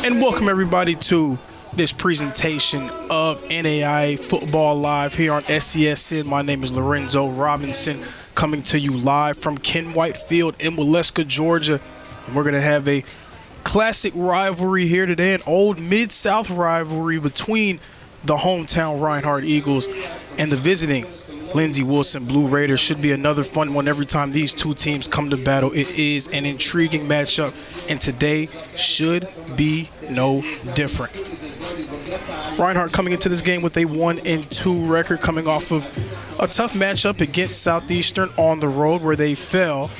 And welcome everybody to this presentation of NAIA Football Live here on SESN. My name is Lorenzo Robinson, coming to you live from Ken White Field in Waleska, Georgia. And we're going to have a classic rivalry here today, an old Mid-South rivalry between the hometown Reinhardt Eagles and the visiting Lindsey Wilson Blue Raiders. Should be another fun one every time these two teams come to battle. It is an intriguing matchup, and today should be no different. Reinhardt coming into this game with a 1-2 record, coming off of a tough matchup against Southeastern on the road where they fell.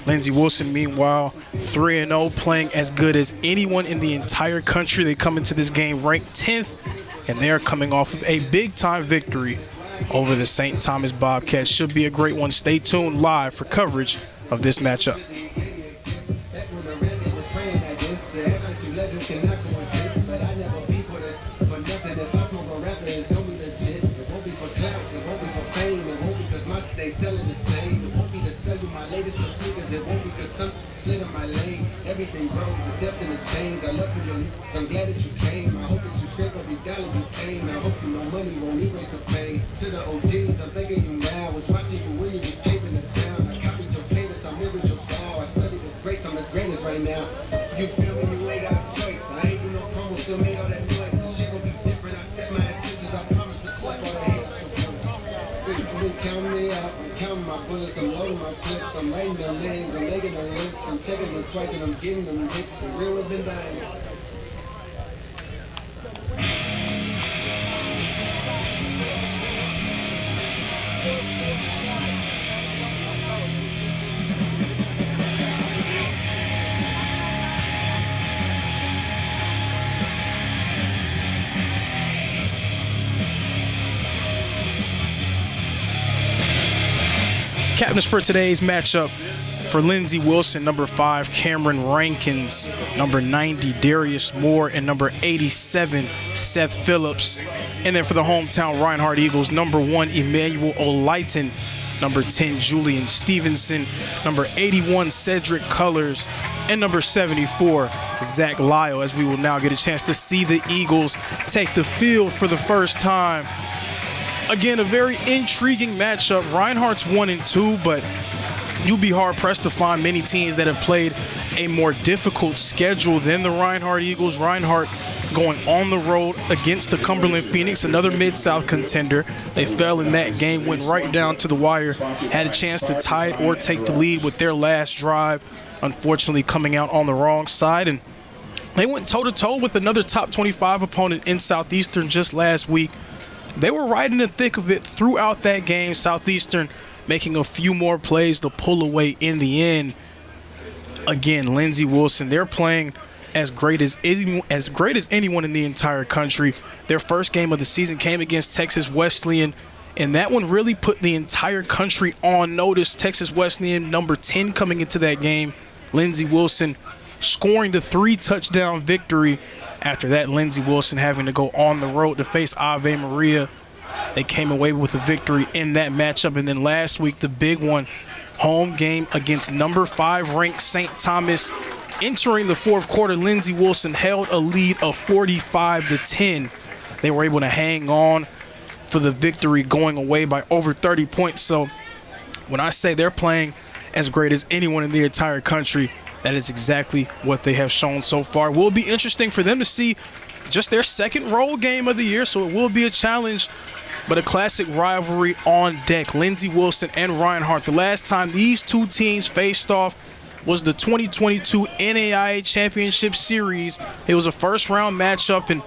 Lindsey Wilson, meanwhile, 3-0, playing as good as anyone in the entire country. They come into this game ranked 10th, and they are coming off of a big-time victory over the St. Thomas Bobcats. Should be a great one. Stay tuned live for coverage of this matchup. to sell you my latest of sneakers. It won't be cause some slid in my lane. Everything grows, it's destined to change. I love you, so I'm glad that you came. I hope that you stay for these dollars you came. I hope you know money won't erase the pain. To the OGs, I'm thinking you now. Was watching you when you was paving the town. I copied your cadence, I'm with your style. I studied the greats, I'm the greatest right now. You feel me? You ain't got a choice. I ain't do no promo, still made all that noise. The shit gon' be different. I set my intentions. I promise to slap all the haters. Count me out, I'm counting my bullets, I'm loading my clips, I'm writing the names, I'm making the lists, I'm checking the twice and I'm getting them hit. The real has been dying. Captains for today's matchup for Lindsey Wilson, number 5, Cameron Rankins, number 90, Darius Moore, and number 87, Seth Phillips. And then for the hometown Reinhardt Eagles, number 1, Emmanuel Olayton, number 10, Julian Stevenson, number 81, Cedric Cullors, and number 74, Zach Lyle, as we will now get a chance to see the Eagles take the field for the first time. Again, a very intriguing matchup. Reinhardt's 1-2, but you'll be hard-pressed to find many teams that have played a more difficult schedule than the Reinhardt Eagles. Reinhardt going on the road against the Cumberland Phoenix, another Mid-South contender. They fell in that game, went right down to the wire, had a chance to tie it or take the lead with their last drive, unfortunately coming out on the wrong side. And they went toe-to-toe with another top 25 opponent in Southeastern just last week. They were right in the thick of it throughout that game. Southeastern making a few more plays to pull away in the end. Again, Lindsey Wilson, they're playing as great as anyone in the entire country. Their first game of the season came against Texas Wesleyan, and that one really put the entire country on notice. Texas Wesleyan, number 10 coming into that game. Lindsey Wilson scoring the 3-touchdown victory. After that, Lindsey Wilson having to go on the road to face Ave Maria. They came away with a victory in that matchup. And then last week, the big one, home game against number 5 ranked St. Thomas. Entering the fourth quarter, Lindsey Wilson held a lead of 45-10. They were able to hang on for the victory, going away by over 30 points. So when I say they're playing as great as anyone in the entire country, that is exactly what they have shown so far. It will be interesting for them to see just their second road game of the year, so it will be a challenge, but a classic rivalry on deck. Lindsey Wilson and Reinhardt. The last time these two teams faced off was the 2022 NAIA Championship Series. It was a first-round matchup and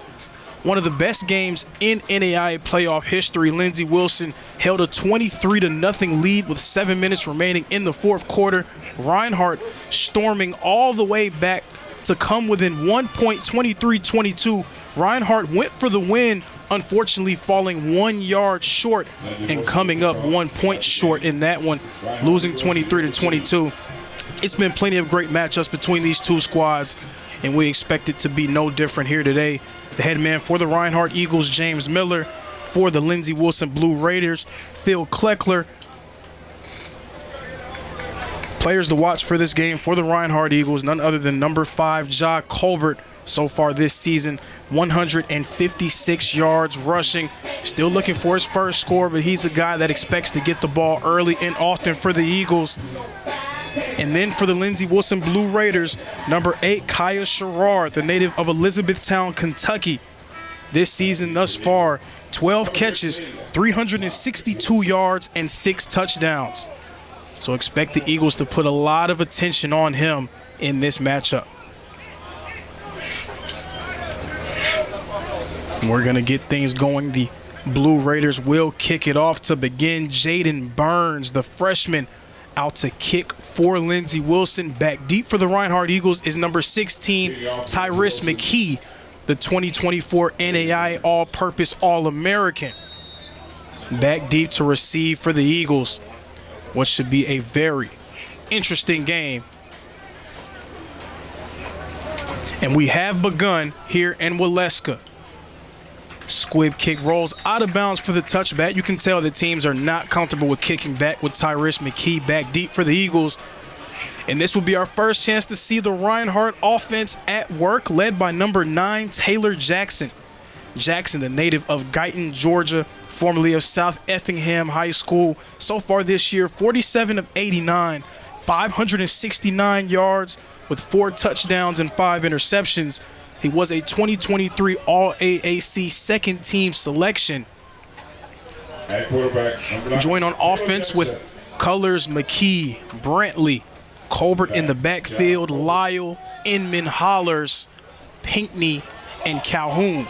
one of the best games in NAIA playoff history. Lindsey Wilson held a 23-0 lead with 7 minutes remaining in the fourth quarter. Reinhardt storming all the way back to come within 1 point, 23-22. Reinhardt went for the win, unfortunately falling 1 yard short and coming up 1 point short in that one, losing 23-22. It's been plenty of great matchups between these two squads, and we expect it to be no different here today. The head man for the Reinhardt Eagles, James Miller. For the Lindsey Wilson Blue Raiders, Phil Kleckler. Players to watch for this game for the Reinhardt Eagles, none other than number 5, Ja Colbert. So far this season, 156 yards rushing. Still looking for his first score, but he's a guy that expects to get the ball early and often for the Eagles. And then for the Lindsey Wilson Blue Raiders, number 8, Kaya Sherrard, the native of Elizabethtown, Kentucky. This season thus far, 12 catches, 362 yards, and 6 touchdowns. So expect the Eagles to put a lot of attention on him in this matchup. We're going to get things going. The Blue Raiders will kick it off to begin. Jaden Burns, the freshman, out to kick for Lindsey Wilson. Back deep for the Reinhardt Eagles is number 16, Tyrus McKee, the 2024 NAIA All-Purpose All-American. Back deep to receive for the Eagles, what should be a very interesting game. And we have begun here in Waleska. Squib kick rolls out of bounds for the touchback. You can tell the teams are not comfortable with kicking back with Tyrese McKee back deep for the Eagles. And this will be our first chance to see the Reinhardt offense at work, led by number 9, Taylor Jackson. Jackson, the native of Guyton, Georgia, formerly of South Effingham High School. So far this year, 47 of 89, 569 yards with 4 touchdowns and 5 interceptions. He was a 2023 All-AAC second-team selection. At quarterback, Joined on offense with Colors, McKee, Brantley, Colbert in the backfield, Lyle, Inman, Hollers, Pinkney, and Calhoun.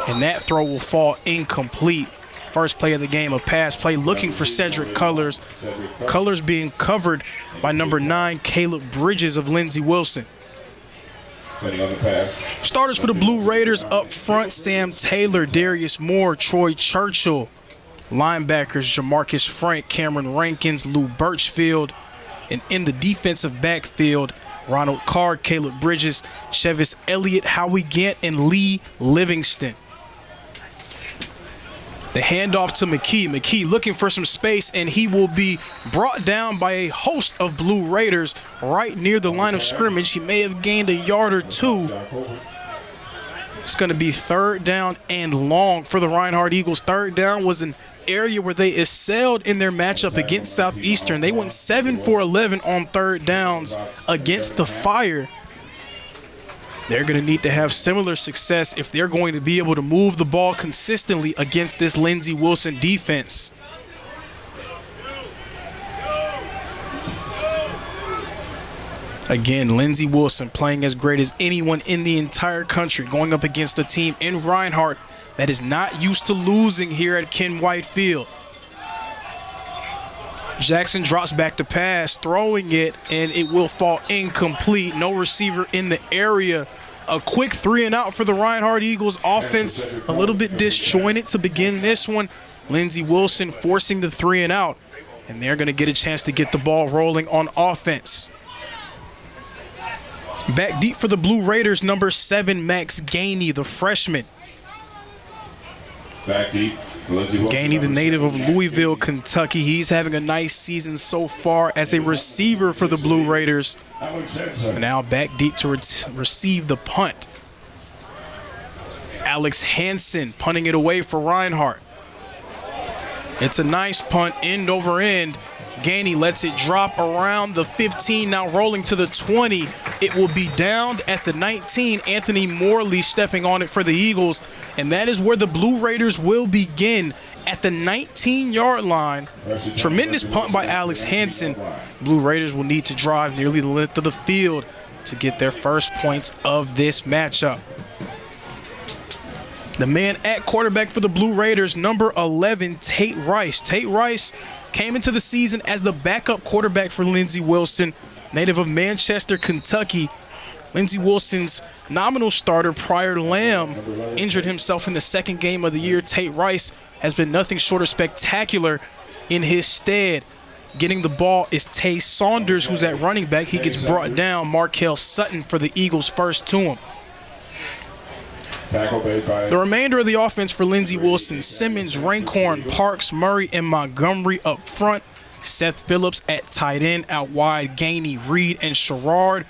And that throw will fall incomplete. First play of the game, a pass play looking for Cedric Colors. Colors being covered by number 9, Caleb Bridges of Lindsey Wilson. Starters for the Blue Raiders up front, Sam Taylor, Darius Moore, Troy Churchill. Linebackers, Jamarcus Frank, Cameron Rankins, Lou Birchfield. And in the defensive backfield, Ronald Card, Caleb Bridges, Chevis Elliott, Howie Gant, and Lee Livingston. The handoff to McKee. McKee looking for some space, and he will be brought down by a host of Blue Raiders right near the line of scrimmage. He may have gained a yard or two. It's going to be 3rd down and long for the Reinhardt Eagles. 3rd down was an area where they excelled in their matchup against Southeastern. They went 7 for 11 on 3rd downs against the Fire. They're going to need to have similar success if they're going to be able to move the ball consistently against this Lindsey Wilson defense. Again, Lindsey Wilson playing as great as anyone in the entire country, going up against a team in Reinhardt that is not used to losing here at Ken White Field. Jackson drops back to pass, throwing it, and it will fall incomplete. No receiver in the area. A quick 3-and-out for the Reinhardt Eagles. Offense a little bit disjointed to begin this one. Lindsey Wilson forcing the 3-and-out, and they're going to get a chance to get the ball rolling on offense. Back deep for the Blue Raiders, number 7, Max Gainey, the freshman. back deep. Gainey, the native of Louisville, Kentucky. He's having a nice season so far as a receiver for the Blue Raiders. Now back deep to receive the punt. Alex Hansen punting it away for Reinhardt. It's a nice punt, end over end. Gainey lets it drop around the 15, now rolling to the 20. It will be downed at the 19. Anthony Morley stepping on it for the Eagles. And that is where the Blue Raiders will begin, at the 19-yard line. Tremendous punt by Alex Hansen. Blue Raiders will need to drive nearly the length of the field to get their first points of this matchup. The man at quarterback for the Blue Raiders, number 11, Tate Rice. Tate Rice came into the season as the backup quarterback for Lindsey Wilson, native of Manchester, Kentucky. Lindsey Wilson's nominal starter, Pryor Lamb, injured himself in the second game of the year. Tate Rice has been nothing short of spectacular in his stead. Getting the ball is Tay Saunders, who's at running back. He gets brought down. Markel Sutton for the Eagles first to him. The remainder of the offense for Lindsey Wilson: Simmons, Rancorn, Parks, Murray, and Montgomery up front. Seth Phillips at tight end. Out wide, Gainey, Reed, and Sherrard.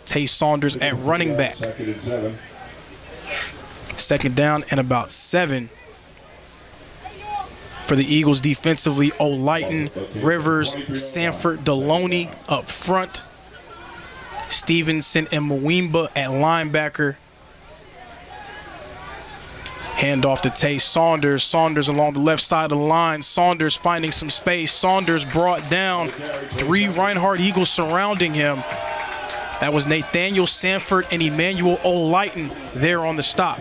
Tay Saunders at running back. Second down and about 7. For the Eagles defensively, O'Lighton, Rivers, Sanford, Deloney up front. Stevenson and Mwimba at linebacker. Handoff to Tay Saunders. Saunders along the left side of the line. Saunders finding some space. Saunders brought down. 3 Reinhardt Eagles surrounding him. That was Nathaniel Sanford and Emmanuel O'Lighton there on the stop.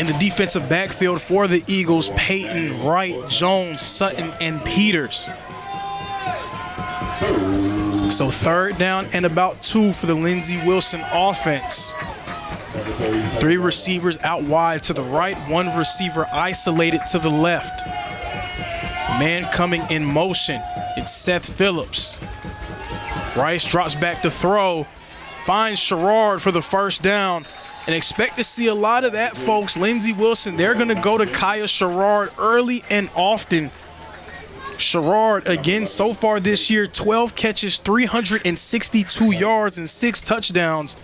In the defensive backfield for the Eagles, Peyton, Wright, Jones, Sutton, and Peters. So 3rd down and about 2 for the Lindsey Wilson offense. 3 receivers out wide to the right, 1 receiver isolated to the left. Man coming in motion, it's Seth Phillips. Rice drops back to throw, finds Sherrard for the first down. And expect to see a lot of that, folks. Lindsey Wilson, they're going to go to Kaya Sherrard early and often. Sherrard, again, so far this year, 12 catches, 362 yards, and 6 touchdowns.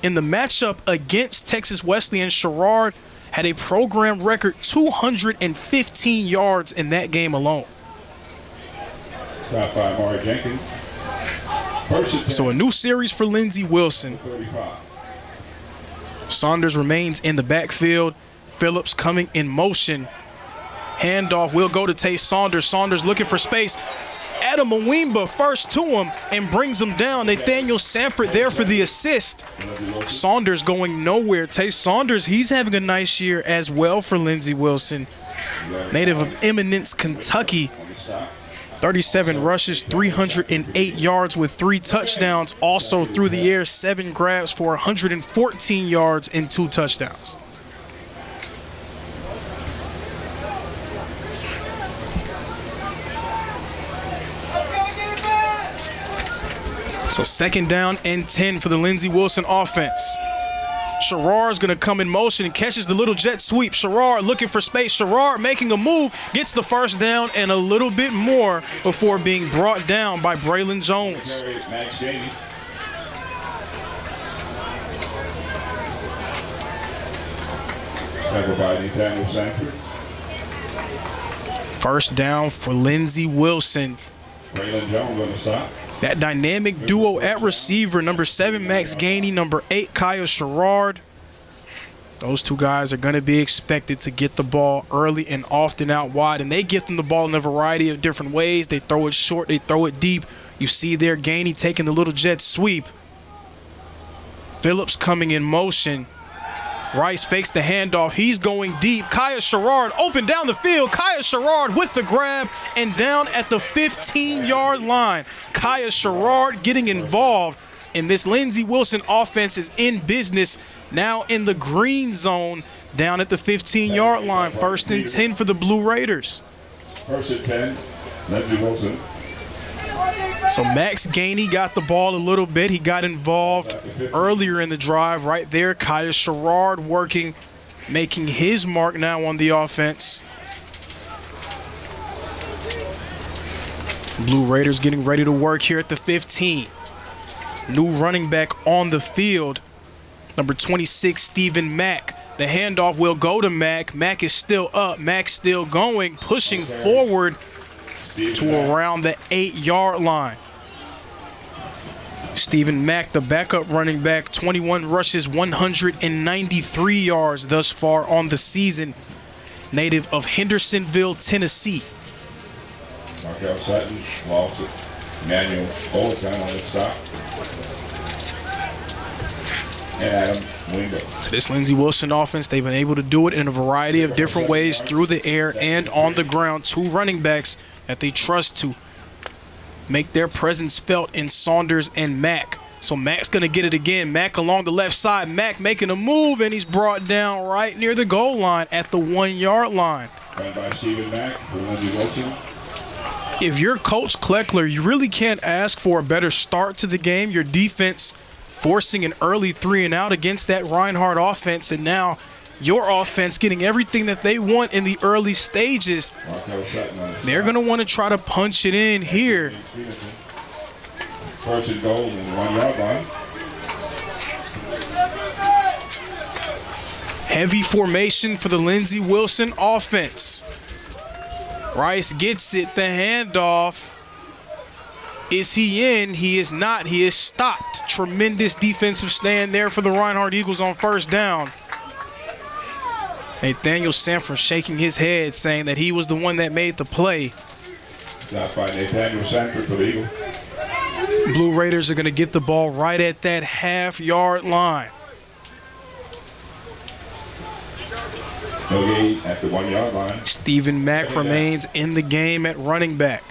In the matchup against Texas Wesleyan, Sherrard had a program record 215 yards in that game alone. Top by Amari Jenkins. So a new series for Lindsey Wilson. 35. Saunders remains in the backfield. Phillips coming in motion. Handoff will go to Tay Saunders. Saunders looking for space. Adam Mwimba first to him and brings him down. Nathaniel Sanford there for the assist. Saunders going nowhere. Tay Saunders, he's having a nice year as well for Lindsey Wilson. Native of Eminence, Kentucky. 37 rushes, 308 yards with 3 touchdowns. Also through the air, 7 grabs for 114 yards and 2 touchdowns. So 2nd down and 10 for the Lindsey Wilson offense. Sherrard's going to come in motion and catches the little jet sweep. Sherrard looking for space. Sherrard making a move, gets the first down and a little bit more before being brought down by Braylon Jones. First down for Lindsey Wilson. Braylon Jones on the stop. That dynamic duo at receiver, number 7, Max Gainey, number 8, Kyle Sherrard. Those two guys are going to be expected to get the ball early and often out wide, and they get them the ball in a variety of different ways. They throw it short, they throw it deep. You see there Gainey taking the little jet sweep. Phillips coming in motion. Rice fakes the handoff. He's going deep. Kaya Sherrard open down the field. Kaya Sherrard with the grab and down at the 15-yard line. Kaya Sherrard getting involved. And this Lindsey Wilson offense is in business now in the green zone down at the 15-yard line. 1st and 10 for the Blue Raiders. 1st and 10, Lindsey Wilson. So Max Gainey got the ball a little bit. He got involved earlier in the drive right there. Kaya Sherrard working, making his mark now on the offense. Blue Raiders getting ready to work here at the 15. New running back on the field, number 26, Stephen Mack. The handoff will go to Mack. Mack is still up. Mack still going, pushing forward to around the 8-yard line. Stephen Mack, the backup running back, 21 rushes, 193 yards thus far on the season. Native of Hendersonville, Tennessee. Markel Sutton lost it. Emmanuel Bolton on the stop. And Adam Mwimba. So this Lindsey Wilson offense, they've been able to do it in a variety of different ways through the air and on the ground. 2 running backs that they trust to make their presence felt in Saunders and Mack. So Mack's going to get it again. Mack along the left side. Mack making a move, and he's brought down right near the goal line at the 1-yard line. Run by Stephen Mack for Lindsey Wilson. If you're Coach Kleckler, you really can't ask for a better start to the game. Your defense forcing an early 3-and-out against that Reinhardt offense, and now your offense getting everything that they want in the early stages. They're going to want to try to punch it in here. 1st and goal in the 1-yard line. Heavy formation for the Lindsey Wilson offense. Rice gets it, the handoff. Is he in? He is not. He is stopped. Tremendous defensive stand there for the Reinhardt Eagles on 1st down. Nathaniel Sanford shaking his head, saying that he was the one that made the play. Stopped by Nathaniel Sanford for the Eagles. Blue Raiders are going to get the ball right at that half-yard line. No gain at the 1-yard line. Stephen Mack remains in the game at running back.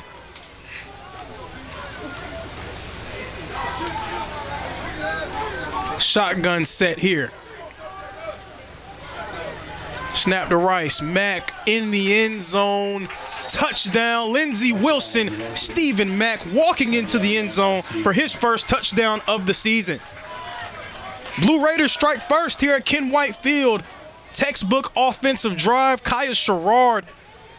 Shotgun set here. Snap to Rice. Mack in the end zone. Touchdown. Lindsey Wilson. Stephen Mack walking into the end zone for his first touchdown of the season. Blue Raiders strike first here at Ken White Field. Textbook offensive drive. Kaya Sherrard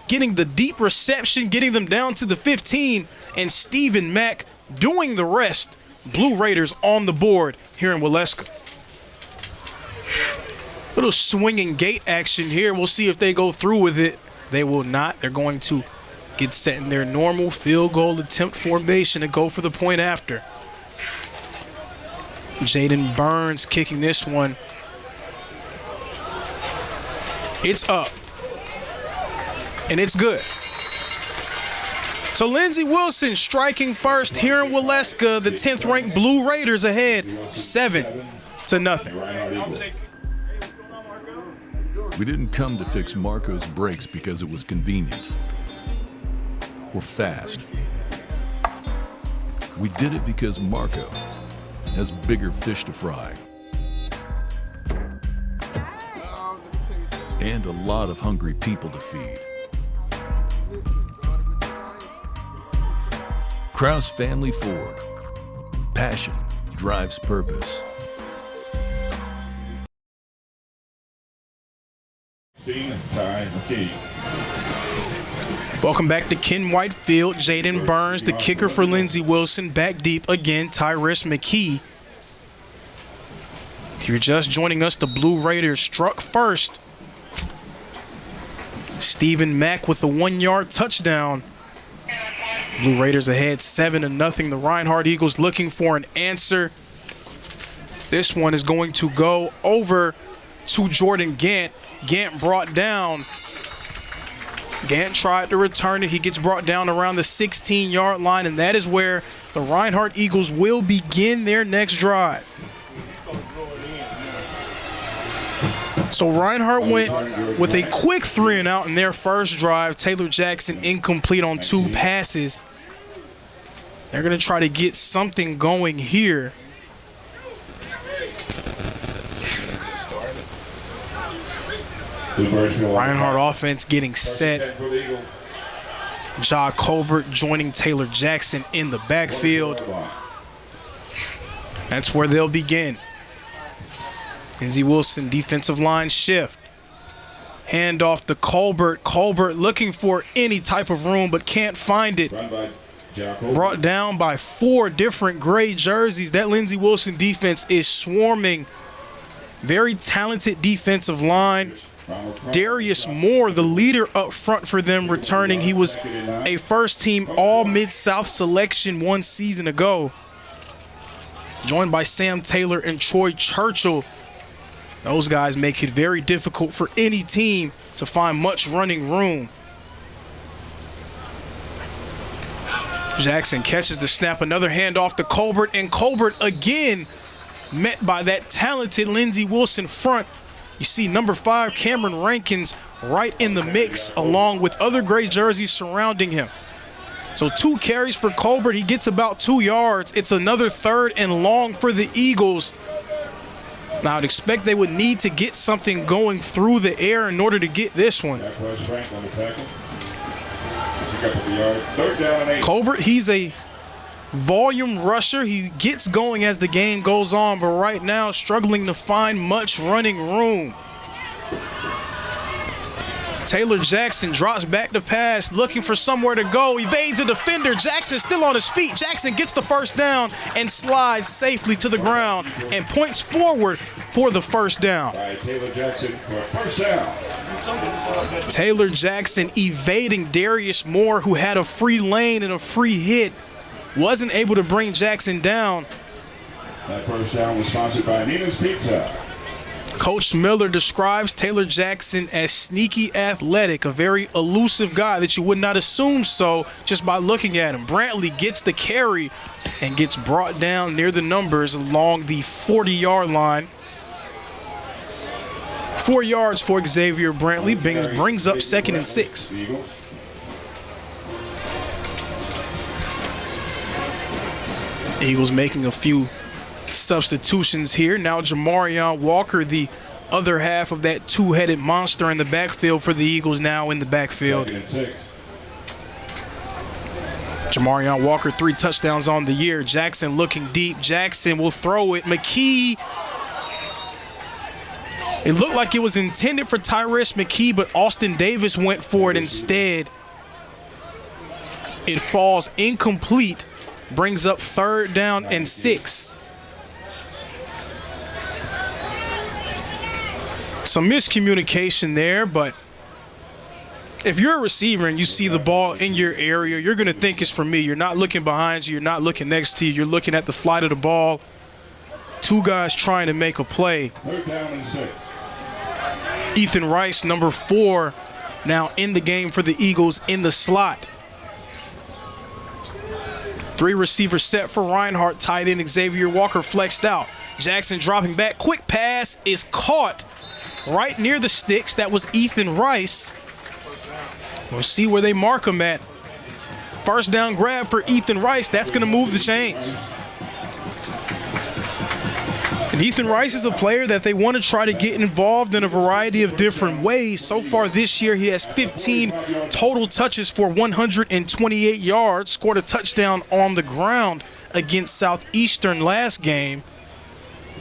getting the deep reception, getting them down to the 15, and Stephen Mack doing the rest. Blue Raiders on the board here in Waleska. Little swinging gate action here. We'll see if they go through with it. They will not. They're going to get set in their normal field goal attempt formation and go for the point after. Jaden Burns kicking this one. It's up. And it's good. So Lindsey Wilson striking first here in Waleska. The 10th ranked Blue Raiders ahead 7-0. We didn't come to fix Marco's brakes because it was convenient or fast. We did it because Marco has bigger fish to fry and a lot of hungry people to feed. Krause Family Ford. Passion drives purpose. Welcome back to Ken White Field. Jaden Burns, the kicker for Lindsey Wilson, back deep again. Tyrus McKee. If you're just joining us, the Blue Raiders struck first. Stephen Mack with the 1-yard touchdown. Blue Raiders ahead 7-0. The Reinhardt Eagles looking for an answer. This one is going to go over to Jordan Gant. Gant brought down. Gant tried to return it. He gets brought down around the 16-yard line, and that is where the Reinhardt Eagles will begin their next drive. So Reinhardt went with a quick 3-and-out in their first drive. Taylor Jackson incomplete on 2 passes. They're going to try to get something going here. Reinhardt offense getting set. Ja Colbert joining Taylor Jackson in the backfield. That's where they'll begin. Lindsey Wilson defensive line shift. Hand off to Colbert. Colbert looking for any type of room but can't find it. Brought down by 4 different gray jerseys. That Lindsey Wilson defense is swarming. Very talented defensive line. Darius Moore, the leader up front for them, returning. He was a first-team All-Mid-South selection 1 season ago. Joined by Sam Taylor and Troy Churchill. Those guys make it very difficult for any team to find much running room. Jackson catches the snap. Another handoff to Colbert, and Colbert again met by that talented Lindsey Wilson front. You see number 5, Cameron Rankins, right in the mix, along with other gray jerseys surrounding him. So 2 carries for Colbert. He gets about 2 yards. It's another 3rd and long for the Eagles. Now, I'd expect they would need to get something going through the air in order to get this one. Colbert, he's a volume rusher. He gets going as the game goes on, but right now struggling to find much running room. Taylor Jackson drops back to pass, looking for somewhere to go. Evades a defender. Jackson still on his feet. Jackson gets the first down and slides safely to the ground and points forward for the first down. Taylor Jackson for first down. Taylor Jackson evading Darius Moore, who had a free lane and a free hit. Wasn't able to bring Jackson down. That first down was sponsored by Nina's Pizza. Coach Miller describes Taylor Jackson as sneaky athletic, a very elusive guy that you would not assume so just by looking at him. Brantley gets the carry and gets brought down near the numbers along the 40-yard line. 4 yards for Xavier Brantley, brings up 2nd and 6. Eagles making a few substitutions here. Now Jamarion Walker, the other half of that 2-headed monster in the backfield for the Eagles, now in the backfield. Jamarion Walker, 3 touchdowns on the year. Jackson looking deep. Jackson will throw it. McKee It looked like it was intended for Tyrese McKee, but Austin Davis went for it instead. It falls incomplete, brings up 3rd down and 6. Some miscommunication there, but if you're a receiver and you see the ball in your area, you're going to think it's for me. You're not looking behind you. You're not looking next to you. You're looking at the flight of the ball. 2 guys trying to make a play. 3rd down and 6. Ethan Rice, number 4, now in the game for the Eagles in the slot. 3 receivers set for Reinhardt. Tight end Xavier Walker flexed out. Jackson dropping back. Quick pass is caught right near the sticks. That was Ethan Rice. We'll see where they mark him at. 1st down grab for Ethan Rice. That's going to move the chains. And Ethan Rice is a player that they want to try to get involved in a variety of different ways. So far this year, he has 15 total touches for 128 yards, scored a touchdown on the ground against Southeastern last game.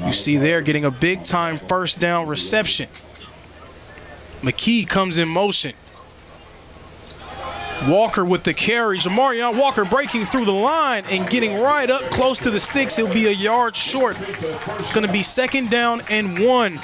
You see there getting a big-time 1st down reception. McKee comes in motion. Walker with the carry. Jamarion Walker breaking through the line and getting right up close to the sticks. He'll be a yard short. It's going to be 2nd down and 1.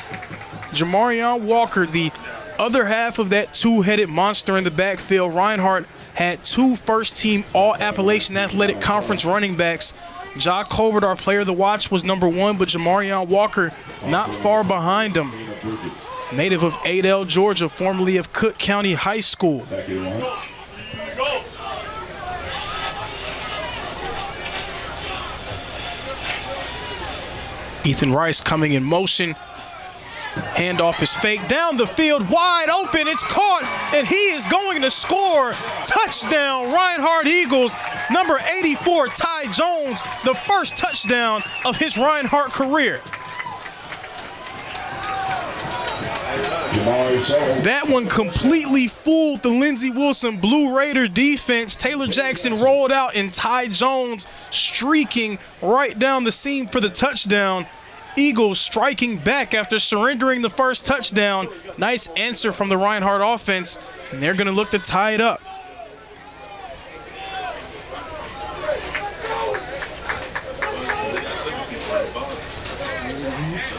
Jamarion Walker, the other half of that 2-headed monster in the backfield. Reinhardt had 2 first-team All-Appalachian Athletic Conference running backs. Ja Colbert, our player of the watch, was number 1, but Jamarion Walker not far behind him. Native of Adel, Georgia, formerly of Cook County High School. Ethan Rice coming in motion. Handoff is fake. Down the field, wide open. It's caught, and he is going to score. Touchdown, Reinhardt Eagles. Number 84, Ty Jones, the first touchdown of his Reinhardt career. That one completely fooled the Lindsey Wilson Blue Raider defense. Taylor Jackson rolled out, and Ty Jones streaking right down the seam for the touchdown. Eagles striking back after surrendering the first touchdown. Nice answer from the Reinhardt offense, and they're going to look to tie it up.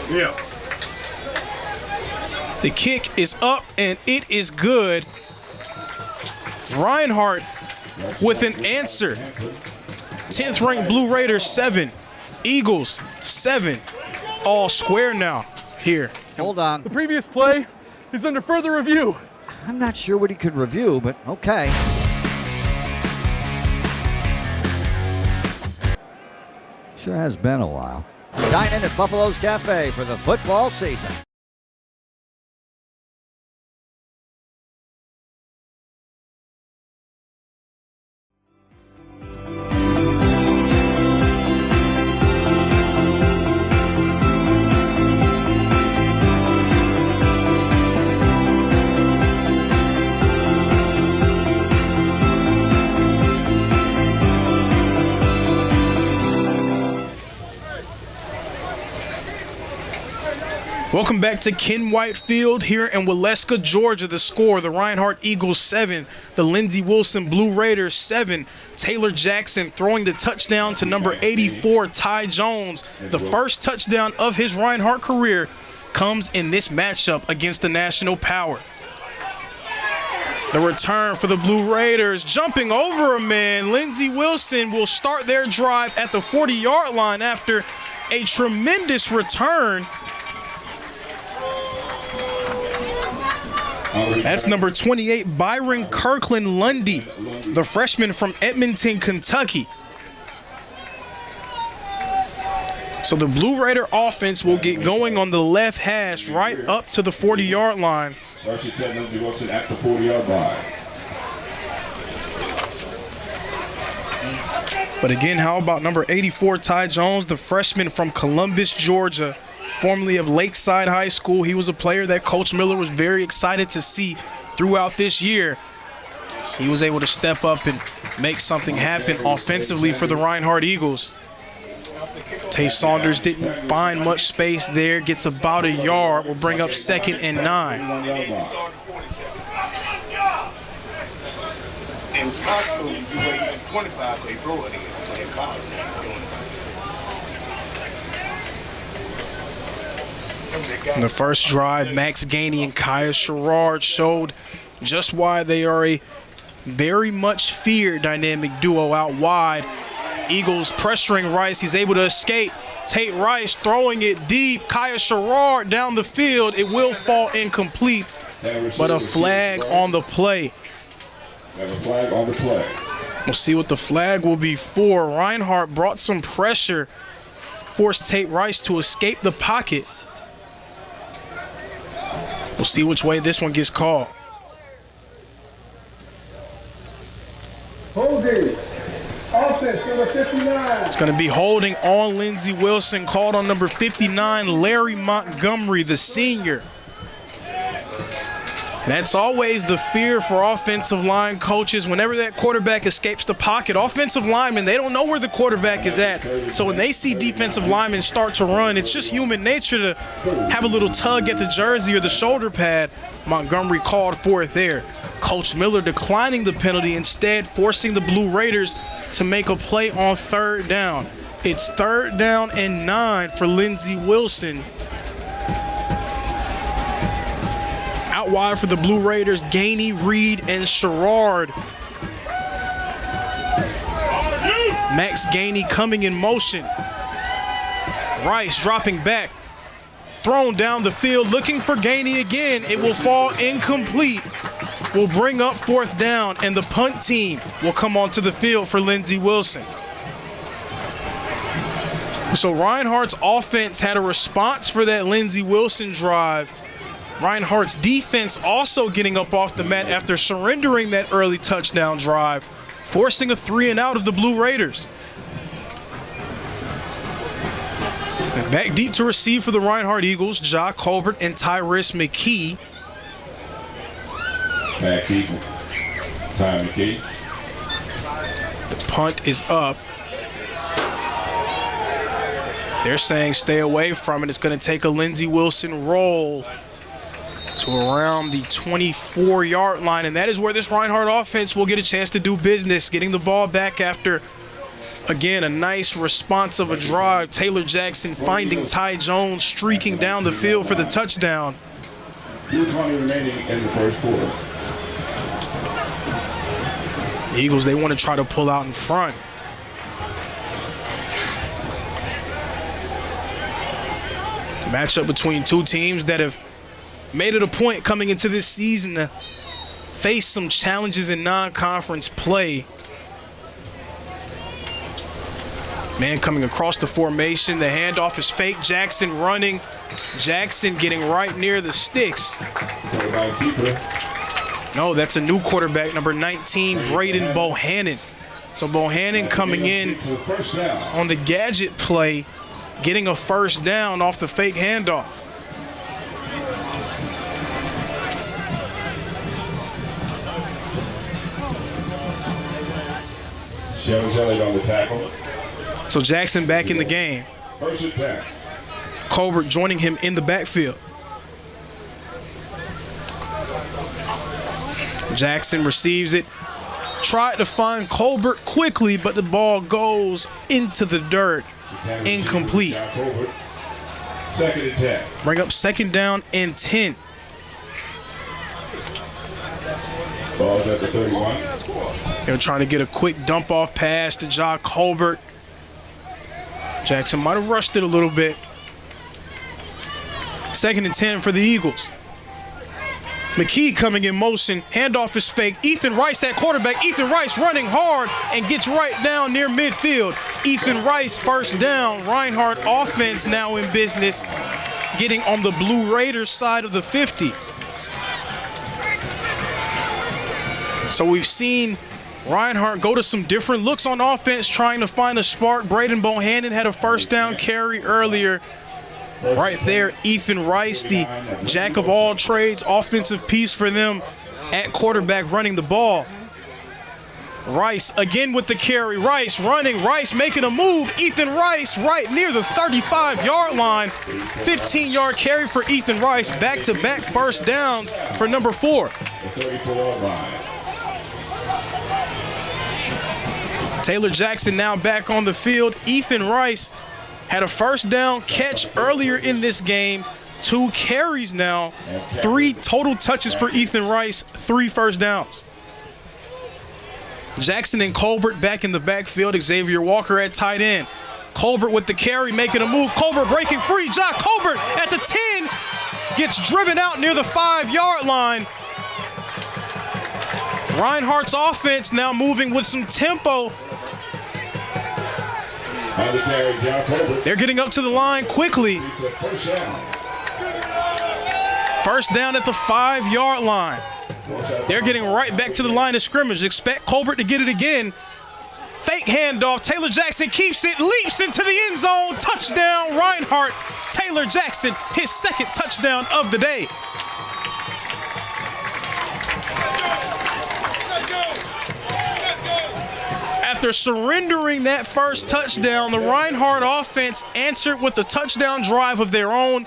Yeah. The kick is up, and it is good. Reinhardt with an answer. 10th ranked Blue Raiders 7, Eagles 7. All square now here. Hold on. The previous play is under further review. I'm not sure what he could review, but okay. Sure has been a while. Dine in at Buffalo's Cafe for the football season. Welcome back to Ken White Field here in Waleska, Georgia. The score, the Reinhardt Eagles 7, the Lindsey Wilson Blue Raiders 7. Taylor Jackson throwing the touchdown to number 84, Ty Jones. The first touchdown of his Reinhardt career comes in this matchup against the national power. The return for the Blue Raiders, jumping over a man. Lindsey Wilson will start their drive at the 40-yard line after a tremendous return. That's number 28, Byron Kirkland Lundy, the freshman from Edmonton, Kentucky. So the Blue Raider offense will get going on the left hash right up to the 40-yard line. Lindsey Wilson at the 40-yard line. But again, how about number 84, Ty Jones, the freshman from Columbus, Georgia, formerly of Lakeside High School. He was a player that Coach Miller was very excited to see throughout this year. He was able to step up and make something happen offensively for the Reinhardt Eagles. Tay Saunders didn't find much space there, gets about a yard, will bring up 2nd and 9. In high school, you wait 25 because you throw it in. But in college, now you're doing it. In the first drive, Max Gainey and Kaya Sherrard showed just why they are a very much feared dynamic duo out wide. Eagles pressuring Rice. He's able to escape. Tate Rice throwing it deep. Kaya Sherrard down the field. It will fall incomplete, but a flag on the play. Have a flag on the play. We'll see what the flag will be for. Reinhardt brought some pressure, forced Tate Rice to escape the pocket. We'll see which way this one gets called. Holding. Offense, number 59. It's going to be holding on Lindsey Wilson, called on number 59, Larry Montgomery, the senior. That's always the fear for offensive line coaches. Whenever that quarterback escapes the pocket, offensive linemen, they don't know where the quarterback is at. So when they see defensive linemen start to run, it's just human nature to have a little tug at the jersey or the shoulder pad. Montgomery called for it there. Coach Miller declining the penalty, instead forcing the Blue Raiders to make a play on 3rd down. It's 3rd down and 9 for Lindsey Wilson. Out wide for the Blue Raiders, Gainey, Reed, and Sherrard. Max Gainey coming in motion. Rice dropping back. Thrown down the field, looking for Gainey again. It will fall incomplete. Will bring up 4th down, and the punt team will come onto the field for Lindsey Wilson. So Reinhardt's offense had a response for that Lindsey Wilson drive. Reinhardt's defense also getting up off the mat after surrendering that early touchdown drive, forcing a 3-and-out of the Blue Raiders. And back deep to receive for the Reinhardt Eagles, Ja Colbert and Tyrus McKee. Back deep. Ty McKee. The punt is up. They're saying stay away from it. It's going to take a Lindsey Wilson roll to around the 24-yard line, and that is where this Reinhardt offense will get a chance to do business, getting the ball back after, again, a nice response of a drive. Taylor Jackson finding Ty Jones, streaking down the field for the touchdown. 2:20 remaining in the first quarter. The Eagles, they want to try to pull out in front. Matchup between two teams that have made it a point coming into this season to face some challenges in non-conference play. Man coming across the formation. The handoff is fake. Jackson running. Jackson getting right near the sticks. No, that's a new quarterback, number 19, Braden Bohannon. So Bohannon coming in on the gadget play, getting a 1st down off the fake handoff. Elliott on the tackle. So Jackson back in the game. First attack. Colbert joining him in the backfield. Jackson receives it. Tried to find Colbert quickly, but the ball goes into the dirt. Incomplete. Second attack. Bring up 2nd down and 10. Ball's at the 31. They're trying to get a quick dump-off pass to Ja Colbert. Jackson might have rushed it a little bit. 2nd and 10 for the Eagles. McKee coming in motion. Handoff is fake. Ethan Rice at quarterback. Ethan Rice running hard and gets right down near midfield. Ethan Rice 1st down. Reinhardt offense now in business, getting on the Blue Raiders side of the 50. So we've seen Reinhardt go to some different looks on offense, trying to find a spark. Braden Bohannon had a 1st down carry earlier. Right there, Ethan Rice, the jack of all trades, offensive piece for them at quarterback, running the ball. Rice again with the carry. Rice running. Rice making a move. Ethan Rice right near the 35-yard line. 15-yard carry for Ethan Rice. Back-to-back first downs for number 4. The 34 line. Taylor Jackson now back on the field. Ethan Rice had a first down catch earlier in this game. 2 carries now. 3 total touches for Ethan Rice. 3 first downs. Jackson and Colbert back in the backfield. Xavier Walker at tight end. Colbert with the carry, making a move. Colbert breaking free. Jock Colbert at the 10. Gets driven out near the 5-yard line. Reinhardt's offense now moving with some tempo. They're getting up to the line quickly. First down at the 5-yard line. They're getting right back to the line of scrimmage. Expect Colbert to get it again. Fake handoff. Taylor Jackson keeps it, leaps into the end zone. Touchdown, Reinhardt. Taylor Jackson, his second touchdown of the day. After surrendering that first touchdown, the Reinhardt offense answered with a touchdown drive of their own.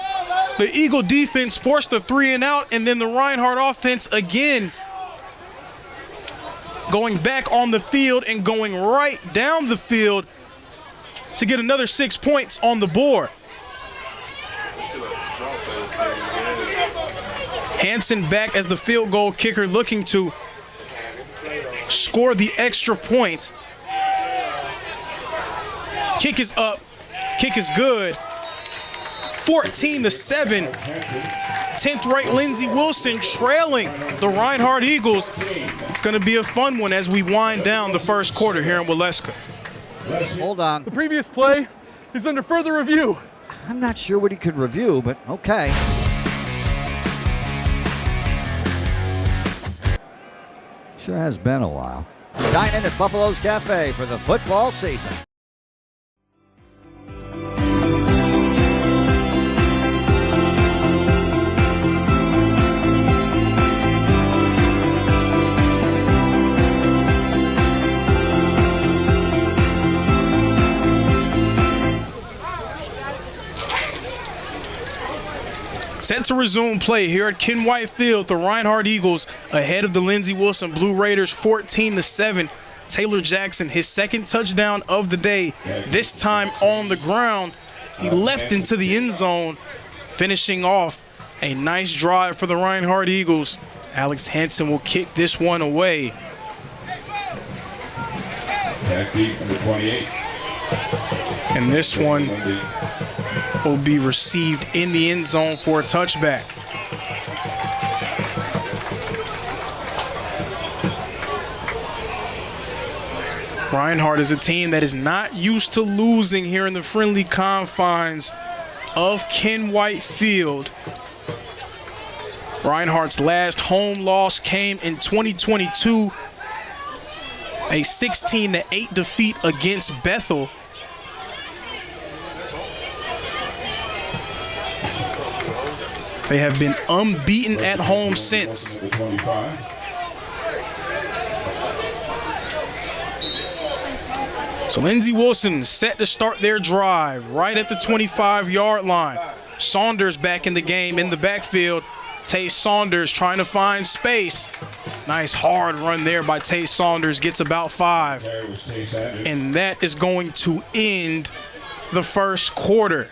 The Eagle defense forced a 3-and-out, and then the Reinhardt offense again going back on the field and going right down the field to get another 6 points on the board. Hansen back as the field goal kicker, looking to score the extra point. Kick is up. Kick is good. 14-7. 10th-ranked Lindsey Wilson trailing the Reinhardt Eagles. It's going to be a fun one as we wind down the first quarter here in Waleska. Hold on. The previous play is under further review. I'm not sure what he could review, but okay. Sure has been a while. Dine in at Buffalo's Cafe for the football season. Set to resume play here at Ken White Field. The Reinhardt Eagles ahead of the Lindsey Wilson Blue Raiders 14-7. Taylor Jackson, his second touchdown of the day, this time on the ground. He leapt into the end zone, finishing off a nice drive for the Reinhardt Eagles. Alex Hansen will kick this one away. Back deep number 28. And this one will be received in the end zone for a touchback. Reinhardt is a team that is not used to losing here in the friendly confines of Ken White Field. Reinhardt's last home loss came in 2022, a 16-8 defeat against Bethel. They have been unbeaten at home since. So Lindsey Wilson set to start their drive right at the 25-yard line. Saunders back in the game in the backfield. Tay Saunders trying to find space. Nice hard run there by Tay Saunders, gets about 5. And that is going to end the first quarter.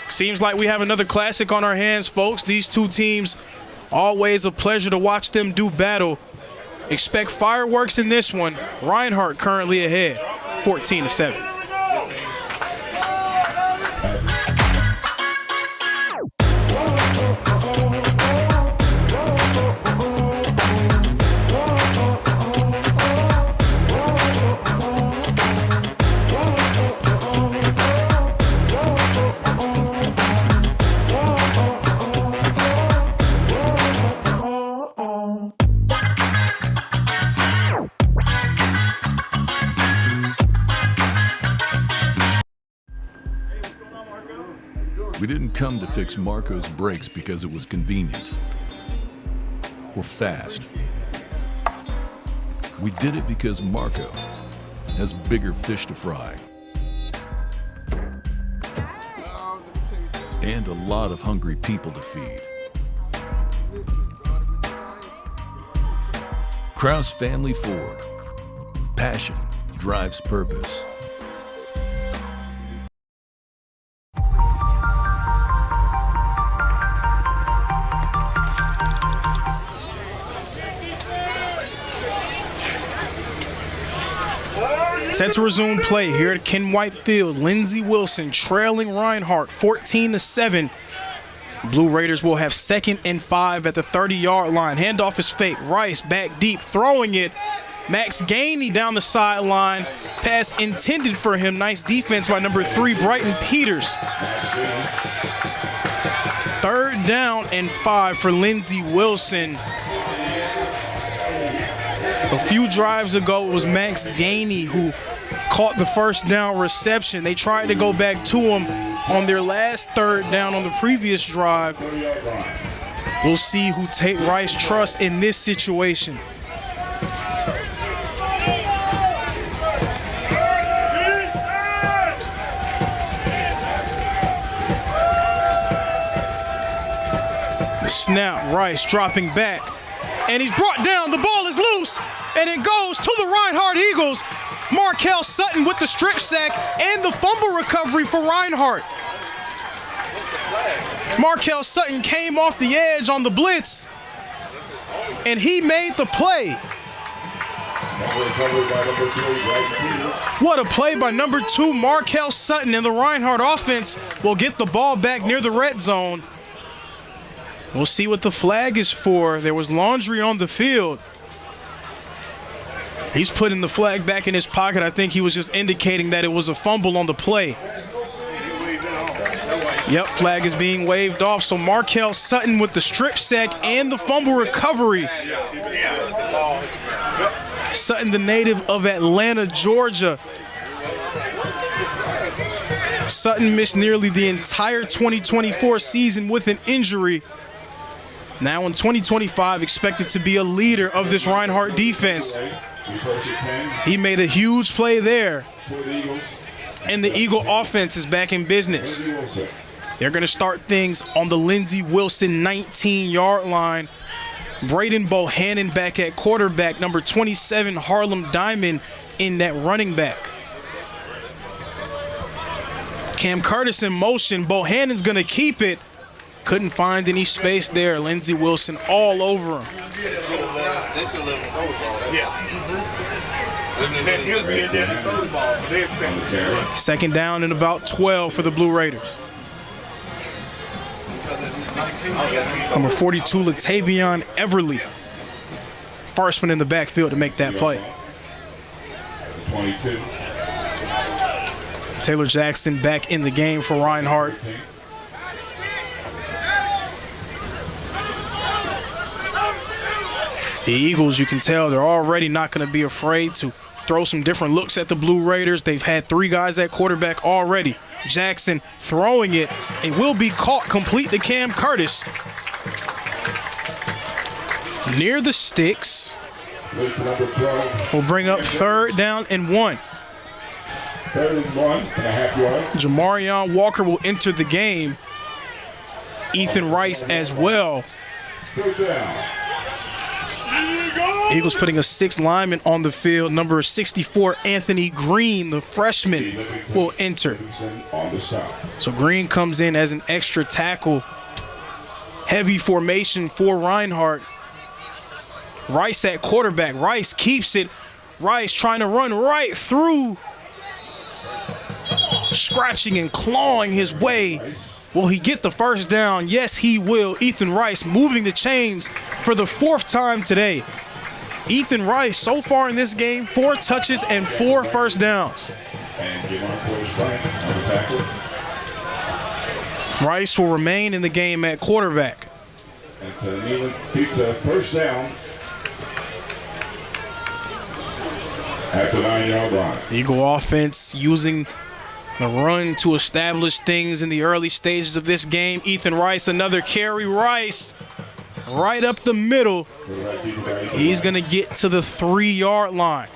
Seems like we have another classic on our hands, folks. These two teams, always a pleasure to watch them do battle. Expect fireworks in this one. Reinhardt currently ahead, 14-7. We didn't come to fix Marco's brakes because it was convenient or fast. We did it because Marco has bigger fish to fry. And a lot of hungry people to feed. Kraus Family Ford. Passion drives purpose. Set to resume play here at Ken White Field. Lindsey Wilson trailing Reinhardt 14-7. Blue Raiders will have 2nd and 5 at the 30-yard line. Handoff is fake. Rice back deep, throwing it. Max Gainey down the sideline. Pass intended for him. Nice defense by number 3, Brighton Peters. 3rd down and 5 for Lindsey Wilson. A few drives ago, it was Max Gainey who caught the first down reception. They tried to go back to him on their last 3rd down on the previous drive. We'll see who Tate Rice trusts in this situation. The snap, Rice dropping back. And he's brought down. The ball is loose. And it goes to the Reinhardt Eagles. Markel Sutton with the strip sack and the fumble recovery for Reinhardt. Markel Sutton came off the edge on the blitz, and he made the play. What a play by number 2, Markel Sutton, and the Reinhardt offense will get the ball back near the red zone. We'll see what the flag is for. There was laundry on the field. He's putting the flag back in his pocket. I think he was just indicating that it was a fumble on the play. Yep, flag is being waved off. So Markel Sutton with the strip sack and the fumble recovery. Sutton, the native of Atlanta, Georgia. Sutton missed nearly the entire 2024 season with an injury. Now in 2025, expected to be a leader of this Reinhardt defense. He made a huge play there. And the Eagle offense is back in business. They're going to start things on the Lindsey Wilson 19-yard line. Braden Bohannon back at quarterback. Number 27, Harlem Diamond in that running back. Cam Curtis in motion. Bohannon's going to keep it. Couldn't find any space there. Lindsey Wilson all over him. Second down and about 12 for the Blue Raiders. Number 42, Latavion Everly. First one in the backfield to make that play. 22. Taylor Jackson back in the game for Reinhardt. The Eagles, you can tell, they're already not going to be afraid to throw some different looks at the Blue Raiders. They've had 3 guys at quarterback already. Jackson throwing it and will be caught complete to Cam Curtis. Near the sticks. Will bring up 3rd down and 1. 3rd and 1.5 yards. Jamarion Walker will enter the game. Ethan Rice as well. 3rd down. Eagles putting a 6th lineman on the field. Number 64, Anthony Green, the freshman, will enter. So Green comes in as an extra tackle. Heavy formation for Reinhardt. Rice at quarterback. Rice keeps it. Rice trying to run right through. Scratching and clawing his way. Will he get the first down? Yes, he will. Ethan Rice moving the chains for the 4th time today. Ethan Rice, so far in this game, 4 touches and 4 first downs. Rice will remain in the game at quarterback. Pizza first down at the 9-yard line. Eagle offense using the run to establish things in the early stages of this game. Ethan Rice, another carry. Rice right up the middle. He's going to get to the 3-yard line.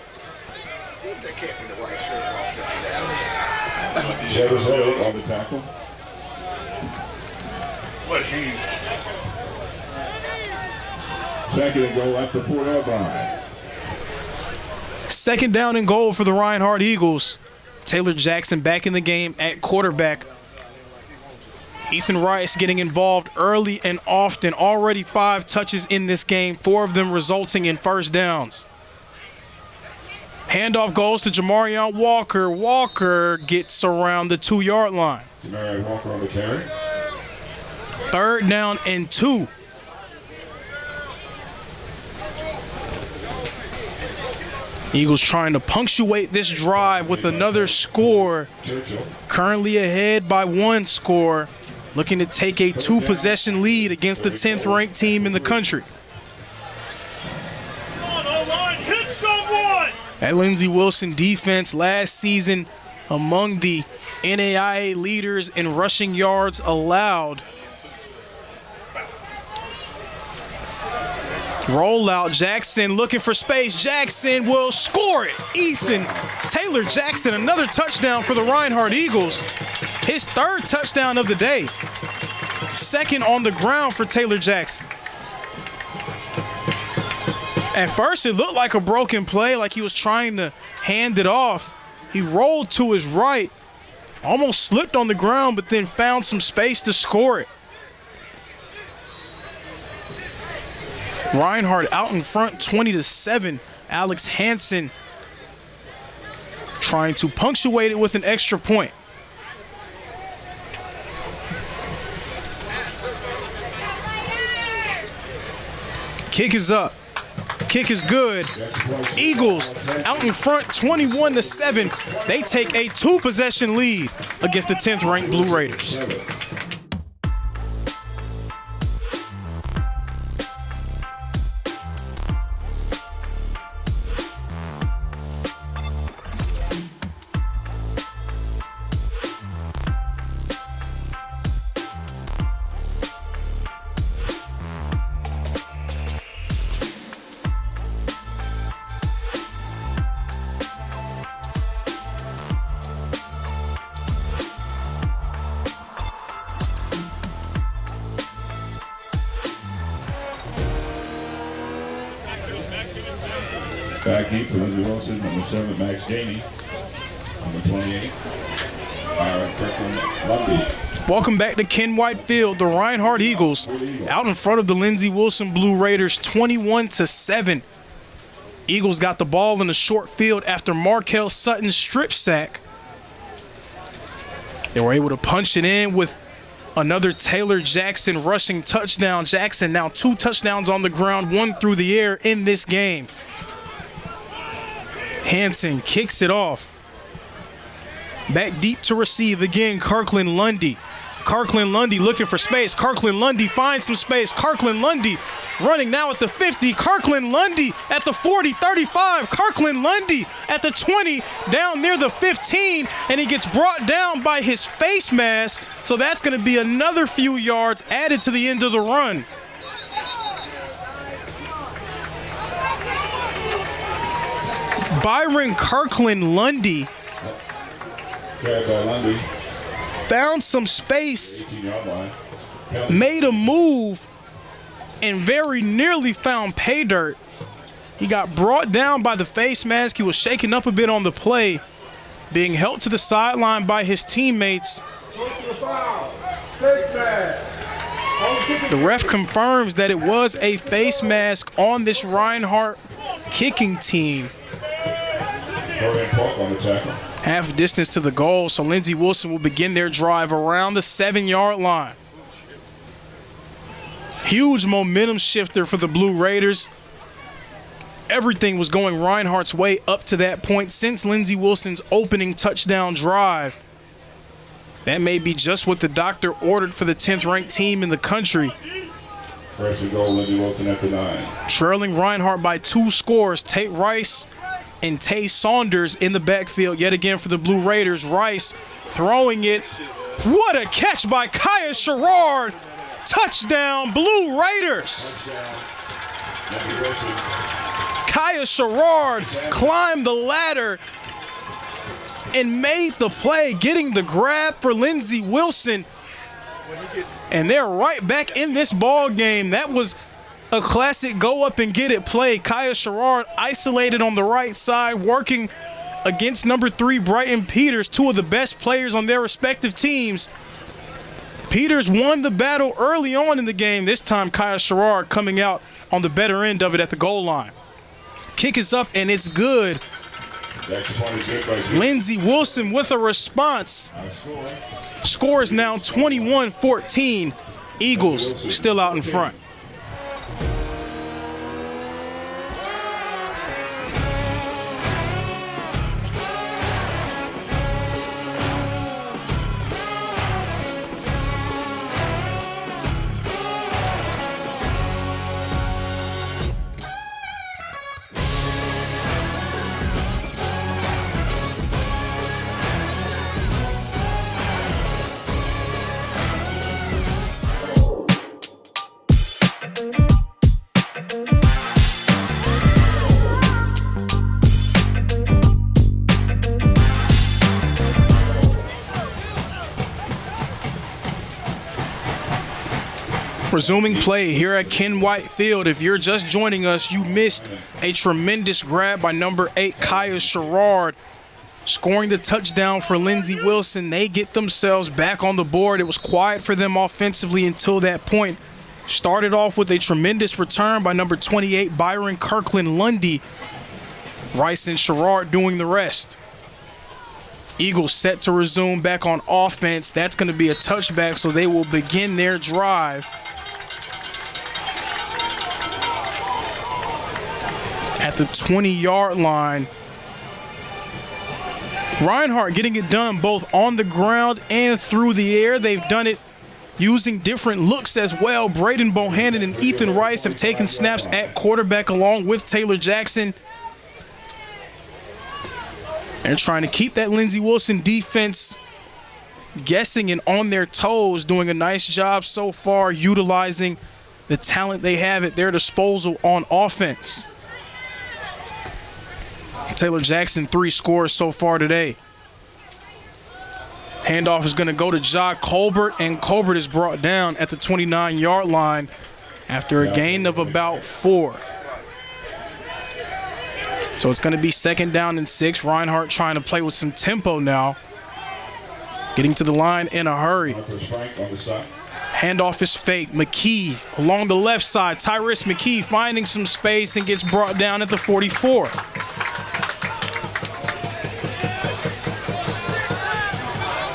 That can't be the white shirt off there. Jefferson on the tackle. What is he? Second and goal at the 4-yard line. Second down and goal for the Reinhardt Eagles. Taylor Jackson back in the game at quarterback. Ethan Rice getting involved early and often. Already 5 touches in this game, 4 of them resulting in first downs. Handoff goes to Jamarion Walker. Walker gets around the 2-yard line. Jamarion Walker on the carry. 3rd down and 2. Eagles trying to punctuate this drive with another score. Currently ahead by 1 score. Looking to take a 2-possession lead against the 10th ranked team in the country. That Lindsey Wilson defense last season among the NAIA leaders in rushing yards allowed. Rollout, Jackson looking for space. Jackson will score it. Taylor Jackson, another touchdown for the Reinhardt Eagles. His 3rd touchdown of the day. 2nd on the ground for Taylor Jackson. At first, it looked like a broken play, like he was trying to hand it off. He rolled to his right, almost slipped on the ground, but then found some space to score it. Reinhardt out in front, 20-7. Alex Hansen trying to punctuate it with an extra point. Kick is up. Kick is good. Eagles out in front, 21-7. They take a 2-possession lead against the 10th ranked Blue Raiders. Back deep for Lindsey Wilson, number 7, Max Janey. Number 28, Aaron Kirkland Lundy. Welcome back to Ken White Field. The Reinhardt Eagles out in front of the Lindsey Wilson Blue Raiders, 21-7. Eagles got the ball in the short field after Markel Sutton's strip sack. They were able to punch it in with another Taylor Jackson rushing touchdown. Jackson now 2 touchdowns on the ground, 1 through the air in this game. Hansen kicks it off. Back deep to receive again, Kirkland Lundy. Kirkland Lundy looking for space. Kirkland Lundy finds some space. Kirkland Lundy running now at the 50. Kirkland Lundy at the 40, 35. Kirkland Lundy at the 20, down near the 15, and he gets brought down by his face mask. So that's going to be another few yards added to the end of the run. Byron Kirkland Lundy found some space, made a move, and very nearly found pay dirt. He got brought down by the face mask. He was shaken up a bit on the play, being held to the sideline by his teammates. The ref confirms that it was a face mask on this Reinhardt kicking team. Half distance to the goal, so Lindsey Wilson will begin their drive around the 7-yard line. Huge momentum shifter for the Blue Raiders. Everything was going Reinhardt's way up to that point since Lindsey Wilson's opening touchdown drive. That may be just what the doctor ordered for the 10th ranked team in the country. First and goal, Lindsey Wilson at the 9. Trailing Reinhardt by 2 scores. Tate Rice and Tay Saunders in the backfield yet again for the Blue Raiders. Rice throwing it. What a catch by Kaya Sherrard. Touchdown, Blue Raiders. Kaya Sherrard climbed the ladder and made the play, getting the grab for Lindsey Wilson. And they're right back in this ball game. That was a classic go up and get it play. Kaya Sherrard isolated on the right side, working against number 3 Brighton Peters, two of the best players on their respective teams. Peters won the battle early on in the game. This time Kaya Sherrard coming out on the better end of it at the goal line. Kick is up and it's good. Lindsey Wilson with a response. Score is now 21-14. Eagles still out in front. Resuming play here at Ken White Field. If you're just joining us, you missed a tremendous grab by number 8, Kaya Sherrard, scoring the touchdown for Lindsey Wilson. They get themselves back on the board. It was quiet for them offensively until that point. Started off with a tremendous return by number 28, Byron Kirkland Lundy. Rice and Sherrard doing the rest. Eagles set to resume back on offense. That's going to be a touchback, so they will begin their drive. At the 20-yard line. Reinhardt getting it done both on the ground and through the air. They've done it using different looks as well. Braden Bohannon and Ethan Rice have taken snaps at quarterback along with Taylor Jackson. They're trying to keep that Lindsey Wilson defense guessing and on their toes, doing a nice job so far utilizing the talent they have at their disposal on offense. Taylor Jackson, 3 scores so far today. Handoff is going to go to Ja Colbert, and Colbert is brought down at the 29-yard line after a gain of about 4. So it's going to be 2nd down and 6. Reinhardt trying to play with some tempo now. Getting to the line in a hurry. Handoff is fake. McKee along the left side. Tyrus McKee finding some space and gets brought down at the 44.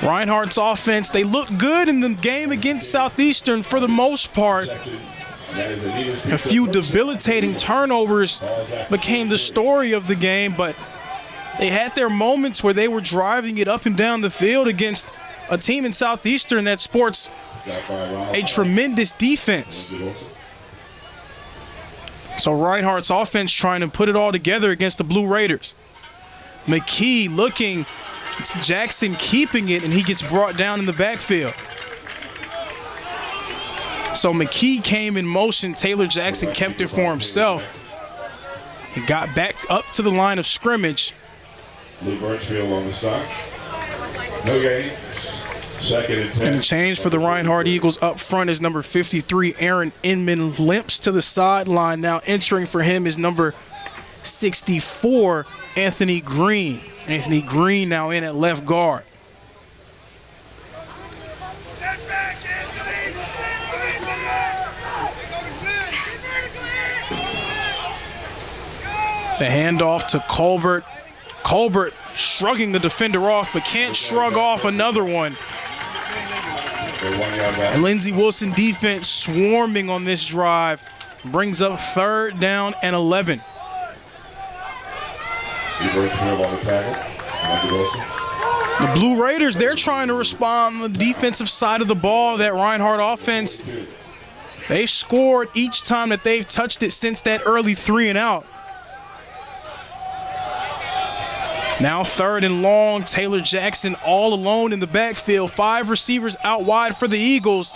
Reinhardt's offense, they look good in the game against Southeastern for the most part. A few debilitating turnovers became the story of the game, but they had their moments where they were driving it up and down the field against a team in Southeastern that sports a tremendous defense. So Reinhardt's offense trying to put it all together against the Blue Raiders. McKee looking, it's Jackson keeping it, and he gets brought down in the backfield. So McKee came in motion. Taylor Jackson kept it for himself. He got back up to the line of scrimmage. Lee Birchfield on the side. No gain. 2nd and 10. And the change for the Reinhardt Eagles up front is number 53, Aaron Inman, limps to the sideline. Now entering for him is number 64, Anthony Green. Anthony Green now in at left guard. The handoff to Colbert. Colbert shrugging the defender off, but can't shrug off another one. And Lindsey Wilson defense swarming on this drive. Brings up 3rd down and 11. The Blue Raiders, they're trying to respond on the defensive side of the ball. That Reinhardt offense, they scored each time that they've touched it since that early 3 and out. Now 3rd and long. Taylor Jackson all alone in the backfield. 5 receivers out wide for the Eagles.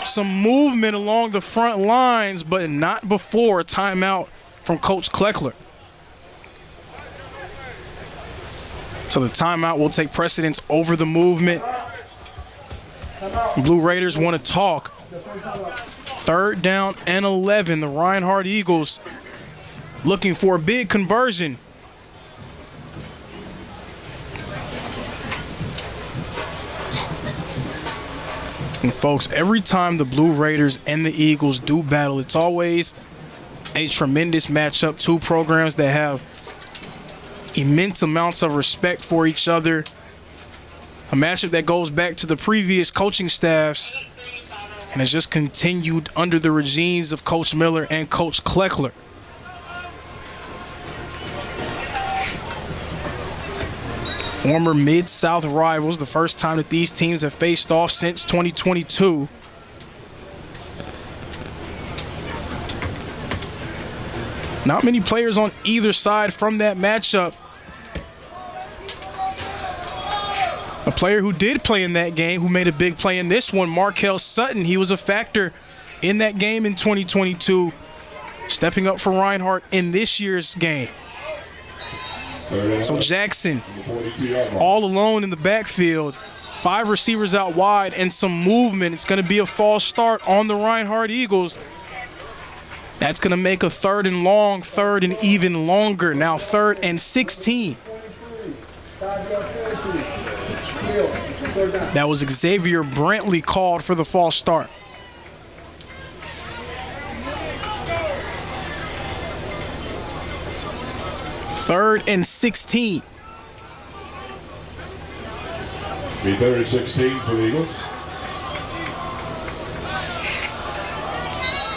some movement along the front lines, but not before a timeout from Coach Kleckler. So the timeout will take precedence over the movement. Blue Raiders want to talk. 3rd down and 11. The Reinhardt Eagles looking for a big conversion. And folks, every time the Blue Raiders and the Eagles do battle, it's always a tremendous matchup. Two programs that have immense amounts of respect for each other. A matchup that goes back to the previous coaching staffs and has just continued under the regimes of Coach Miller and Coach Kleckler. Former Mid-South rivals, the first time that these teams have faced off since 2022. Not many players on either side from that matchup. A player who did play in that game, who made a big play in this one, Markel Sutton. He was a factor in that game in 2022, stepping up for Reinhardt in this year's game. So Jackson, all alone in the backfield, 5 receivers out wide and some movement. It's going to be a false start on the Reinhardt Eagles. That's going to make a 3rd and long, 3rd and even longer. Now 3rd and 16. That was Xavier Brantley called for the false start. Third and 16. Be 3rd and 16 for the Eagles.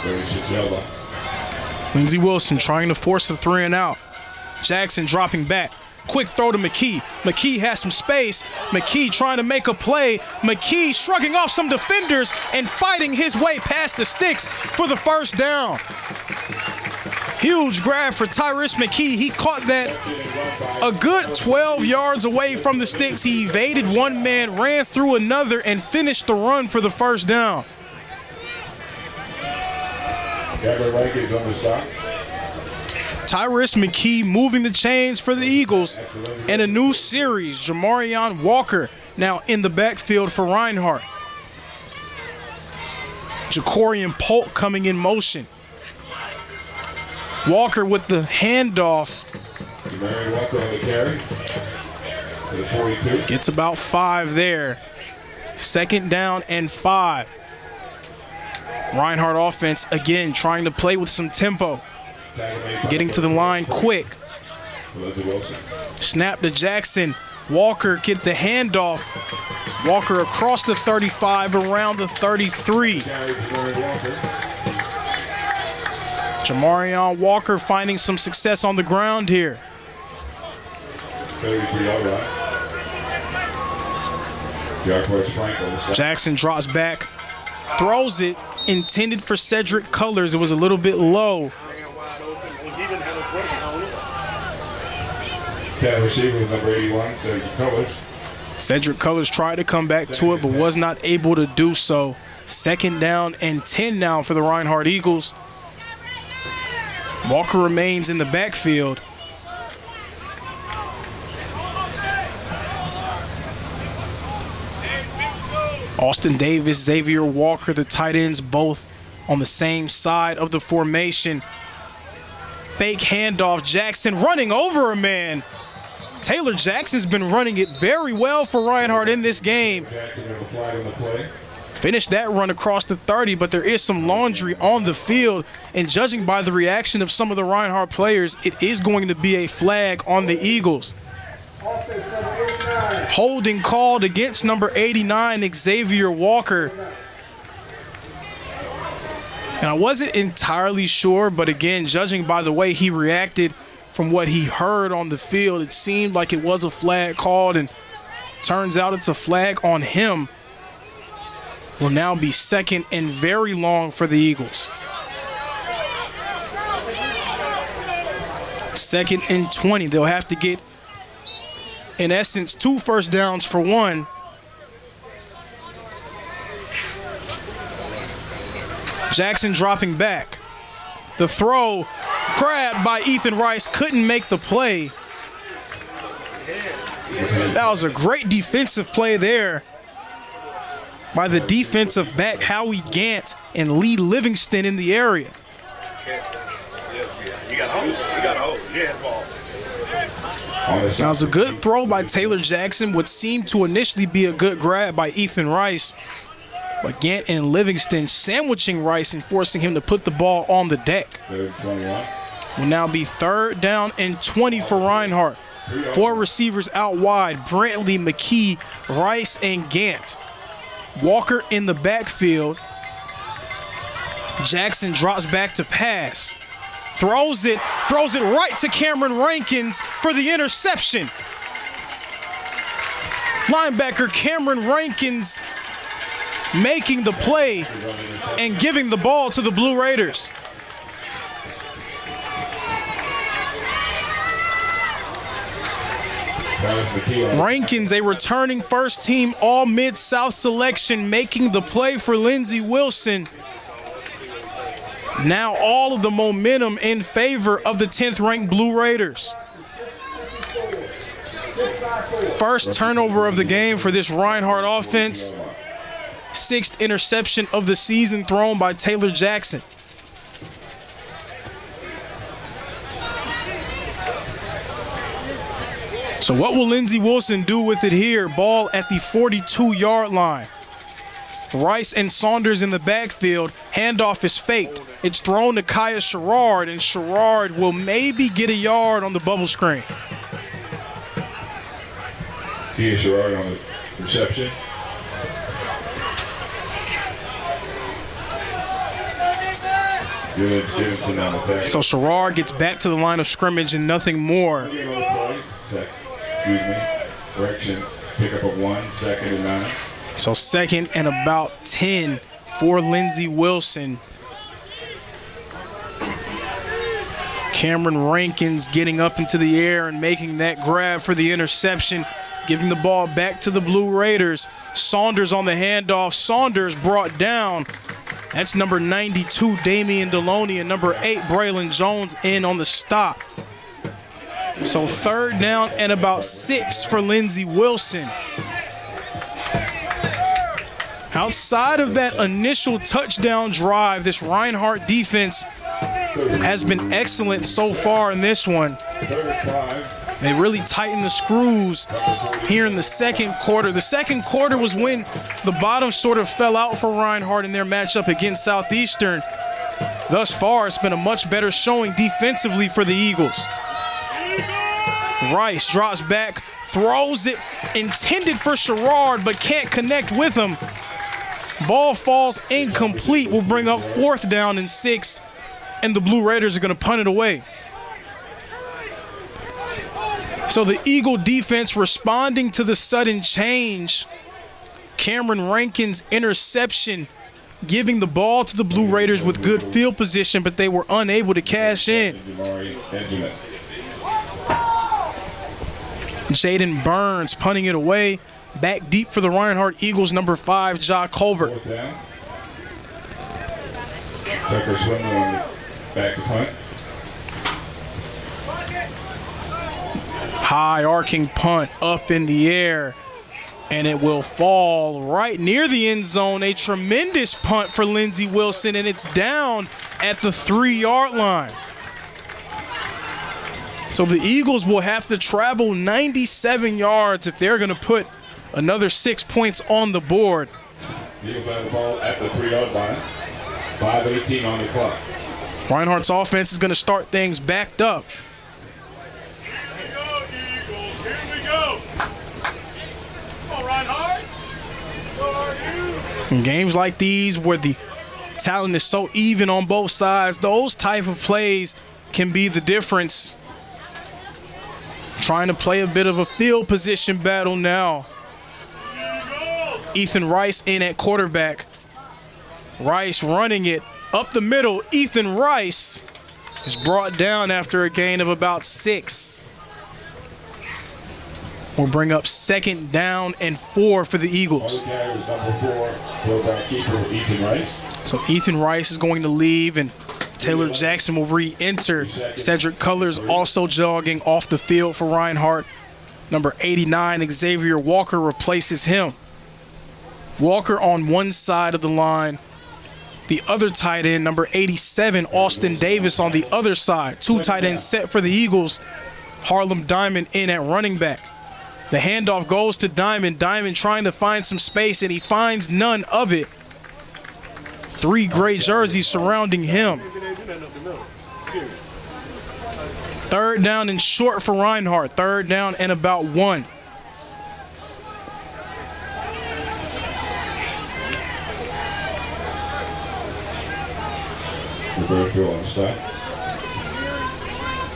36 yard line. Lindsey Wilson trying to force the 3 and out. Jackson dropping back. Quick throw to McKee. McKee has some space. McKee trying to make a play. McKee shrugging off some defenders and fighting his way past the sticks for the first down. Huge grab for Tyrus McKee. He caught that a good 12 yards away from the sticks. He evaded one man, ran through another, and finished the run for the first down. Tyrus McKee moving the chains for the Eagles. And a new series, Jamarion Walker now in the backfield for Reinhardt. Jacorian Polk coming in motion. Walker with the handoff. Walker on the carry. To the 42. Gets about 5 there. 2nd down and 5. Reinhardt offense again trying to play with some tempo. Getting to the line quick. Snap to Jackson. Walker get the handoff. Walker across the 35, around the 33. Jamarion Walker finding some success on the ground here. 33 yard line. Jackson drops back, throws it, intended for Cedric Cullors. It was a little bit low. Receiver number 81, Cedric Cullors. Cedric Cullors tried to come back to it, but was not able to do so. 2nd down and 10 now for the Reinhardt Eagles. Walker remains in the backfield. Austin Davis, Xavier Walker, the tight ends both on the same side of the formation. Fake handoff, Jackson running over a man. Taylor Jackson's been running it very well for Reinhardt in this game. Finished that run across the 30, but there is some laundry on the field. And judging by the reaction of some of the Reinhardt players, it is going to be a flag on the Eagles. Holding called against number 89, Xavier Walker. And I wasn't entirely sure, but again, judging by the way he reacted from what he heard on the field, it seemed like it was a flag called, and turns out it's a flag on him. Will now be 2nd and very long for the Eagles. 2nd and 20. They'll have to get, in essence, 2 first downs for 1. Jackson dropping back. The throw, grabbed by Ethan Rice, couldn't make the play. That was a great defensive play there by the defensive back, Howie Gant and Lee Livingston in the area. You got to hold. You got to hold. You had the ball. That was a good throw by Taylor Jackson, what seemed to initially be a good grab by Ethan Rice. But Gant and Livingston sandwiching Rice and forcing him to put the ball on the deck. Will now be 3rd down and 20 for Reinhardt. 4 receivers out wide, Brantley, McKee, Rice, and Gant. Walker in the backfield. Jackson drops back to pass. Throws it right to Cameron Rankins for the interception. Linebacker Cameron Rankins making the play and giving the ball to the Blue Raiders. Rankins, a returning first-team All-Mid-South selection, making the play for Lindsey Wilson. Now all of the momentum in favor of the 10th-ranked Blue Raiders. First turnover of the game for this Reinhardt offense. 6th interception of the season thrown by Taylor Jackson. So what will Lindsey Wilson do with it here? Ball at the 42-yard line. Rice and Saunders in the backfield. Handoff is faked. It's thrown to Kaya Sherrard, and Sherrard will maybe get a yard on the bubble screen. Kaya Sherrard on the reception. So Sherrard gets back to the line of scrimmage and nothing more. Correction, pickup of 1, 2nd and 9. So 2nd and about 10 for Lindsey Wilson. Cameron Rankins getting up into the air and making that grab for the interception, giving the ball back to the Blue Raiders. Saunders on the handoff. Saunders brought down. That's number 92, Damian Deloney, and number 8, Braylon Jones in on the stop. So 3rd down and about 6 for Lindsey Wilson. Outside of that initial touchdown drive, this Reinhardt defense has been excellent so far in this one. They really tightened the screws here in the 2nd quarter. The 2nd quarter was when the bottom sort of fell out for Reinhardt in their matchup against Southeastern. Thus far, it's been a much better showing defensively for the Eagles. Rice drops back, throws it, intended for Sherrard, but can't connect with him. Ball falls incomplete. Will bring up 4th down and 6, and the Blue Raiders are going to punt it away. So the Eagle defense responding to the sudden change. Cameron Rankins' interception, giving the ball to the Blue Raiders with good field position, but they were unable to cash in. Jaden Burns punting it away. Back deep for the Reinhardt Eagles, number 5, Ja Culver. Tucker Swindler on the back to punt. High arcing punt up in the air, and it will fall right near the end zone. A tremendous punt for Lindsey Wilson, and it's down at the 3-yard line. So the Eagles will have to travel 97 yards if they're going to put another 6 points on the board. Eagles have the ball at the 3-yard line. 5:18 on the clock. Reinhardt's offense is going to start things backed up. In games like these where the talent is so even on both sides, those type of plays can be the difference. Trying to play a bit of a field position battle now. Ethan Rice in at quarterback. Rice running it up the middle. Ethan Rice is brought down after a gain of about 6. will bring up 2nd down and 4 for the Eagles. Carry was number 4, fullback keeper Ethan Rice. So Ethan Rice is going to leave, and Taylor Jackson will re-enter. Cedric Cullors also jogging off the field for Reinhardt. Number 89, Xavier Walker, replaces him. Walker on one side of the line. The other tight end, number 87, Austin Davis, on the other side. 2 tight ends set for the Eagles. Harlem Diamond in at running back. The handoff goes to Diamond. Diamond trying to find some space, and he finds none of it. 3 gray jerseys surrounding him. 3rd down and short for Reinhardt. 3rd down and about 1.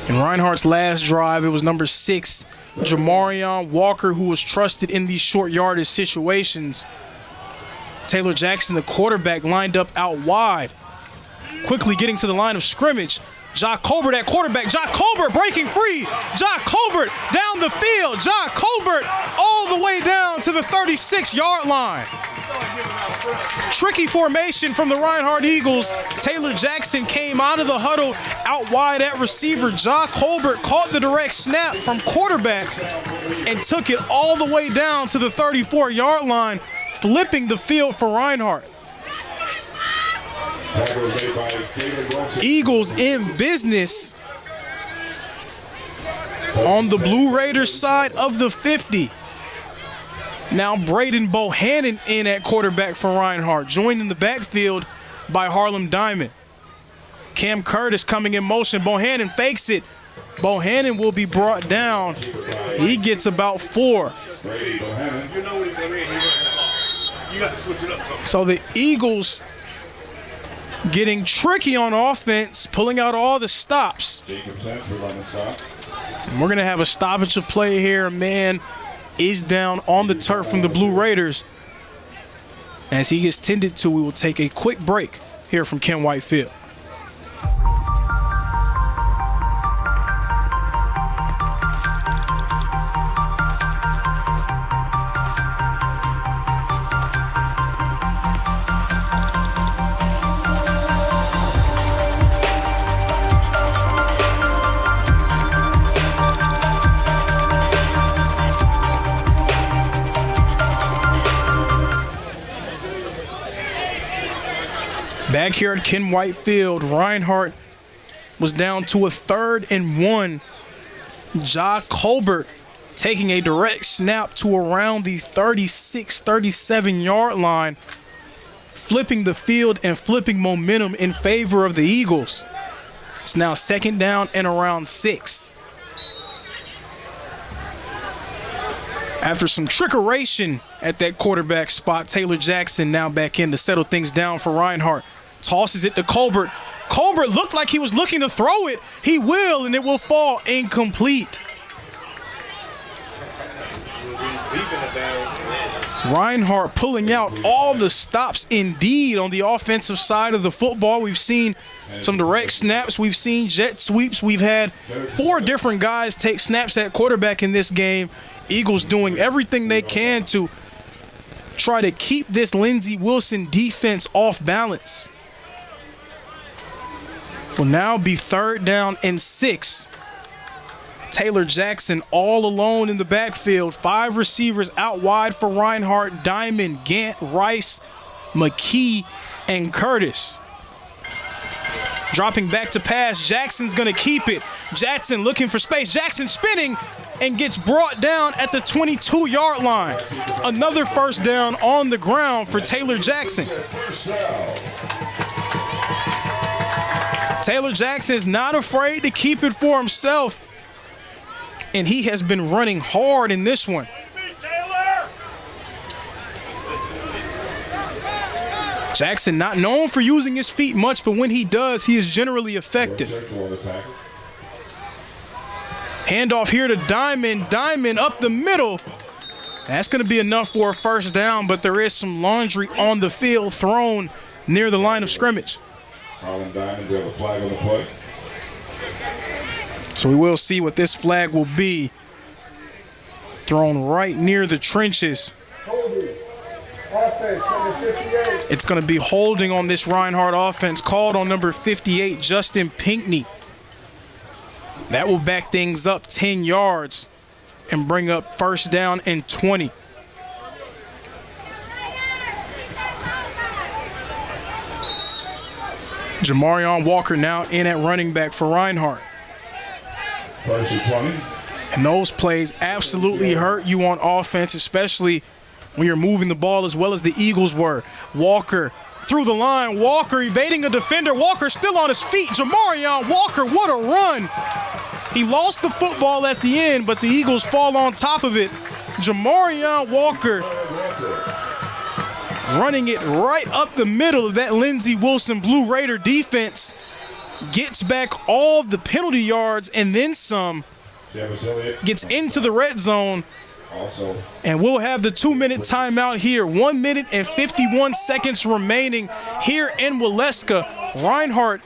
In Reinhardt's last drive, it was number 6, Jamarion Walker, who was trusted in these short yardage situations. Taylor Jackson, the quarterback, lined up out wide. Quickly getting to the line of scrimmage. Ja Colbert at quarterback. Ja Colbert breaking free. Ja Colbert down the field. Ja Colbert all the way down to the 36-yard line. Tricky formation from the Reinhardt Eagles. Taylor Jackson came out of the huddle out wide at receiver. Ja Colbert caught the direct snap from quarterback and took it all the way down to the 34-yard line, flipping the field for Reinhardt. Eagles in business on the Blue Raiders side of the 50. Now Braden Bohannon in at quarterback for Reinhardt, joined in the backfield by Harlem Diamond. Cam Curtis coming in motion. Bohannon fakes it. Bohannon will be brought down. He gets about 4. So the Eagles getting tricky on offense, pulling out all the stops. And we're going to have a stoppage of play here. A man is down on the turf from the Blue Raiders. As he gets tended to, we will take a quick break here from Ken White Field. Back here at Ken White Field, Reinhardt was down to a 3rd and 1. Ja Colbert taking a direct snap to around the 36, 37-yard line, flipping the field and flipping momentum in favor of the Eagles. It's now 2nd down and around 6. After some trickeration at that quarterback spot, Taylor Jackson now back in to settle things down for Reinhardt. Tosses it to Colbert. Colbert looked like he was looking to throw it. He will, and it will fall incomplete. Reinhardt pulling out all the stops indeed on the offensive side of the football. We've seen some direct snaps. We've seen jet sweeps. We've had 4 different guys take snaps at quarterback in this game. Eagles doing everything they can to try to keep this Lindsey Wilson defense off balance. Will now be 3rd down and 6. Taylor Jackson all alone in the backfield. 5 receivers out wide for Reinhardt, Diamond, Gant, Rice, McKee, and Curtis. Dropping back to pass. Jackson's going to keep it. Jackson looking for space. Jackson spinning and gets brought down at the 22-yard line. Another 1st down on the ground for Taylor Jackson. Taylor Jackson is not afraid to keep it for himself, and he has been running hard in this one. Jackson not known for using his feet much, but when he does, he is generally effective. Handoff here to Diamond. Diamond up the middle. That's going to be enough for a 1st down, but there is some laundry on the field thrown near the line of scrimmage. Harlem Diamond, we have a flag on the play. So we will see what this flag will be. thrown right near the trenches. It's going to be holding on this Reinhardt offense, called on number 58, Justin Pinkney. That will back things up 10 yards and bring up first down and 20. Jamarion Walker now in at running back for Reinhardt. First and 20. And those plays absolutely hurt you on offense, especially when you're moving the ball as well as the Eagles were. Walker through the line. Walker evading a defender. Walker still on his feet. Jamarion Walker, what a run. He lost the football at the end, but the Eagles fall on top of it. Jamarion Walker running it right up the middle of that Lindsey Wilson Blue Raider defense. Gets back all the penalty yards and then some. Gets into the red zone. And we'll have the 2-minute timeout here. 1 minute and 51 seconds remaining here in Waleska. Reinhardt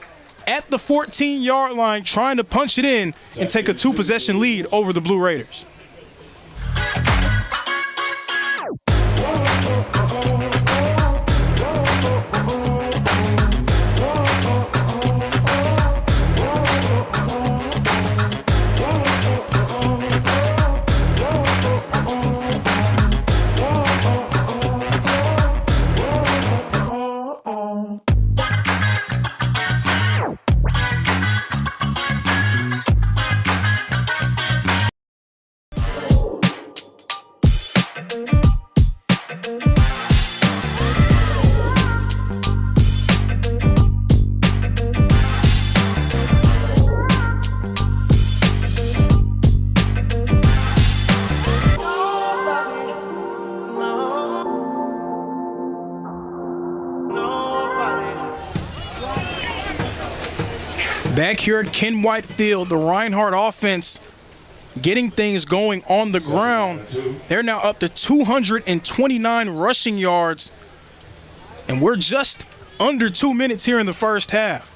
at the 14-yard line trying to punch it in and take a 2-possession lead over the Blue Raiders. Back here at Ken White Field, the Reinhardt offense getting things going on the ground. They're now up to 229 rushing yards, and we're just under 2 minutes here in the first half.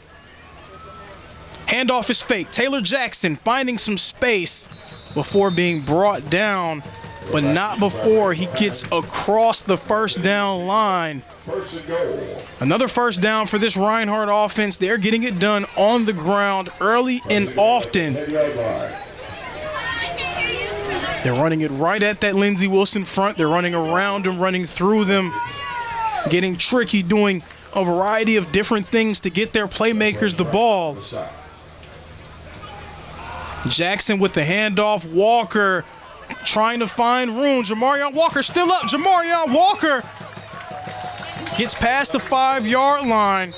Handoff is fake. Taylor Jackson finding some space before being brought down, but not before he gets across the first down line. Another first down for this Reinhardt offense. They're getting it done on the ground early and often. They're running it right at that Lindsey Wilson front. They're running around and running through them, getting tricky, doing a variety of different things to get their playmakers the ball. Jackson with the handoff. Walker trying to find room. Jamarion Walker still up. Jamarion Walker gets past the 5-yard line.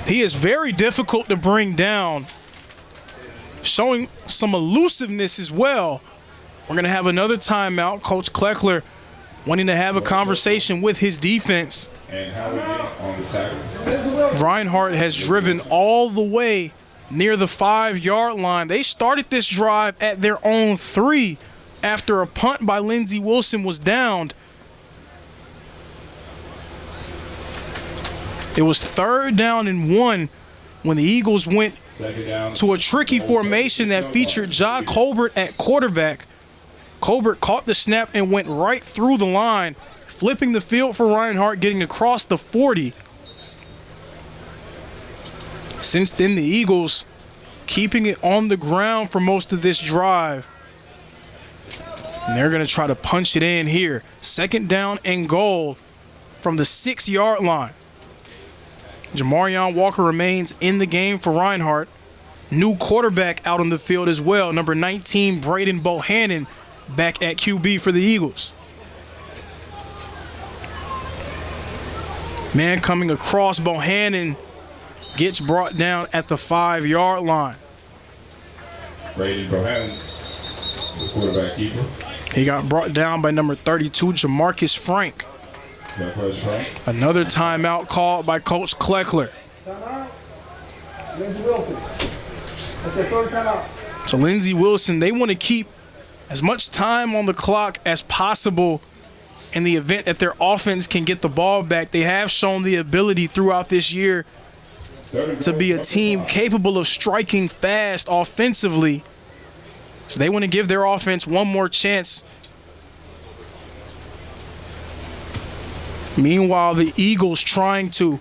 He is very difficult to bring down, showing some elusiveness as well. We're going to have another timeout. Coach Kleckler wanting to have a conversation with his defense. Reinhardt has driven all the way near the 5-yard line. They started this drive at their own 3 after a punt by Lindsey Wilson was downed. It was 3rd down and 1 when the Eagles went to a tricky formation that featured Ja Colbert at quarterback. Colbert caught the snap and went right through the line, flipping the field for Reinhardt, getting across the 40. Since then, the Eagles keeping it on the ground for most of this drive. And they're going to try to punch it in here. 2nd down and goal from the 6-yard line. Jamarion Walker remains in the game for Reinhardt. New quarterback out on the field as well. Number 19, Braden Bohannon, back at QB for the Eagles. Man coming across. Bohannon gets brought down at the 5-yard line. Braden Bohannon, the quarterback keeper. He got brought down by number 32, Jamarcus Frank. Another timeout called by Coach Kleckler. So Lindsey Wilson, they want to keep as much time on the clock as possible in the event that their offense can get the ball back. They have shown the ability throughout this year to be a team capable of striking fast offensively. So they want to give their offense one more chance. Meanwhile, the Eagles trying to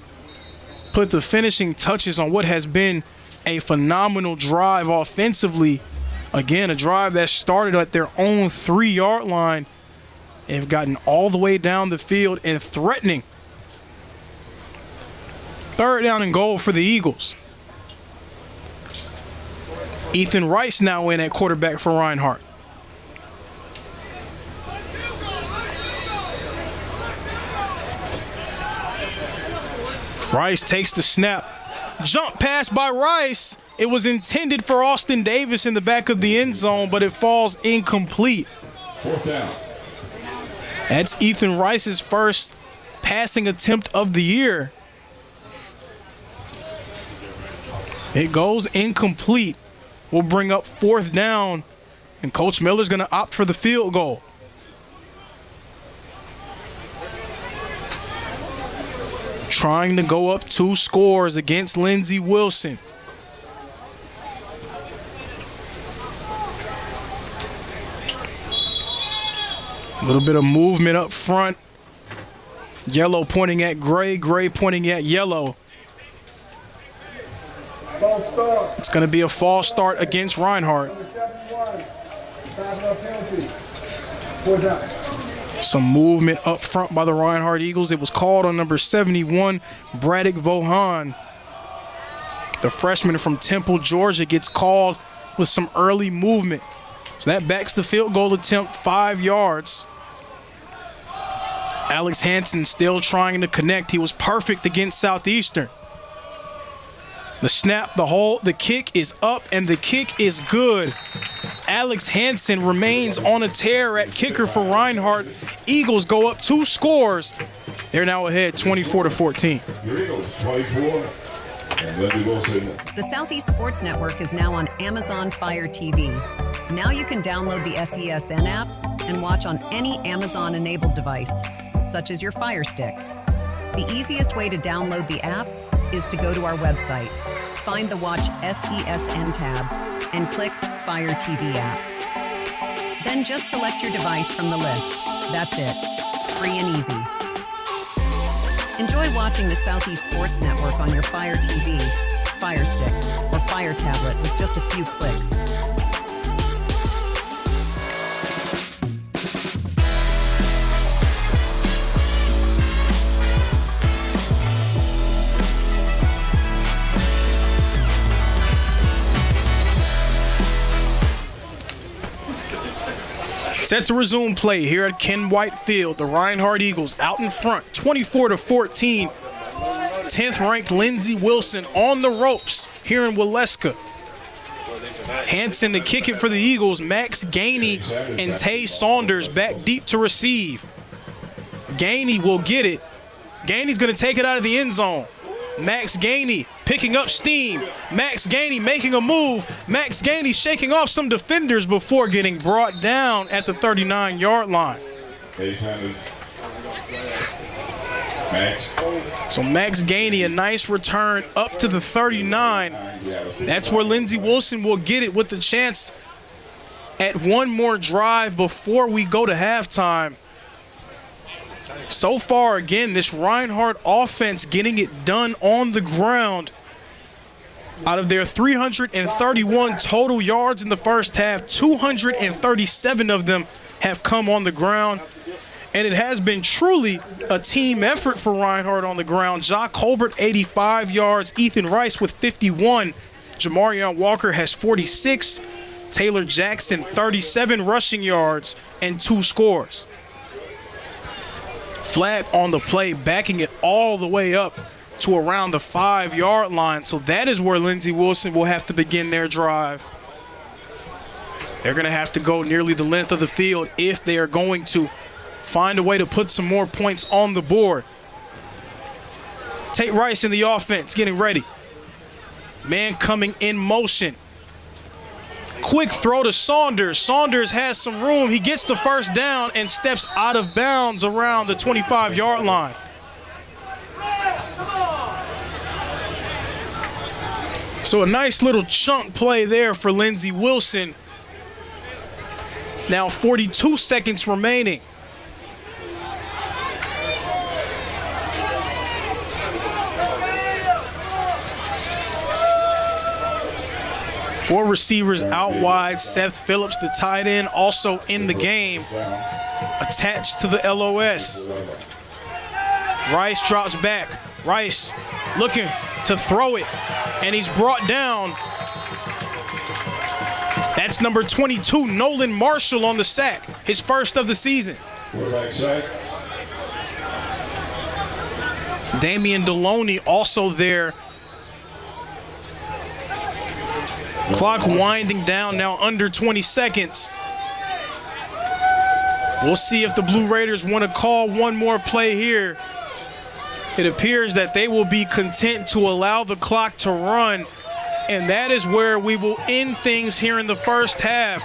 put the finishing touches on what has been a phenomenal drive offensively. Again, a drive that started at their own 3-yard line. They've gotten all the way down the field and threatening. 3rd down and goal for the Eagles. Ethan Rice now in at quarterback for Reinhardt. Rice takes the snap. Jump pass by Rice. It was intended for Austin Davis in the back of the end zone, but it falls incomplete. 4th down. That's Ethan Rice's first passing attempt of the year. It goes incomplete. We'll bring up 4th down, and Coach Miller's going to opt for the field goal. Trying to go up 2 scores against Lindsey Wilson. A little bit of movement up front. Yellow pointing at gray, gray pointing at yellow. It's going to be a false start against Reinhardt. Some movement up front by the Reinhardt Eagles. It was called on number 71, Braddock Vaughan. The freshman from Temple, Georgia, gets called with some early movement. So that backs the field goal attempt 5 yards. Alex Hansen still trying to connect. He was perfect against Southeastern. The snap, the hold, the kick is up, and the kick is good. Alex Hansen remains on a tear at kicker for Reinhardt. Eagles go up 2 scores. They're now ahead 24-14. Your Eagles, 24. And Lindsey Wilson. The Southeast Sports Network is now on Amazon Fire TV. Now you can download the SESN app and watch on any Amazon-enabled device, such as your Fire Stick. The easiest way to download the app is to go to our website, find the Watch SESN tab, and click Fire TV app. Then just select your device from the list. That's it. Free and easy. Enjoy watching the Southeast Sports Network on your Fire TV, Fire Stick, or Fire tablet with just a few clicks. Set to resume play here at Ken White Field. The Reinhardt Eagles out in front, 24-14. 10th ranked Lindsey Wilson on the ropes here in Waleska. Hansen to kick it for the Eagles. Max Gainey and Tay Saunders back deep to receive. Gainey will get it. Gainey's going to take it out of the end zone. Max Gainey picking up steam. Max Gainey making a move. Max Gainey shaking off some defenders before getting brought down at the 39-yard line. So Max Gainey, a nice return up to the 39. That's where Lindsey Wilson will get it with the chance at one more drive before we go to halftime. So far, again, this Reinhardt offense getting it done on the ground. Out of their 331 total yards in the first half, 237 of them have come on the ground. And it has been truly a team effort for Reinhardt on the ground. Jock Colbert, 85 yards. Ethan Rice with 51. Jamarion Walker has 46. Taylor Jackson, 37 rushing yards and 2 scores. Flag on the play, backing it all the way up to around the 5-yard line. So that is where Lindsey Wilson will have to begin their drive. They're going to have to go nearly the length of the field if they are going to find a way to put some more points on the board. Tate Rice in the offense, getting ready. Man coming in motion. Quick throw to Saunders. Saunders has some room. He gets the first down and steps out of bounds around the 25-yard line. So a nice little chunk play there for Lindsey Wilson. Now 42 seconds remaining. Four receivers out wide. Seth Phillips, the tight end, also in the game, attached to the LOS. Rice drops back. Rice looking to throw it, and he's brought down. That's number 22, Nolan Marshall, on the sack, his first of the season. Quarterback sack. Damian Deloney also there. Clock winding down now, under 20 seconds. We'll see if the Blue Raiders want to call one more play here. It appears that they will be content to allow the clock to run, and that is where we will end things here in the first half.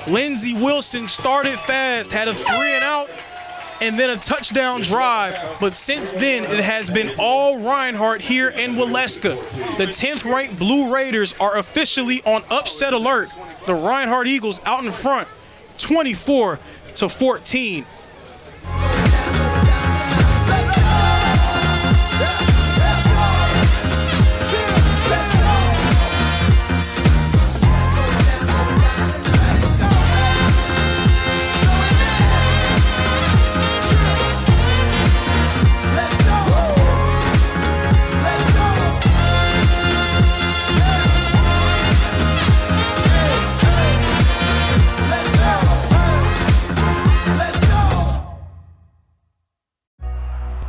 Lindsey Wilson started fast, had a 3-and-out, and then a touchdown drive. But since then, it has been all Reinhardt here in Waleska. The 10th-ranked Blue Raiders are officially on upset alert. The Reinhardt Eagles out in front, 24-14.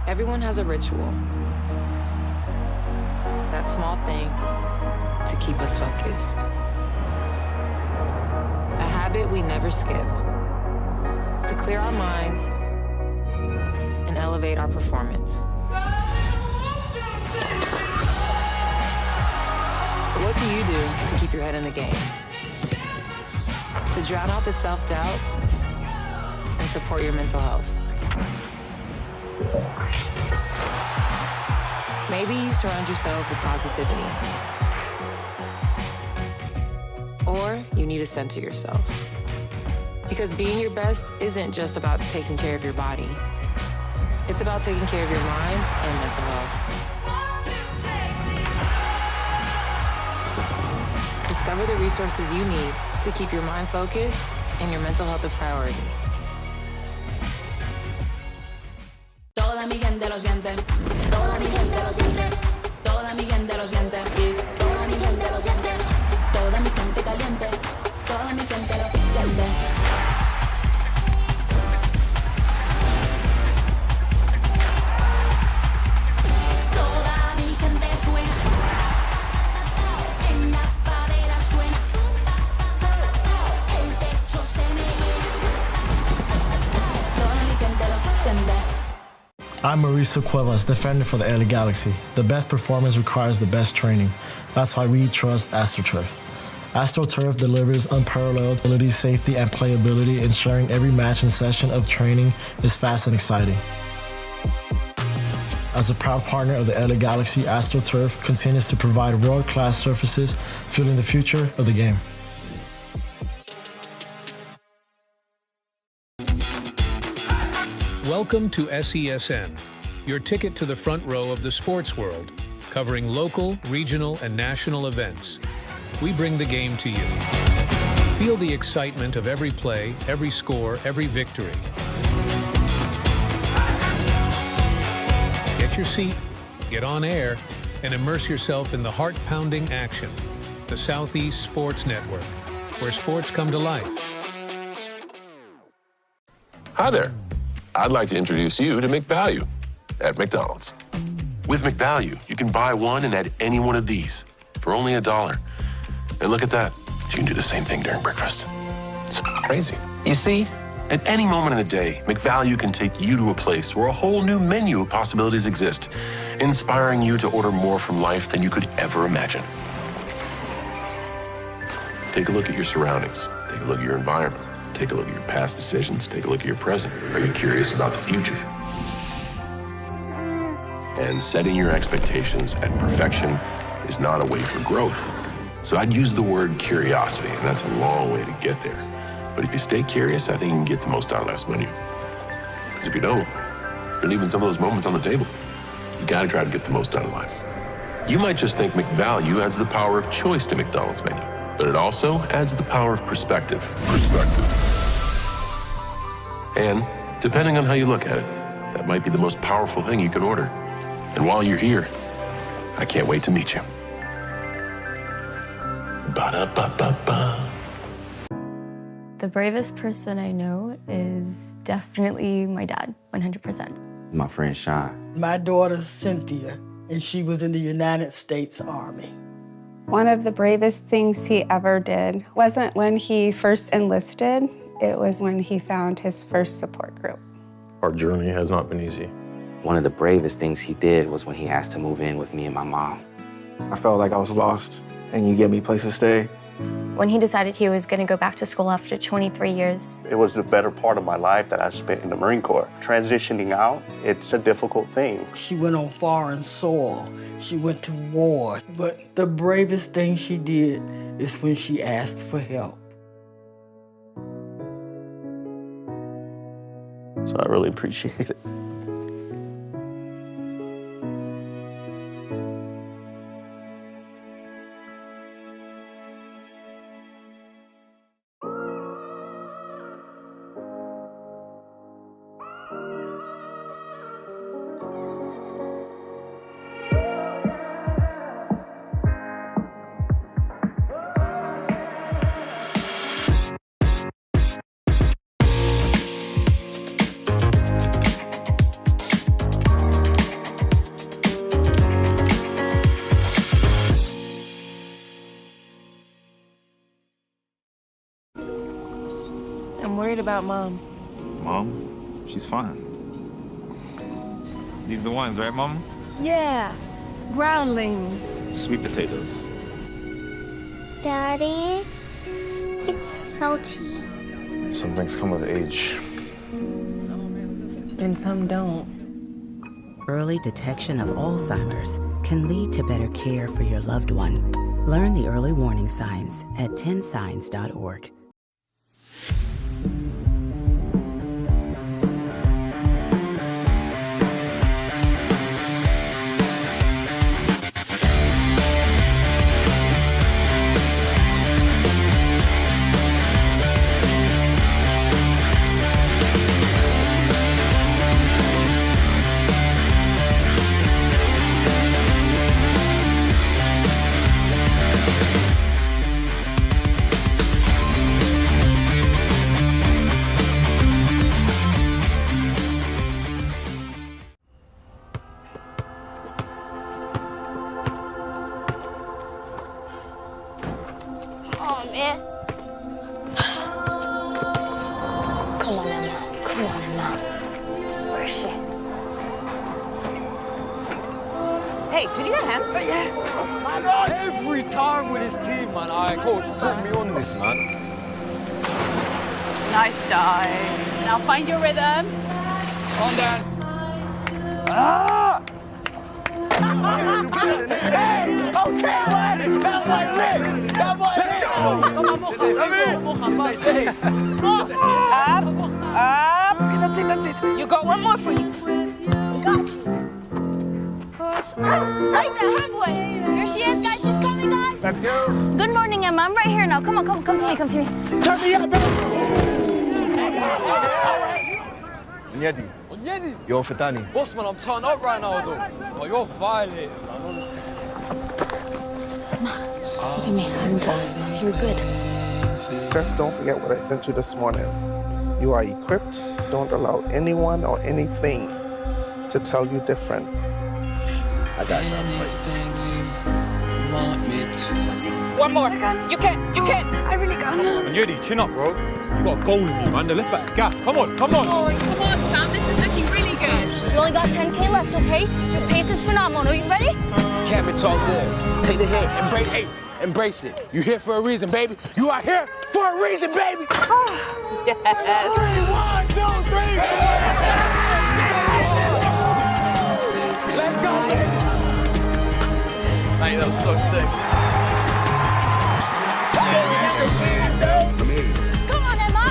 Everyone has a ritual. That small thing to keep us focused. A habit we never skip. To clear our minds and elevate our performance. But what do you do to keep your head in the game? To drown out the self-doubt and support your mental health. Maybe you surround yourself with positivity. Or you need to center yourself. Because being your best isn't just about taking care of your body. It's about taking care of your mind and mental health. Discover the resources you need to keep your mind focused and your mental health a priority. Toda mi gente lo siente, toda mi gente lo siente, toda mi gente lo siente, toda mi gente lo siente, toda mi gente caliente, toda mi gente lo siente. Toda mi gente suena, en la fadera suena, el techo se me llena, toda mi gente lo siente. I'm Mauricio Cuevas, defender for the LA Galaxy. The best performance requires the best training. That's why we trust AstroTurf. AstroTurf delivers unparalleled ability, safety, and playability, ensuring every match and session of training is fast and exciting. As a proud partner of the LA Galaxy, AstroTurf continues to provide world-class surfaces, fueling the future of the game. Welcome to SESN, your ticket to the front row of the sports world, covering local, regional, and national events. We bring the game to you. Feel the excitement of every play, every score, every victory. Get your seat, get on air, and immerse yourself in the heart-pounding action. The Southeast Sports Network, where sports come to life. Hi there. I'd like to introduce you to McValue at McDonald's. With McValue, you can buy one and add any one of these for only $1. And look at that. You can do the same thing during breakfast. It's crazy. You see, at any moment in the day, McValue can take you to a place where a whole new menu of possibilities exist, inspiring you to order more from life than you could ever imagine. Take a look at your surroundings. Take a look at your environment. Take a look at your past decisions. Take a look at your present. Are you curious about the future? And setting your expectations at perfection is not a way for growth. So I'd use the word curiosity, and that's a long way to get there. But if you stay curious, I think you can get the most out of life's menu. Because if you don't, you're leaving some of those moments on the table. You gotta try to get the most out of life. You might just think McValue adds the power of choice to McDonald's menu, but it also adds the power of perspective. And depending on how you look at it, that might be the most powerful thing you can order. And while you're here, I can't wait to meet you. Ba-da-ba-ba-ba. The bravest person I know is definitely my dad, 100%. My friend Sean. My daughter Cynthia, and she was in the United States Army. One of the bravest things he ever did wasn't when he first enlisted, it was when he found his first support group. Our journey has not been easy. One of the bravest things he did was when he asked to move in with me and my mom. I felt like I was lost, and you gave me a place to stay. When he decided he was going to go back to school after 23 years. It was the better part of my life that I spent in the Marine Corps. Transitioning out, it's a difficult thing. She went on foreign soil. She went to war. But the bravest thing she did is when she asked for help. So I really appreciate it. I'm worried about Mom. Mom? She's fine. These are the ones, right, Mom? Yeah, groundlings. Sweet potatoes. Daddy, it's salty. Some things come with age. And some don't. Early detection of Alzheimer's can lead to better care for your loved one. Learn the early warning signs at 10signs.org. Hey, do you need a hand? Yeah. My God. Every time with his team, man. Coach, put me on this, man. Nice dive. Now find your rhythm. Calm down. Ah! Hey! Okay, man! That boy lit! That boy lit! Up. That's it. You got one more for you. Got you. Like the headway. Here she is, guys. She's coming, guys. Let's go. Good morning, Emma. I'm right here now. Come on, come to me, come to me. Turn me up, Onyedi. Yo, Fatani. Boss, man, I'm turned up right now, though. Oh, you're violent, man, honestly. Look at me. I'm done. You're good. Just don't forget what I sent you this morning. You are equipped. Don't allow anyone or anything to tell you different. I got something for you. One more. You can. I really can't. Onyedi, chin up, bro. You got a goal in you, man. The left back's gas. Come on. Oh, come on, Sam. This is looking really good. You only got 10K left, okay? Your pace is phenomenal. Are you ready? Cam, it's all good. Take the hit. Embrace it. You're here for a reason, baby. You are here for a reason, baby. Yes. 3, 1, 2, 3. Let's go. Mate, that was so sick. Come on, Emma.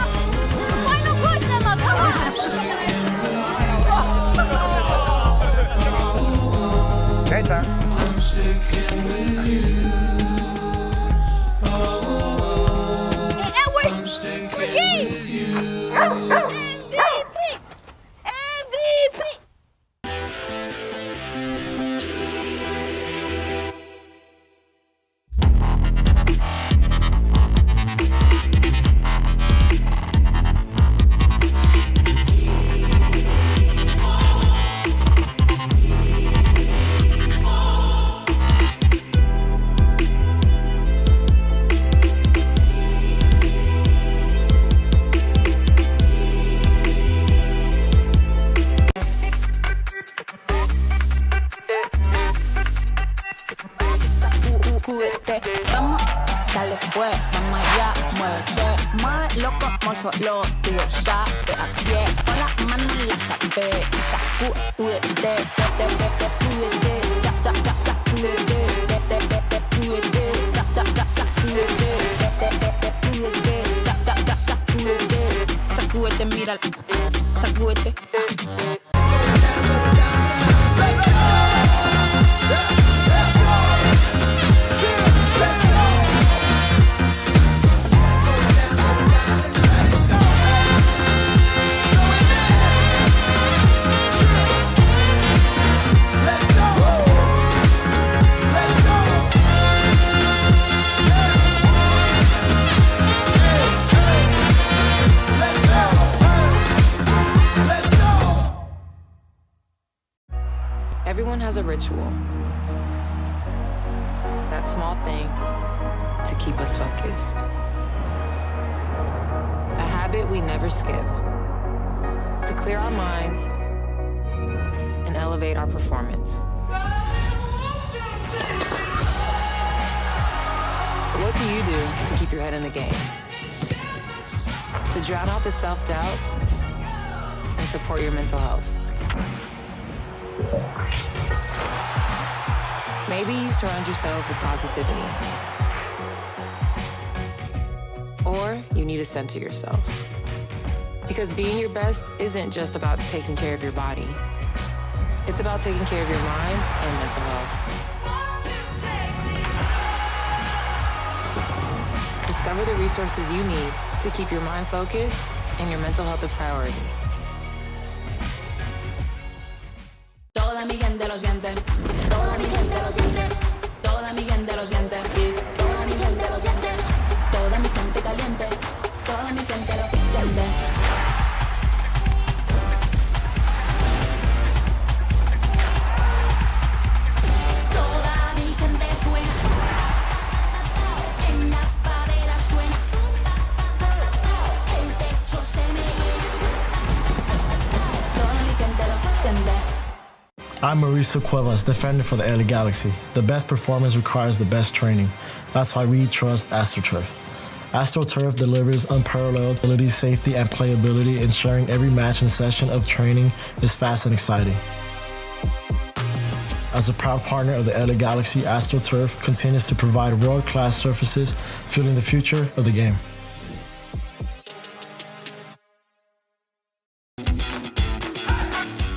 Muévelo como yo lo digo, sabe, así es. Pon las manos en la cabeza y sacúdete, sacúdete, sacúdete, sacúdete, mira, sacúdete. Everyone has a ritual. That small thing to keep us focused. A habit we never skip. To clear our minds and elevate our performance. But what do you do to keep your head in the game? To drown out the self-doubt and support your mental health. Maybe you surround yourself with positivity. Or you need to center yourself. Because being your best isn't just about taking care of your body. It's about taking care of your mind and mental health. Discover the resources you need to keep your mind focused and your mental health a priority. Toda mi gente lo siente, toda mi gente lo siente, toda mi gente lo siente, toda mi gente lo siente, toda mi gente caliente, toda mi gente lo siente. Toda mi gente suena, en la favela suena, el techo se me llena, toda mi gente lo siente. I'm Mauricio Cuevas, defender for the LA Galaxy. The best performance requires the best training. That's why we trust AstroTurf. AstroTurf delivers unparalleled ability, safety, and playability, ensuring every match and session of training is fast and exciting. As a proud partner of the LA Galaxy, AstroTurf continues to provide world-class surfaces, fueling the future of the game.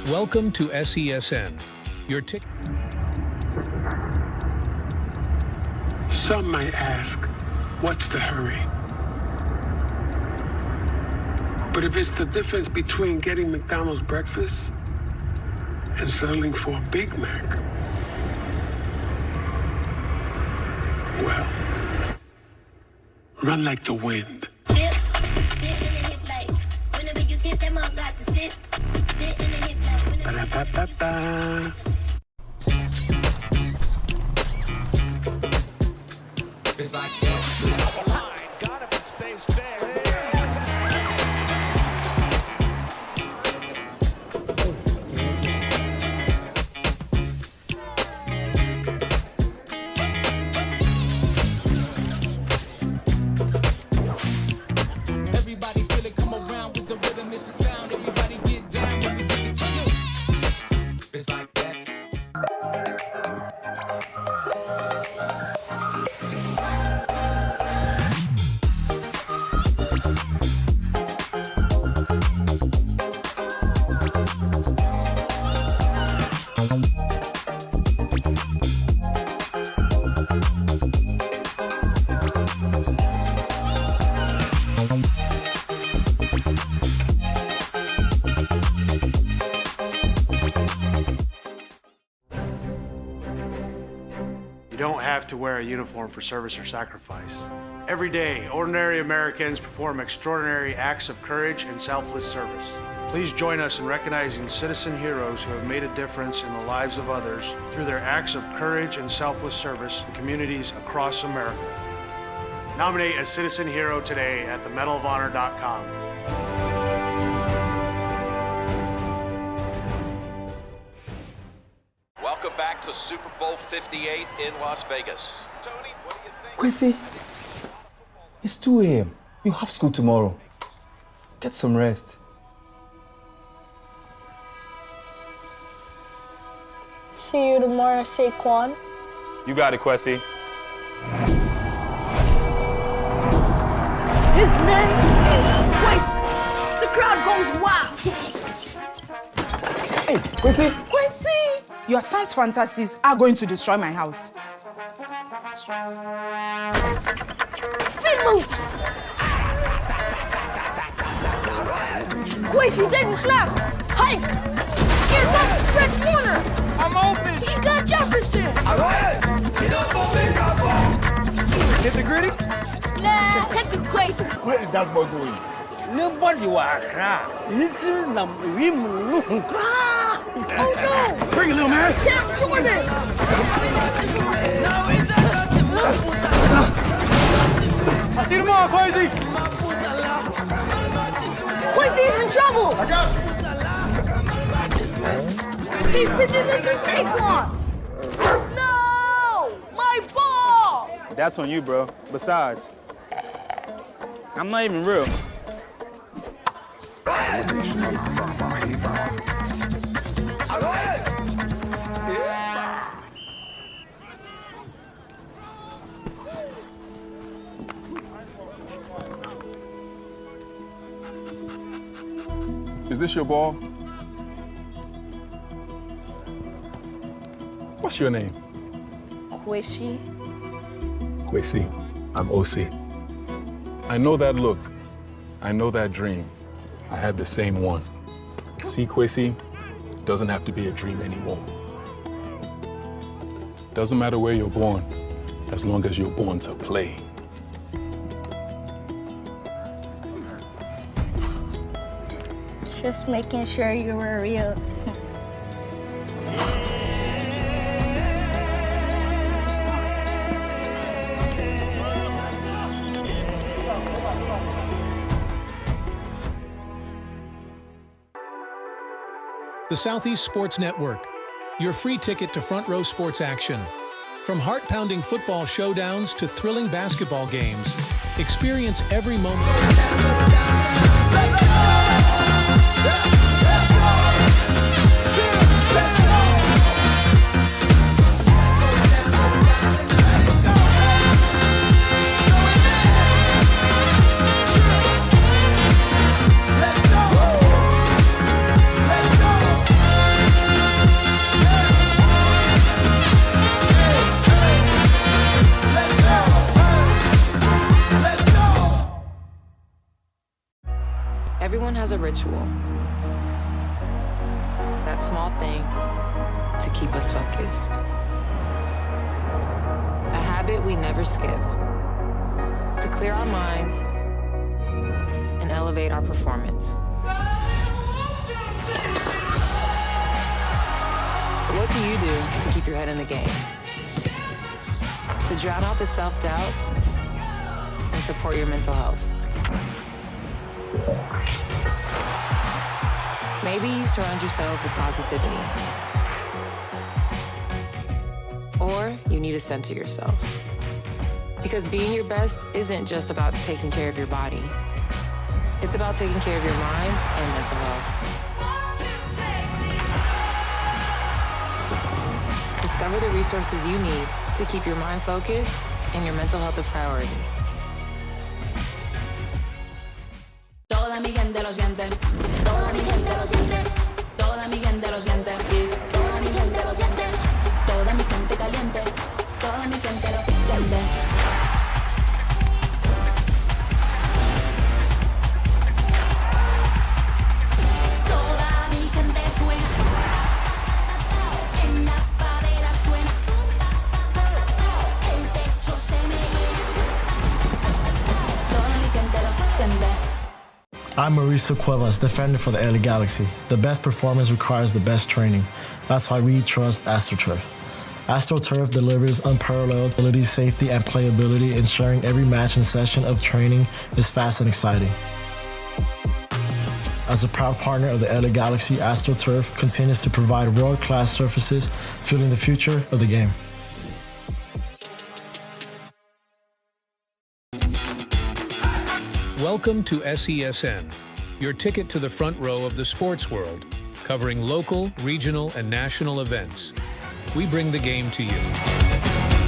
Welcome to SESN. Your ticket. Some might ask, what's the hurry? But if it's the difference between getting McDonald's breakfast and settling for a Big Mac, well, run like the wind. Sit in the hip like, whenever you tip them all got to sit in the hip like, Ba-da-ba-ba-ba. It's like that. Got it, but stays fair. Everybody feel it, come around with the rhythm, it's a sound. Everybody get down when we bring it to you. It's like that. You don't have to wear a uniform for service or sacrifice. Every day, ordinary Americans perform extraordinary acts of courage and selfless service. Please join us in recognizing citizen heroes who have made a difference in the lives of others through their acts of courage and selfless service in communities across America. Nominate a citizen hero today at themedalofhonor.com. Welcome back to Super Bowl 58 in Las Vegas. Tony, what do you think? Quincy, it's 2 a.m. You have school tomorrow. Get some rest. See you tomorrow, Saquon. You got it, Kwesi. His name is Quincy. The crowd goes wild. Hey, Kwesi. Quincy! Your son's fantasies are going to destroy my house. Spin move! Quincy, take the snap! Hike! Here comes Fred Warner! I'm open! He's got Jefferson! Hit the gritty? Nah, hit the Quincy! Where is that boy going? Nobody was little number. Oh no! Bring it, little man. Cam Jordan! I'll see you tomorrow, Kwesi. Quincy's in trouble! I got you. He pitches into Saquon! No! My ball! That's on you, bro. Besides, I'm not even real. Is this your ball? What's your name? Quincy. Kwesi. I'm OC. I know that look. I know that dream. I had the same one. See, Kwesi, doesn't have to be a dream anymore. Doesn't matter where you're born, as long as you're born to play. Just making sure you were real. The Southeast Sports Network, your free ticket to front row sports action. From heart-pounding football showdowns to thrilling basketball games, experience every moment. Everyone has a ritual. That small thing to keep us focused. A habit we never skip. To clear our minds and elevate our performance. But what do you do to keep your head in the game? To drown out the self-doubt and support your mental health. Maybe you surround yourself with positivity. Or you need to center yourself. Because being your best isn't just about taking care of your body. It's about taking care of your mind and mental health. Discover the resources you need to keep your mind focused and your mental health a priority. Toda mi gente lo siente. Toda mi gente lo siente. Toda mi gente lo siente. Toda mi gente lo siente. Toda mi gente caliente. Toda mi gente lo siente. Toda mi gente suena. En la favela suena. El techo se me llena. Toda mi gente lo siente. I'm Mauricio Cuevas, defender for the LA Galaxy. The best performance requires the best training. That's why we trust AstroTurf. AstroTurf delivers unparalleled ability, safety, and playability, ensuring every match and session of training is fast and exciting. As a proud partner of the LA Galaxy, AstroTurf continues to provide world-class surfaces, fueling the future of the game. Welcome to SESN, your ticket to the front row of the sports world, covering local, regional, and national events. We bring the game to you.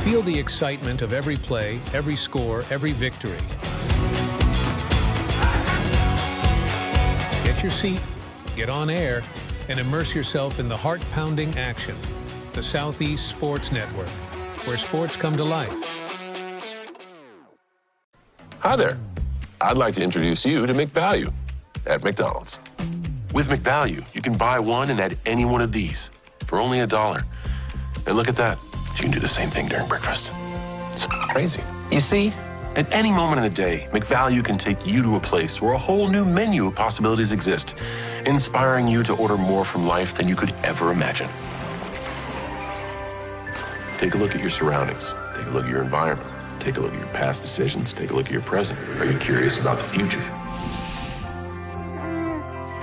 Feel the excitement of every play, every score, every victory. Get your seat, get on air, and immerse yourself in the heart-pounding action. The Southeast Sports Network, where sports come to life. Hi there. I'd like to introduce you to McValue at McDonald's. With McValue, you can buy one and add any one of these for only $1. And look at that. You can do the same thing during breakfast. It's crazy. You see, at any moment in the day, McValue can take you to a place where a whole new menu of possibilities exist, inspiring you to order more from life than you could ever imagine. Take a look at your surroundings. Take a look at your environment. Take a look at your past decisions. Take a look at your present. Are you curious about the future?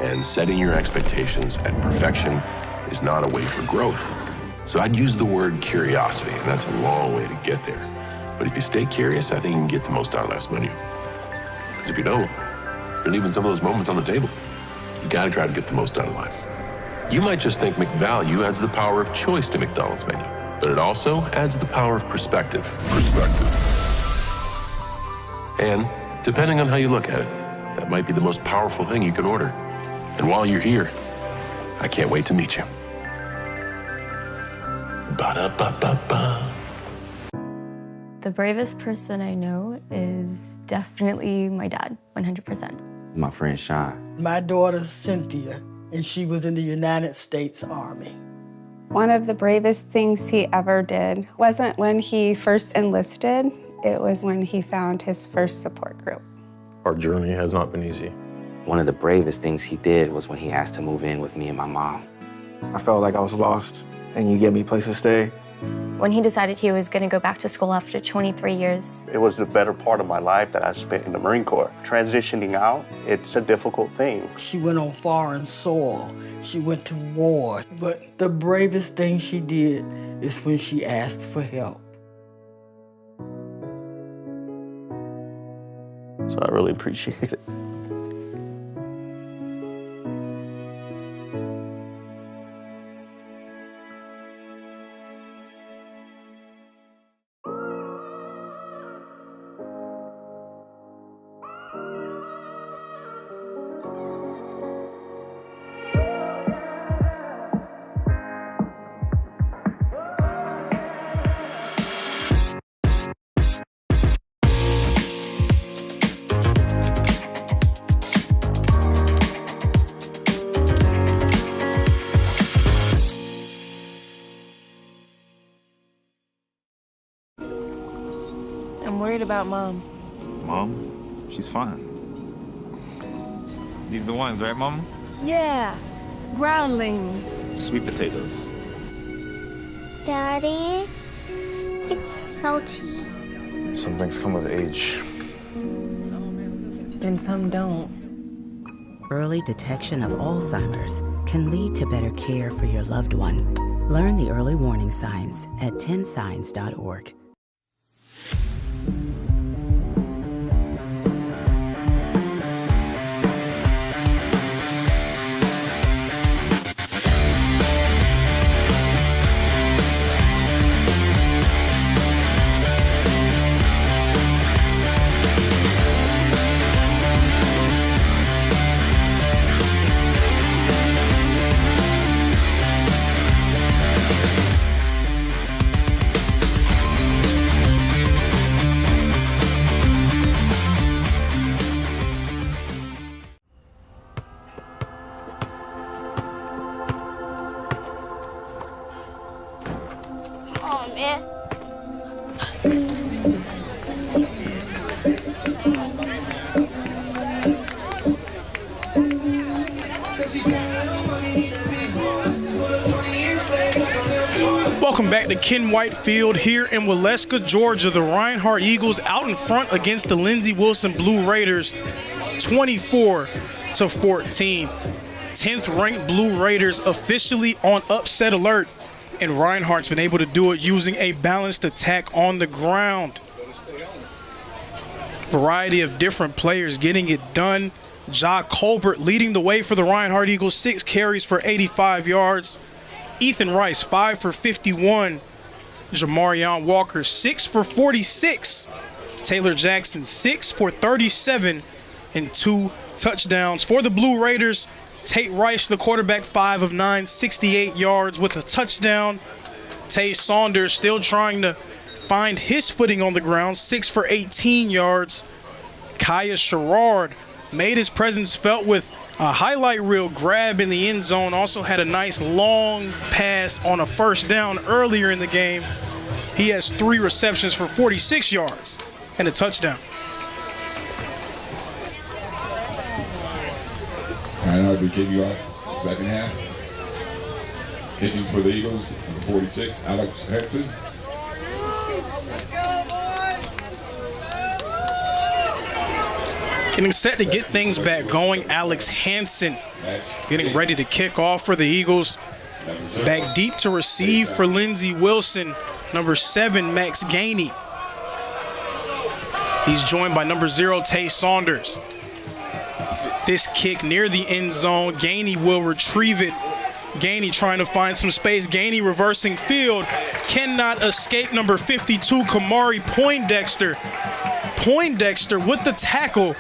And setting your expectations at perfection is not a way for growth. So I'd use the word curiosity, and that's a long way to get there. But if you stay curious, I think you can get the most out of life's menu. Because if you don't, you're leaving some of those moments on the table. You gotta try to get the most out of life. You might just think McValue adds the power of choice to McDonald's menu, but it also adds the power of perspective. And depending on how you look at it, that might be the most powerful thing you can order. And while you're here, I can't wait to meet you. Ba-da-ba-ba-ba. The bravest person I know is definitely my dad, 100%. My friend Sean. My daughter Cynthia, and she was in the United States Army. One of the bravest things he ever did wasn't when he first enlisted, it was when he found his first support group. Our journey has not been easy. One of the bravest things he did was when he asked to move in with me and my mom. I felt like I was lost, and you gave me a place to stay. When he decided he was going to go back to school after 23 years. It was the better part of my life that I spent in the Marine Corps. Transitioning out, it's a difficult thing. She went on foreign soil. She went to war. But the bravest thing she did is when she asked for help. So I really appreciate it. I'm worried about Mom. Mom? She's fine. These the ones, right, Mom? Yeah, groundlings. Sweet potatoes. Daddy, it's salty. Some things come with age. And some don't. Early detection of Alzheimer's can lead to better care for your loved one. Learn the early warning signs at 10signs.org. Welcome back to Ken White Field here in Waleska, Georgia. The Reinhardt Eagles out in front against the Lindsey Wilson Blue Raiders, 24-14. 10th ranked Blue Raiders officially on upset alert, and Reinhardt's been able to do it using a balanced attack on the ground. Variety of different players getting it done. Ja Colbert leading the way for the Reinhardt Eagles, 6 carries for 85 yards. Ethan Rice, 5 for 51. Jamarion Walker, 6 for 46. Taylor Jackson, 6 for 37 and 2 touchdowns. For the Blue Raiders, Tate Rice, the quarterback, 5 of 9, 68 yards with a touchdown. Tay Saunders still trying to find his footing on the ground, 6 for 18 yards. Kaya Sherrard made his presence felt with a highlight reel grab in the end zone. Also had a nice long pass on a first down earlier in the game. He has 3 receptions for 46 yards and a touchdown. Reinhardt will kick you off second half. Kicking for the Eagles, number 46, Alex Henson. Getting set to get things back going, Alex Hansen getting ready to kick off for the Eagles. Back deep to receive for Lindsey Wilson, number 7, Max Gainey. He's joined by number 0, Tay Saunders. This kick near the end zone, Gainey will retrieve it. Gainey trying to find some space. Gainey reversing field, cannot escape number 52, Kamari Poindexter. Poindexter with the tackle.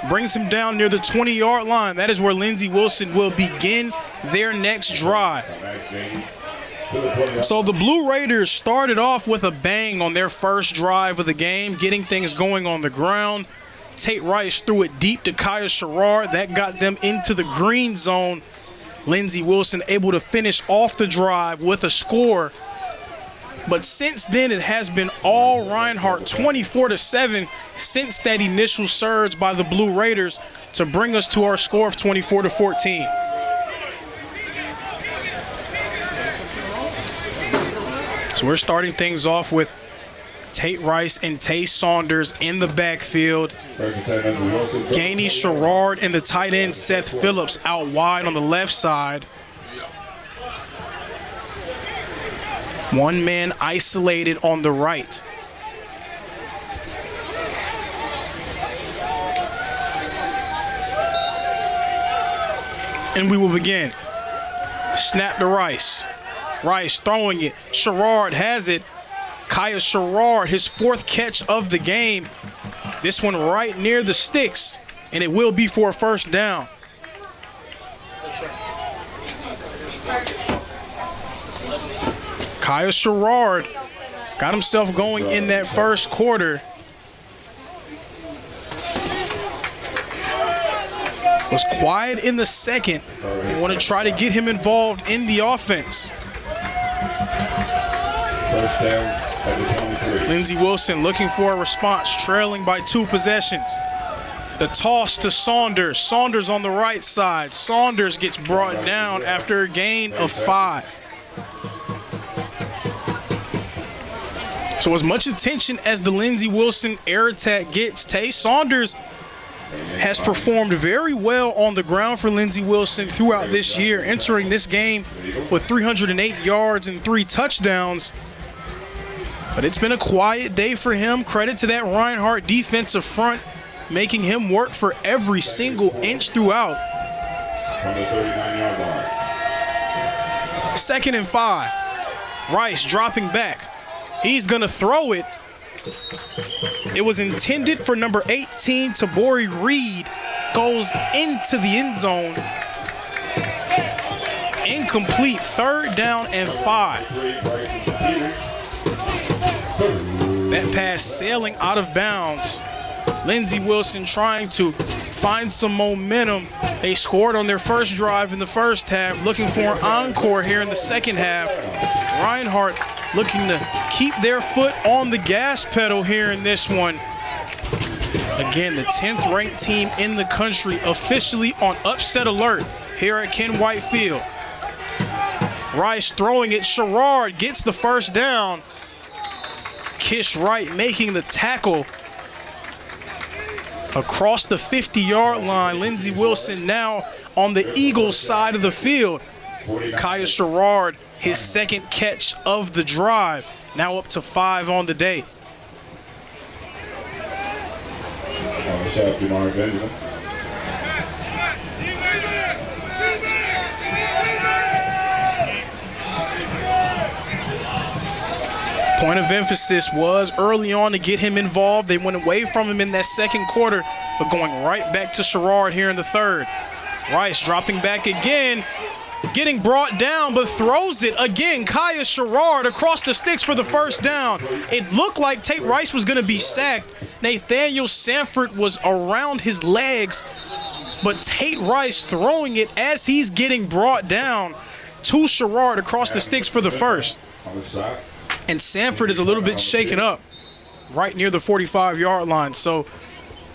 Brings him down near the 20-yard line. That is where Lindsey Wilson will begin their next drive. So the Blue Raiders started off with a bang on their first drive of the game, getting things going on the ground. Tate Rice threw it deep to Kaya Sherrard. That got them into the green zone. Lindsey Wilson able to finish off the drive with a score. But since then, it has been all Reinhardt, 24-7, since that initial surge by the Blue Raiders to bring us to our score of 24-14. So we're starting things off with Tate Rice and Tay Saunders in the backfield. Gainey Sherrard and the tight end Seth Phillips out wide on the left side. One man isolated on the right. And we will begin. Snap to Rice. Rice throwing it. Sherrard has it. Kaya Sherrard, his 4th catch of the game. This one right near the sticks, and it will be for a first down. Kaya Sherrard got himself going in that first quarter. Was quiet in the second. They want to try to get him involved in the offense. First down at the 23. Lindsey Wilson looking for a response, trailing by 2 possessions. The toss to Saunders. Saunders on the right side. Saunders gets brought down after a gain of 5. So as much attention as the Lindsey Wilson air attack gets, Tay Saunders has performed very well on the ground for Lindsey Wilson throughout this year, entering this game with 308 yards and 3 touchdowns. But it's been a quiet day for him. Credit to that Reinhardt defensive front, making him work for every single inch throughout. From the 39-yard line. 2nd and 5. Rice dropping back. He's going to throw it. It was intended for number 18, Tabori Reed. Goes into the end zone. Incomplete. 3rd down and 5. That pass sailing out of bounds. Lindsey Wilson trying to find some momentum. They scored on their first drive in the first half, looking for an encore here in the second half. Reinhardt looking to keep their foot on the gas pedal here in this one. Again, the 10th ranked team in the country officially on upset alert here at Ken White Field. Rice throwing it. Sherrard gets the first down. Kish Wright making the tackle across the 50-yard line. Lindsey Wilson now on the Eagles side of the field. Kaya Sherrard, his 2nd catch of the drive, now up to 5 on the day. Nice shot, Jamar Benjamin. Point of emphasis was early on to get him involved. They went away from him in that second quarter, but going right back to Sherrard here in the third. Rice dropping back again, getting brought down, but throws it again. Kaya Sherrard across the sticks for the first down. It looked like Tate Rice was going to be sacked. Nathaniel Sanford was around his legs, but Tate Rice throwing it as he's getting brought down to Sherrard across the sticks for the first. And Sanford is a little bit shaken up right near the 45-yard line. So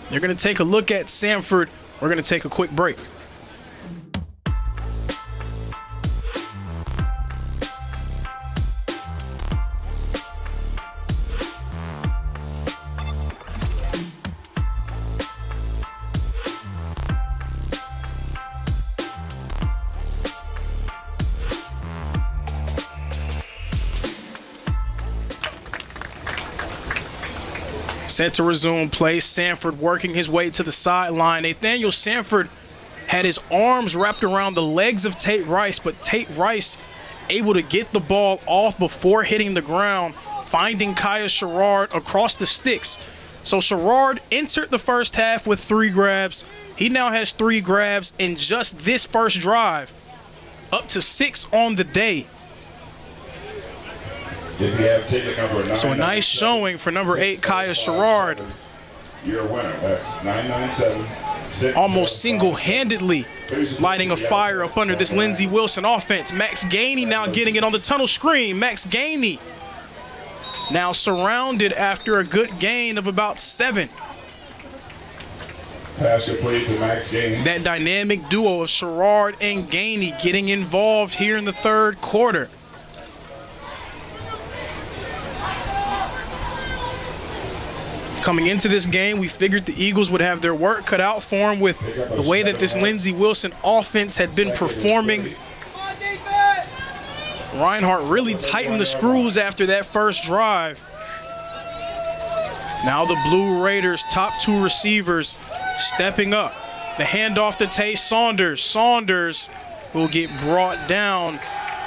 they're going to take a look at Sanford. We're going to take a quick break. Set to resume play. Sanford working his way to the sideline. Nathaniel Sanford had his arms wrapped around the legs of Tate Rice, but Tate Rice able to get the ball off before hitting the ground, finding Kaya Sherrard across the sticks. So Sherrard entered the first half with 3 grabs. He now has 3 grabs in just this first drive, up to 6 on the day. So a nice showing for number 8, Kaya Sherrard. Your winner, that's 997. Almost single-handedly lighting a fire up under this Lindsey Wilson offense. Max Gainey now getting it on the tunnel screen. Max Gainey now surrounded after a good gain of about 7. Pass complete to Max Gainey. That dynamic duo of Sherrard and Gainey getting involved here in the third quarter. Coming into this game, we figured the Eagles would have their work cut out for them with the way that this Lindsey Wilson offense had been performing. Reinhardt really tightened the screws after that first drive. Now the Blue Raiders' top 2 receivers stepping up. The handoff to Tay Saunders. Saunders will get brought down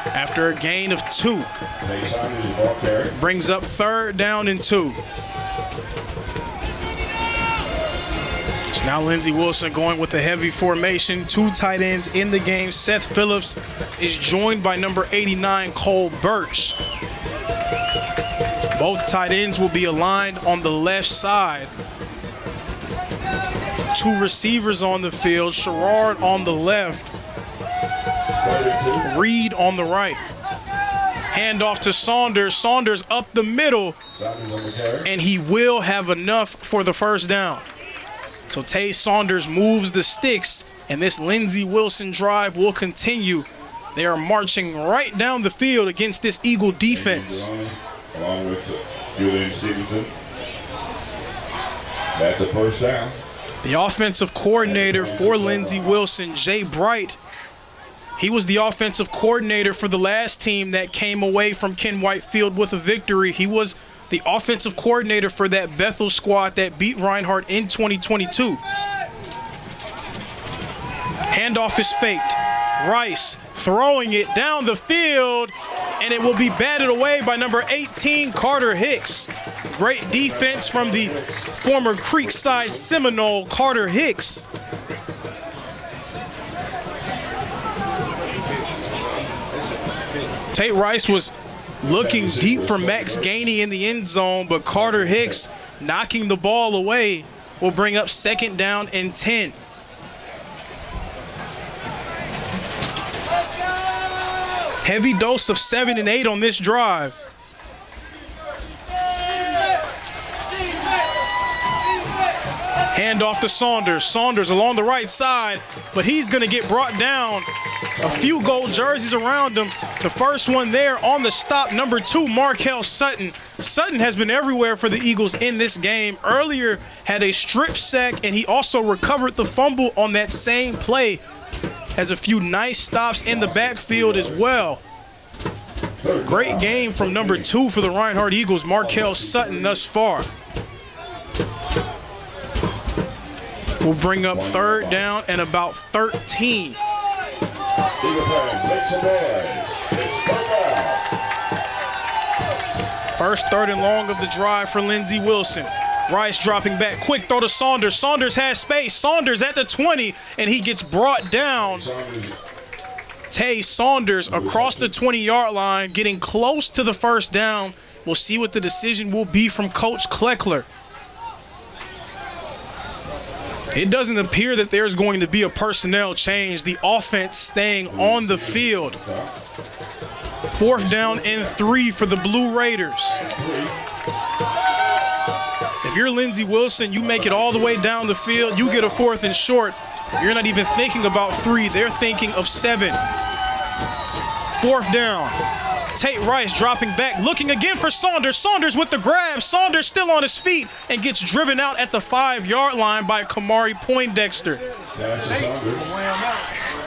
after a gain of 2. Brings up 3rd down and 2. Now Lindsey Wilson going with a heavy formation. 2 tight ends in the game. Seth Phillips is joined by number 89, Cole Birch. Both tight ends will be aligned on the left side. 2 receivers on the field. Sherrard on the left. Reed on the right. Handoff to Saunders. Saunders up the middle. And he will have enough for the first down. So Tay Saunders moves the sticks, and this Lindsey Wilson drive will continue. They are marching right down the field against this Eagle defense. Along with Julian Stevenson. That's a first down. The offensive coordinator for Lindsey Wilson, Jay Bright, he was the offensive coordinator for the last team that came away from Ken Whitefield with a victory. He was the offensive coordinator for that Bethel squad that beat Reinhardt in 2022. Handoff is faked. Rice throwing it down the field, and it will be batted away by number 18, Carter Hicks. Great defense from the former Creekside Seminole, Carter Hicks. Tate Rice was looking deep for Max Gainey in the end zone, but Carter Hicks knocking the ball away will bring up 2nd down and 10. Heavy dose of 7 and 8 on this drive. Handoff to Saunders. Saunders along the right side, but he's going to get brought down. A few gold jerseys around him. The first one there on the stop, number 2, Markel Sutton. Sutton has been everywhere for the Eagles in this game. Earlier had a strip sack, and he also recovered the fumble on that same play. Has a few nice stops in the backfield as well. Great game from number 2 for the Reinhardt Eagles, Markel Sutton, thus far. will bring up 3rd down and about 13. First 3rd and long of the drive for Lindsey Wilson. Rice dropping back, quick throw to Saunders. Saunders has space. Saunders at the 20, and he gets brought down. Tay Saunders across the 20-yard line, getting close to the 1st down. We'll see what the decision will be from Coach Kleckler. It doesn't appear that there's going to be a personnel change. The offense staying on the field. 4th down and 3 for the Blue Raiders. If you're Lindsey Wilson, you make it all the way down the field, you get a 4th and short. You're not even thinking about 3. They're thinking of 7. 4th down. Tate Rice dropping back, looking again for Saunders. Saunders with the grab. Saunders still on his feet and gets driven out at the 5-yard line by Kamari Poindexter.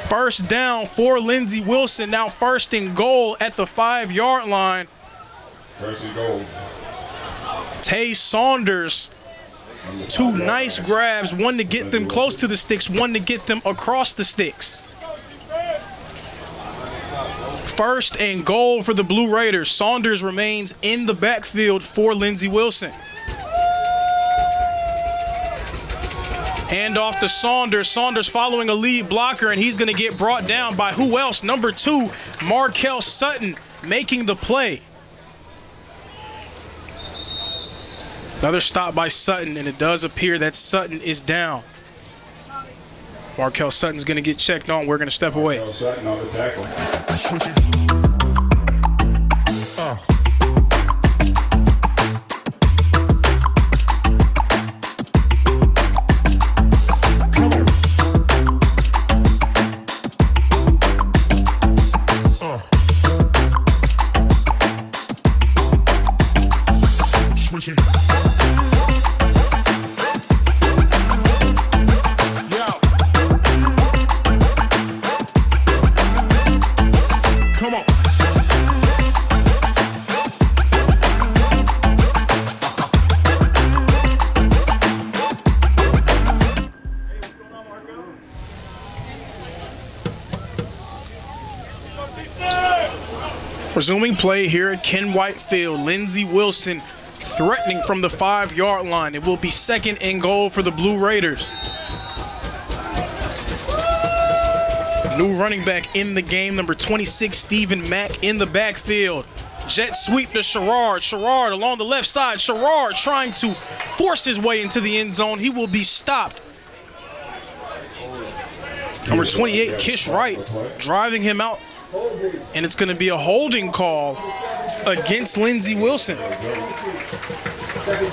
1st down for Lindsey Wilson. Now 1st and goal at the 5-yard line. 1st and goal. Tay Saunders, 2 nice grabs, one to get them close to the sticks, one to get them across the sticks. 1st and goal for the Blue Raiders. Saunders remains in the backfield for Lindsey Wilson. Hand off to Saunders. Saunders following a lead blocker, and he's going to get brought down by who else? Number 2, Markel Sutton, making the play. Another stop by Sutton, and it does appear that Sutton is down. Markel Sutton's going to get checked on. We're going to step away. Markel Sutton on the tackle. Resuming play here at Ken White Field. Lindsey Wilson threatening from the 5-yard line. It will be 2nd and goal for the Blue Raiders. New running back in the game, number 26, Stephen Mack in the backfield. Jet sweep to Sherrard. Sherrard along the left side. Sherrard trying to force his way into the end zone. He will be stopped. Number 28, Kish Wright, driving him out. And it's going to be a holding call against Lindsey Wilson.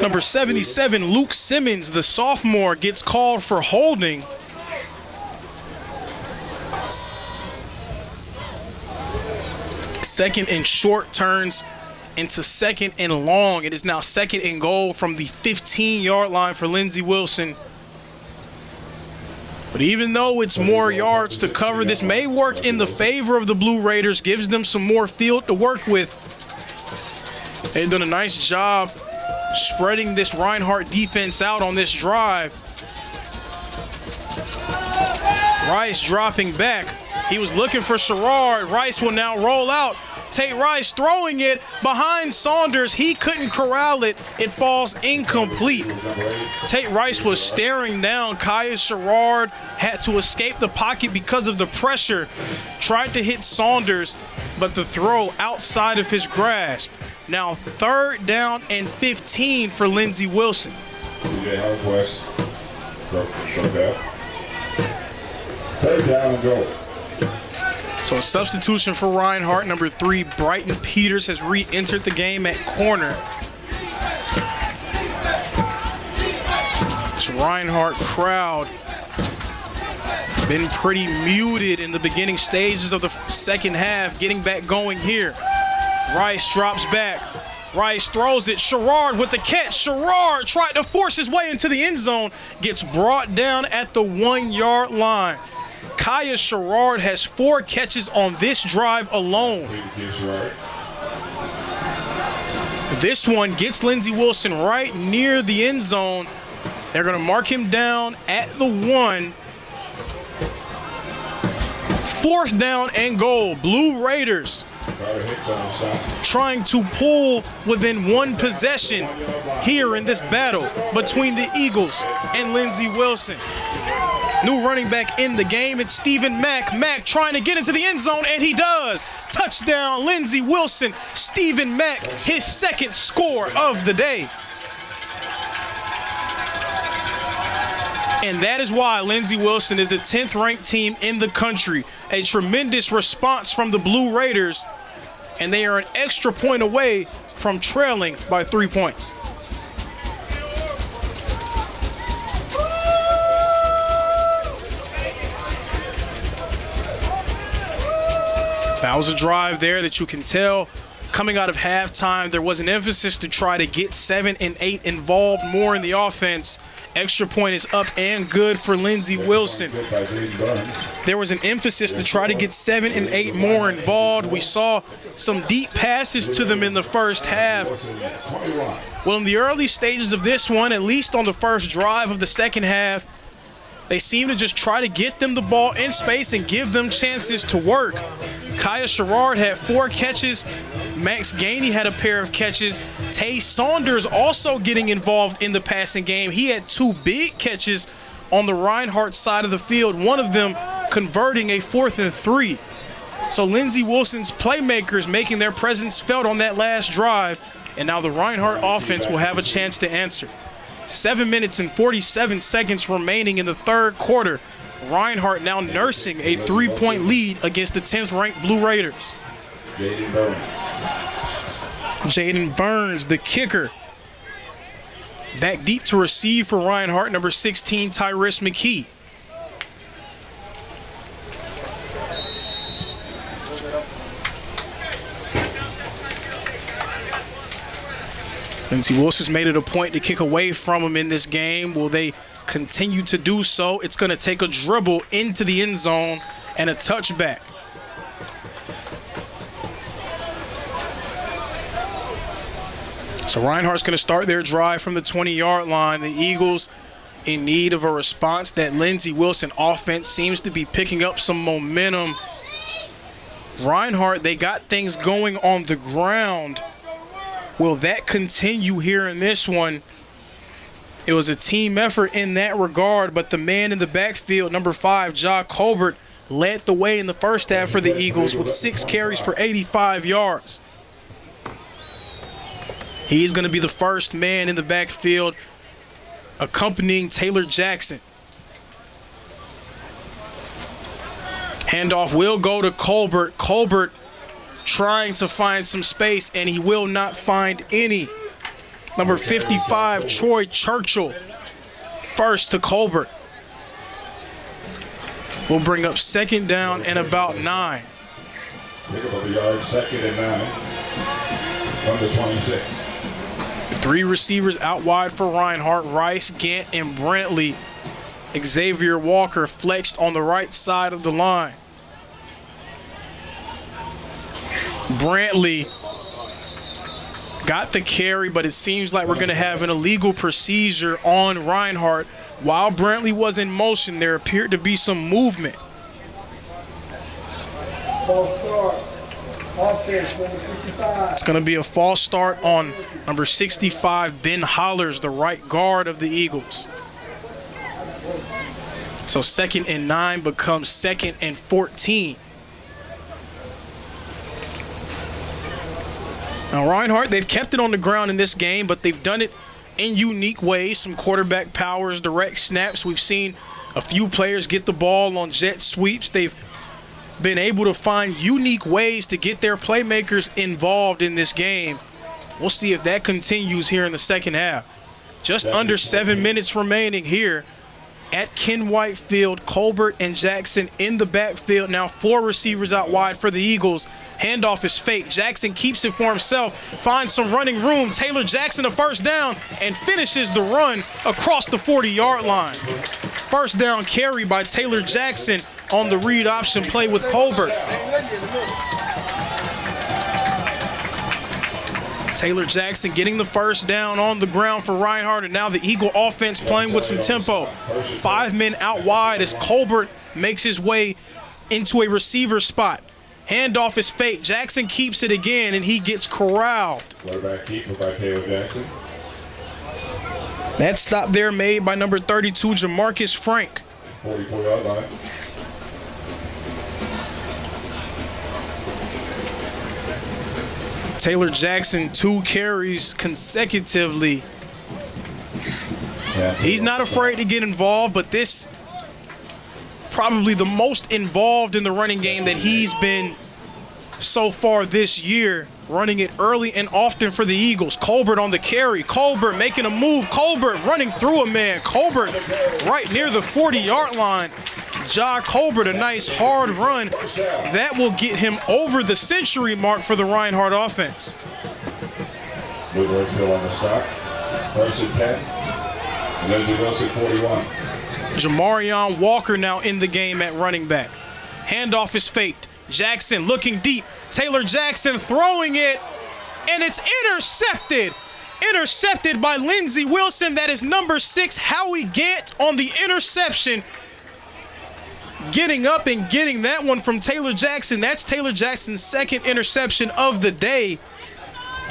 Number 77, Luke Simmons, the sophomore, gets called for holding. Second and short turns into 2nd and long. It is now 2nd and goal from the 15-yard line for Lindsey Wilson. But even though it's more yards to cover, this may work in the favor of the Blue Raiders, gives them some more field to work with. They've done a nice job spreading this Reinhardt defense out on this drive. Rice dropping back. He was looking for Sherrard. Rice will now roll out. Tate Rice throwing it behind Saunders. He couldn't corral it. It falls incomplete. Tate Rice was staring down. Kaya Sherrard had to escape the pocket because of the pressure. Tried to hit Saunders, but the throw outside of his grasp. Now 3rd down and 15 for Lindsey Wilson. Third down and goal. So a substitution for Reinhardt. Number 3, Brighton Peters has re-entered the game at corner. This Reinhardt crowd been pretty muted in the beginning stages of the 2nd half. Getting back going here. Rice drops back. Rice throws it. Sherrard with the catch. Sherrard tried to force his way into the end zone. Gets brought down at the 1-yard line. Kaya Sherrard has 4 catches on this drive alone. This one gets Lindsey Wilson right near the end zone. They're going to mark him down at the 1. 4th down and goal. Blue Raiders trying to pull within 1 possession here in this battle between the Eagles and Lindsey Wilson. New running back in the game, it's Stephen Mack. Mack trying to get into the end zone, and he does. Touchdown, Lindsey Wilson. Stephen Mack, his 2nd score of the day. And that is why Lindsey Wilson is the 10th ranked team in the country. A tremendous response from the Blue Raiders, and they are an extra point away from trailing by 3 points. That was a drive there that you can tell coming out of halftime. There was an emphasis to try to get 7 and 8 involved more in the offense. Extra point is up and good for Lindsey Wilson. There was an emphasis to try to get 7 and 8 more involved. We saw some deep passes to them in the first half. Well, in the early stages of this one, at least on the first drive of the second half, they seem to just try to get them the ball in space and give them chances to work. Kaya Sherrard had 4 catches. Max Gainey had a pair of catches. Tay Saunders also getting involved in the passing game. He had 2 big catches on the Reinhardt side of the field, one of them converting a 4th and 3. So Lindsey Wilson's playmakers making their presence felt on that last drive, and now the Reinhardt offense will have a chance to answer. 7 minutes and 47 seconds remaining in the third quarter. Reinhardt now nursing a 3-point lead against the 10th ranked Blue Raiders. Jaden Burns, the kicker. Back deep to receive for Reinhardt, number 16, Tyrus McKee. Lindsey Wilson's made it a point to kick away from him in this game. Will they continue to do so? It's going to take a dribble into the end zone and a touchback. So Reinhardt's going to start their drive from the 20-yard line. The Eagles in need of a response. That Lindsey Wilson offense seems to be picking up some momentum. Reinhardt, they got things going on the ground. Will that continue here in this one? It was a team effort in that regard, but the man in the backfield, number 5, Ja Colbert, led the way in the first half for the Eagles with 6 carries for 85 yards. He's going to be the first man in the backfield accompanying Taylor Jackson. Handoff will go to Colbert. Colbert trying to find some space, and he will not find any. Number 55, Troy Churchill, first to Colbert. We'll bring up 2nd down and about 9. Pick up a yard, 2nd and 9 from the 26. 3 receivers out wide for Reinhardt. Rice, Gant, and Brantley. Xavier Walker flexed on the right side of the line. Brantley got the carry, but it seems like we're going to have an illegal procedure on Reinhardt. While Brantley was in motion, there appeared to be some movement. It's going to be a false start on number 65, Ben Hollers, the right guard of the Eagles. So 2nd and 9 becomes 2nd and 14. Now Reinhardt, they've kept it on the ground in this game, but they've done it in unique ways. Some quarterback powers, direct snaps. We've seen a few players get the ball on jet sweeps. They've been able to find unique ways to get their playmakers involved in this game. We'll see if that continues here in the second half. Just under 7 minutes remaining here at Ken White Field. Colbert and Jackson in the backfield. Now 4 receivers out wide for the Eagles. Handoff is fake. Jackson keeps it for himself, finds some running room. Taylor Jackson a first down and finishes the run across the 40-yard line. First down carry by Taylor Jackson on the read option play with Colbert. Taylor Jackson getting the first down on the ground for Reinhardt, and now the Eagle offense playing with some tempo. 5 men out wide as Colbert makes his way into a receiver spot. Handoff is fake. Jackson keeps it again, and he gets corralled. Quarterback keeper by Taylor Jackson. That stop there made by number 32, Jamarcus Frank. 44-yard line. Taylor Jackson, 2 carries consecutively. He's not afraid to get involved, but this probably the most involved in the running game that he's been so far this year, running it early and often for the Eagles. Colbert on the carry. Colbert making a move. Colbert running through a man. Colbert right near the 40-yard line. Ja Colbert, a nice hard run. That will get him over the century mark for the Reinhardt offense. Woodward still on the stop. First and 10. And Lindsey Wilson, 41. Jamarion Walker now in the game at running back. Handoff is faked. Jackson looking deep. Taylor Jackson throwing it, and it's intercepted. Intercepted by Lindsey Wilson. That is number 6, Howie Gant, on the interception. Getting up and getting that one from Taylor Jackson. That's Taylor Jackson's second interception of the day.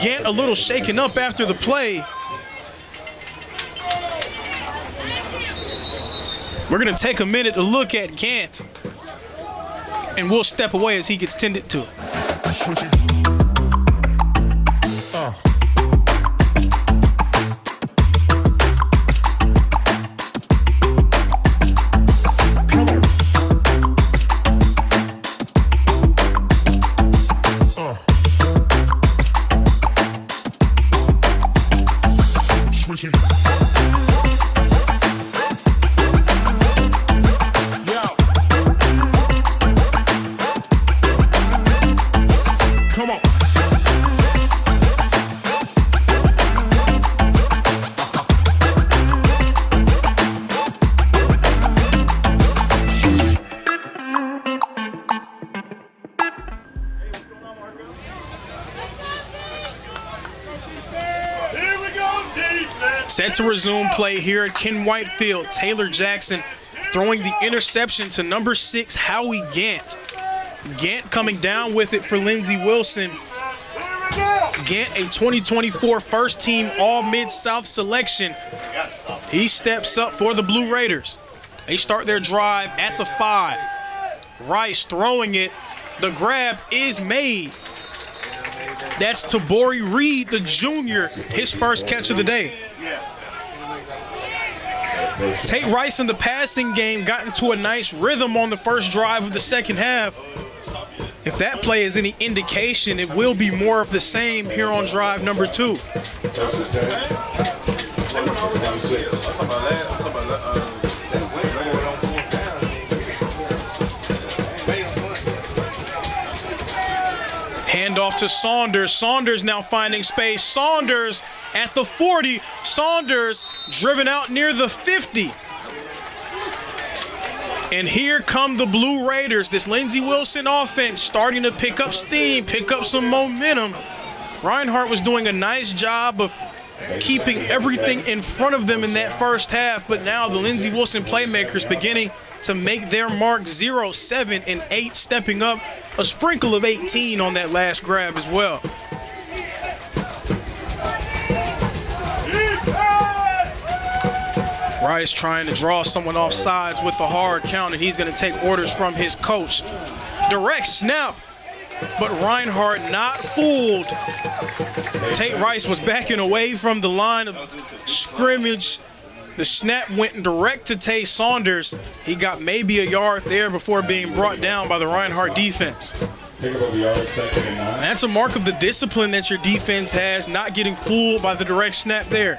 Gant a little shaken up after the play. We're going to take a minute to look at Gant, and we'll step away as he gets tended to. Set to resume play here at Ken White Field. Taylor Jackson throwing the interception to number 6, Howie Gant. Gant coming down with it for Lindsey Wilson. Gant, a 2024 first-team All-Mid-South selection. He steps up for the Blue Raiders. They start their drive at the 5. Rice throwing it. The grab is made. That's Tabori Reed, the junior, his first catch of the day. Tate Rice in the passing game got into a nice rhythm on the first drive of the second half. If that play is any indication, it will be more of the same here on drive number 2. Handoff to Saunders. Saunders now finding space. Saunders at the 40. Saunders driven out near the 50. And here come the Blue Raiders. This Lindsey Wilson offense starting to pick up steam, pick up some momentum. Reinhardt was doing a nice job of keeping everything in front of them in that first half, but now the Lindsey Wilson playmakers beginning to make their mark. 0, 7, and 8, stepping up. A sprinkle of 18 on that last grab as well. Rice trying to draw someone off sides with the hard count, and he's going to take orders from his coach. Direct snap, but Reinhardt not fooled. Tate Rice was backing away from the line of scrimmage. The snap went direct to Tay Saunders. He got maybe a yard there before being brought down by the Reinhardt defense. That's a mark of the discipline that your defense has, not getting fooled by the direct snap there.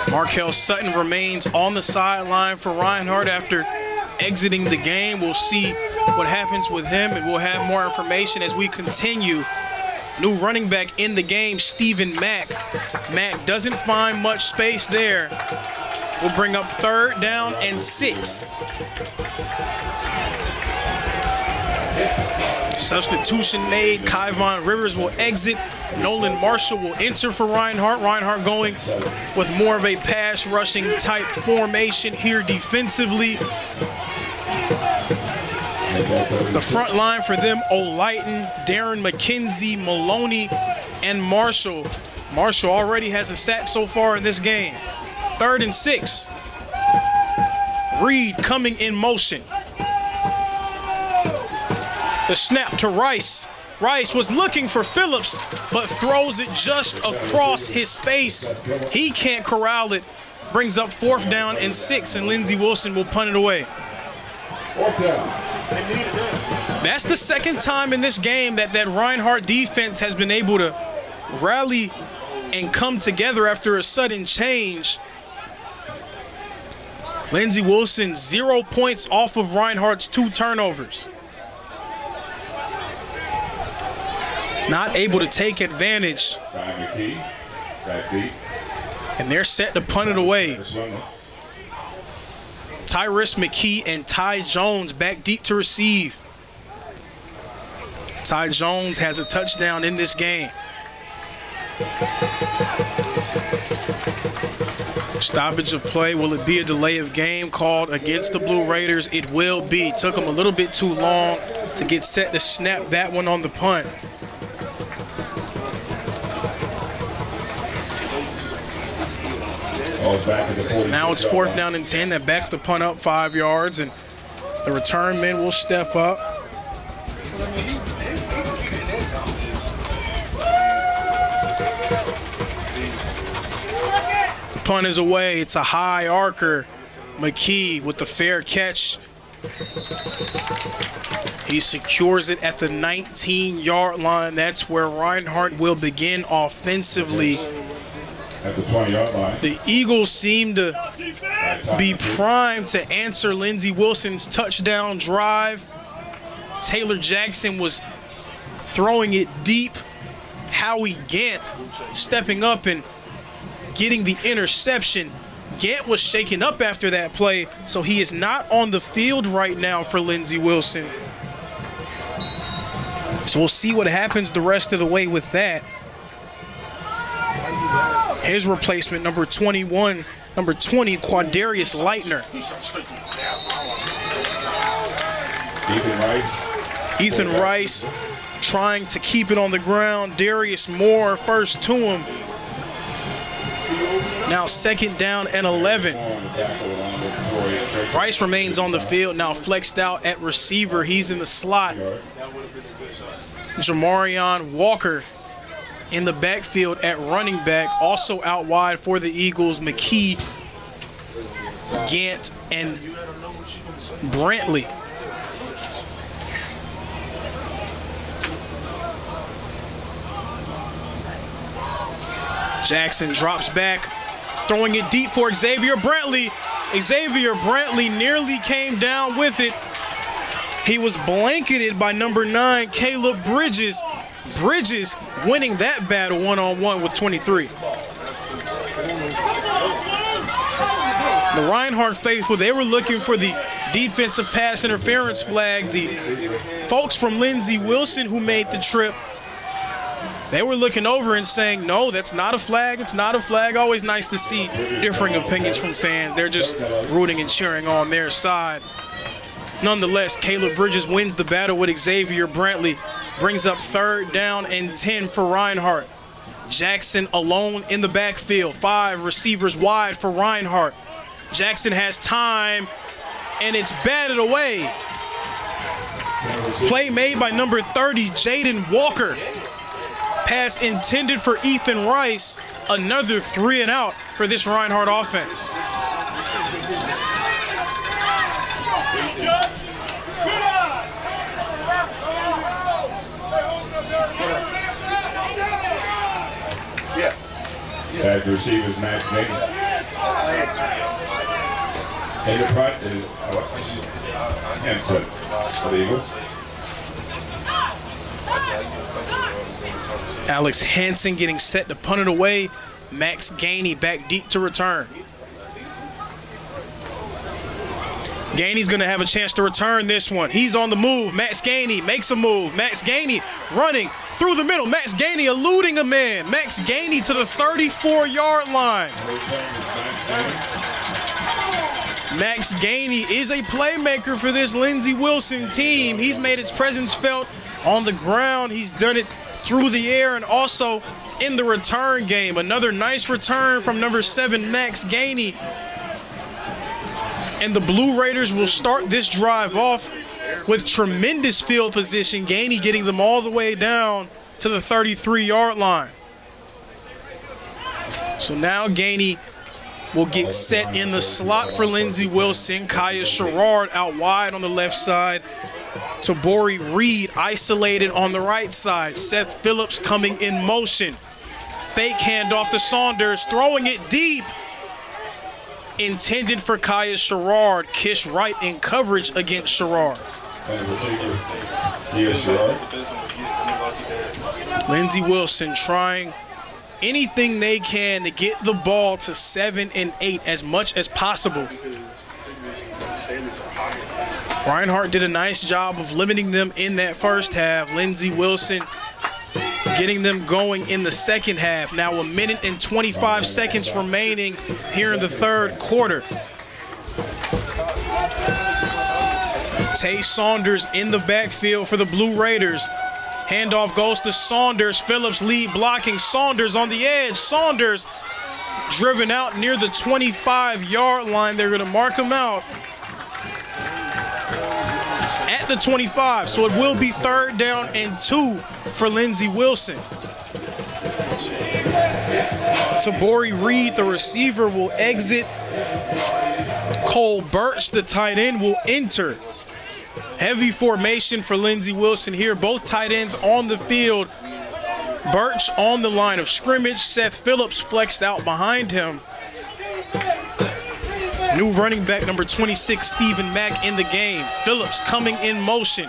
Markel Sutton remains on the sideline for Reinhardt after exiting the game. We'll see what happens with him, and we'll have more information as we continue. New running back in the game, Stephen Mack. Mack doesn't find much space there. We'll bring up 3rd down and 6. Substitution made. Kyvon Rivers will exit. Nolan Marshall will enter for Reinhardt. Reinhardt going with more of a pass rushing type formation here defensively. The front line for them, O'Lighton, Darren McKenzie, Maloney, and Marshall. Marshall already has a sack so far in this game. 3rd and 6. Reed coming in motion. The snap to Rice. Rice was looking for Phillips, but throws it just across his face. He can't corral it. Brings up 4th down and 6, and Lindsey Wilson will punt it away. That's the second time in this game that Reinhardt defense has been able to rally and come together after a sudden change. Lindsey Wilson 0 points off of Reinhardt's 2 turnovers. Not able to take advantage. And they're set to punt it away. Tyrus McKee and Ty Jones back deep to receive. Ty Jones has a touchdown in this game. Stoppage of play. Will it be a delay of game called against the Blue Raiders? It will be. Took them a little bit too long to get set to snap that one on the punt. So now it's 4th down and 10. That backs the punt up 5 yards, and the return men will step up. The punt is away. It's a high arcer. McKee with the fair catch. He secures it at the 19-yard line. That's where Reinhardt will begin offensively. At the 20-yard line. The Eagles seem to be primed to answer Lindsey Wilson's touchdown drive. Taylor Jackson was throwing it deep. Howie Gant stepping up and getting the interception. Gant was shaken up after that play, so he is not on the field right now for Lindsey Wilson. So we'll see what happens the rest of the way with that. His replacement, number 20, Quadarius Leitner. Ethan Rice trying to keep it on the ground. Darius Moore first to him. Now 2nd down and 11. Rice remains on the field, now flexed out at receiver. He's in the slot. Jamarion Walker in the backfield at running back. Also out wide for the Eagles, McKee, Gant, and Brantley. Jackson drops back, throwing it deep for Xavier Brantley. Xavier Brantley nearly came down with it. He was blanketed by number 9, Caleb Bridges. Bridges winning that battle one-on-one with 23. The Reinhardt faithful, they were looking for the defensive pass interference flag. The folks from Lindsey Wilson who made the trip, they were looking over and saying, no, that's not a flag. It's not a flag. Always nice to see differing opinions from fans. They're just rooting and cheering on their side. Nonetheless, Caleb Bridges wins the battle with Xavier Brantley. Brings up 3rd down and 10 for Reinhardt. Jackson alone in the backfield. 5 receivers wide for Reinhardt. Jackson has time, and it's batted away. Play made by number 30, Jaden Walker. Pass intended for Ethan Rice. Another 3 and out for this Reinhardt offense. Back to receivers, Max Nate. And the punt is Henson for the Eagles. Alex Hansen getting set to punt it away. Max Gainey back deep to return. Gainey's gonna have a chance to return this one. He's on the move. Max Gainey makes a move. Max Gainey running through the middle. Max Gainey eluding a man. Max Gainey to the 34-yard line. Max Gainey is a playmaker for this Lindsey Wilson team. He's made his presence felt on the ground. He's done it through the air and also in the return game. Another nice return from number 7, Max Gainey. And the Blue Raiders will start this drive off with tremendous field position. Gainey getting them all the way down to the 33-yard line. So now Gainey will get set in the slot for Lindsey Wilson. Kaya Sherrard out wide on the left side. Tabori Reed isolated on the right side. Seth Phillips coming in motion. Fake handoff to Saunders, throwing it deep. Intended for Kaya Sherrard. Kish Wright in coverage against Sherrard. Lindsey Wilson trying anything they can to get the ball to 7 and 8 as much as possible. Reinhardt did a nice job of limiting them in that first half. Lindsey Wilson getting them going in the second half. Now 1 minute and 25 seconds remaining here in the third quarter. Tay Saunders in the backfield for the Blue Raiders. Handoff goes to Saunders. Phillips lead blocking. Saunders on the edge. Saunders driven out near the 25-yard line. They're going to mark him out at the 25. So it will be 3rd down and 2 for Lindsey Wilson. Tabori Reed, the receiver, will exit. Cole Birch, the tight end, will enter. Heavy formation for Lindsey Wilson here. Both tight ends on the field. Birch on the line of scrimmage. Seth Phillips flexed out behind him. New running back number 26, Stephen Mack, in the game. Phillips coming in motion.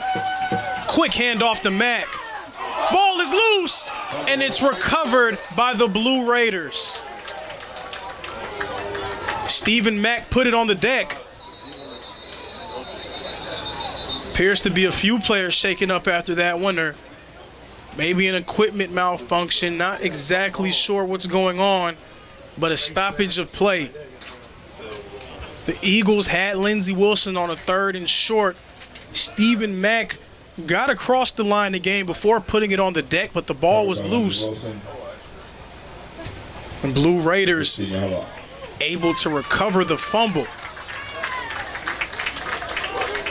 Quick handoff to Mack. Ball is loose, and it's recovered by the Blue Raiders. Stephen Mack put it on the deck. Appears to be a few players shaken up after that one, or maybe an equipment malfunction. Not exactly sure what's going on, but a stoppage of play. The Eagles had Lindsey Wilson on a 3rd and short. Stephen Mack got across the line the game before putting it on the deck, but the ball was loose. And Blue Raiders able to recover the fumble.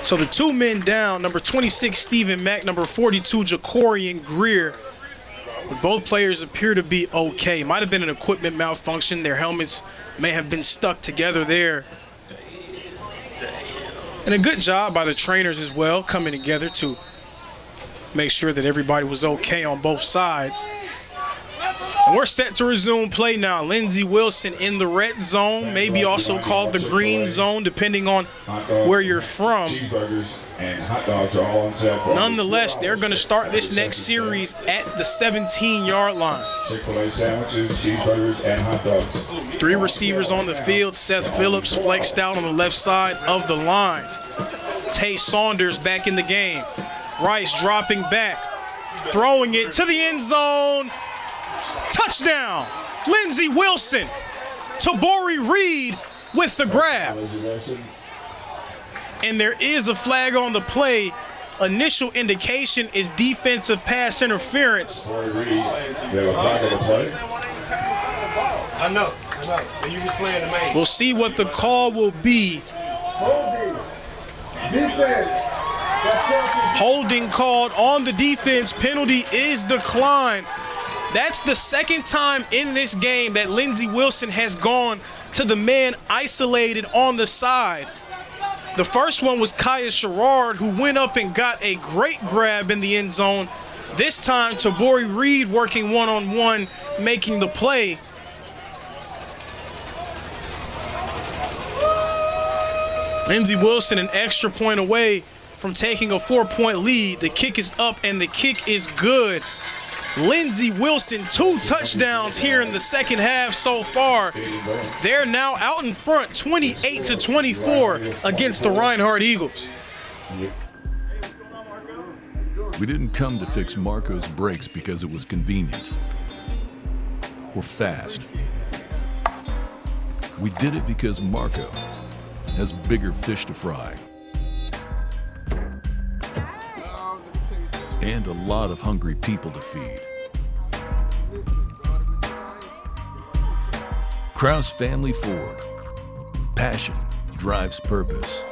So the 2 men down, number 26, Stephen Mack, number 42, Jacorian Greer. But both players appear to be okay. Might have been an equipment malfunction. Their helmets may have been stuck together there. And a good job by the trainers as well, coming together to make sure that everybody was okay on both sides. And we're set to resume play now. Lindsey Wilson in the red zone, maybe also called the green zone, depending on where you're from. Nonetheless, they're going to start this next series at the 17-yard line. Chick-fil-A sandwiches, cheeseburgers, and hot dogs. 3 receivers on the field. Seth Phillips flexed out on the left side of the line. Tay Saunders back in the game. Rice dropping back, throwing it to the end zone. Touchdown, Lindsey Wilson. Tabori Reed with the grab. And there is a flag on the play. Initial indication is defensive pass interference. I know. And you just playing the main. We'll see what the call will be. Holding called on the defense. Penalty is declined. That's the 2nd time in this game that Lindsey Wilson has gone to the man isolated on the side. The first one was Kaya Sherrard, who went up and got a great grab in the end zone. This time, Tabori Reed working one-on-one, making the play. Lindsey Wilson an extra point away from taking a 4-point lead. The kick is up and the kick is good. Lindsey Wilson, 2 touchdowns here in the second half so far. They're now out in front, 28-24 against the Reinhardt Eagles. We didn't come to fix Marco's brakes because it was convenient or fast. We did it because Marco has bigger fish to fry and a lot of hungry people to feed. Kraus Family Ford. Passion drives purpose.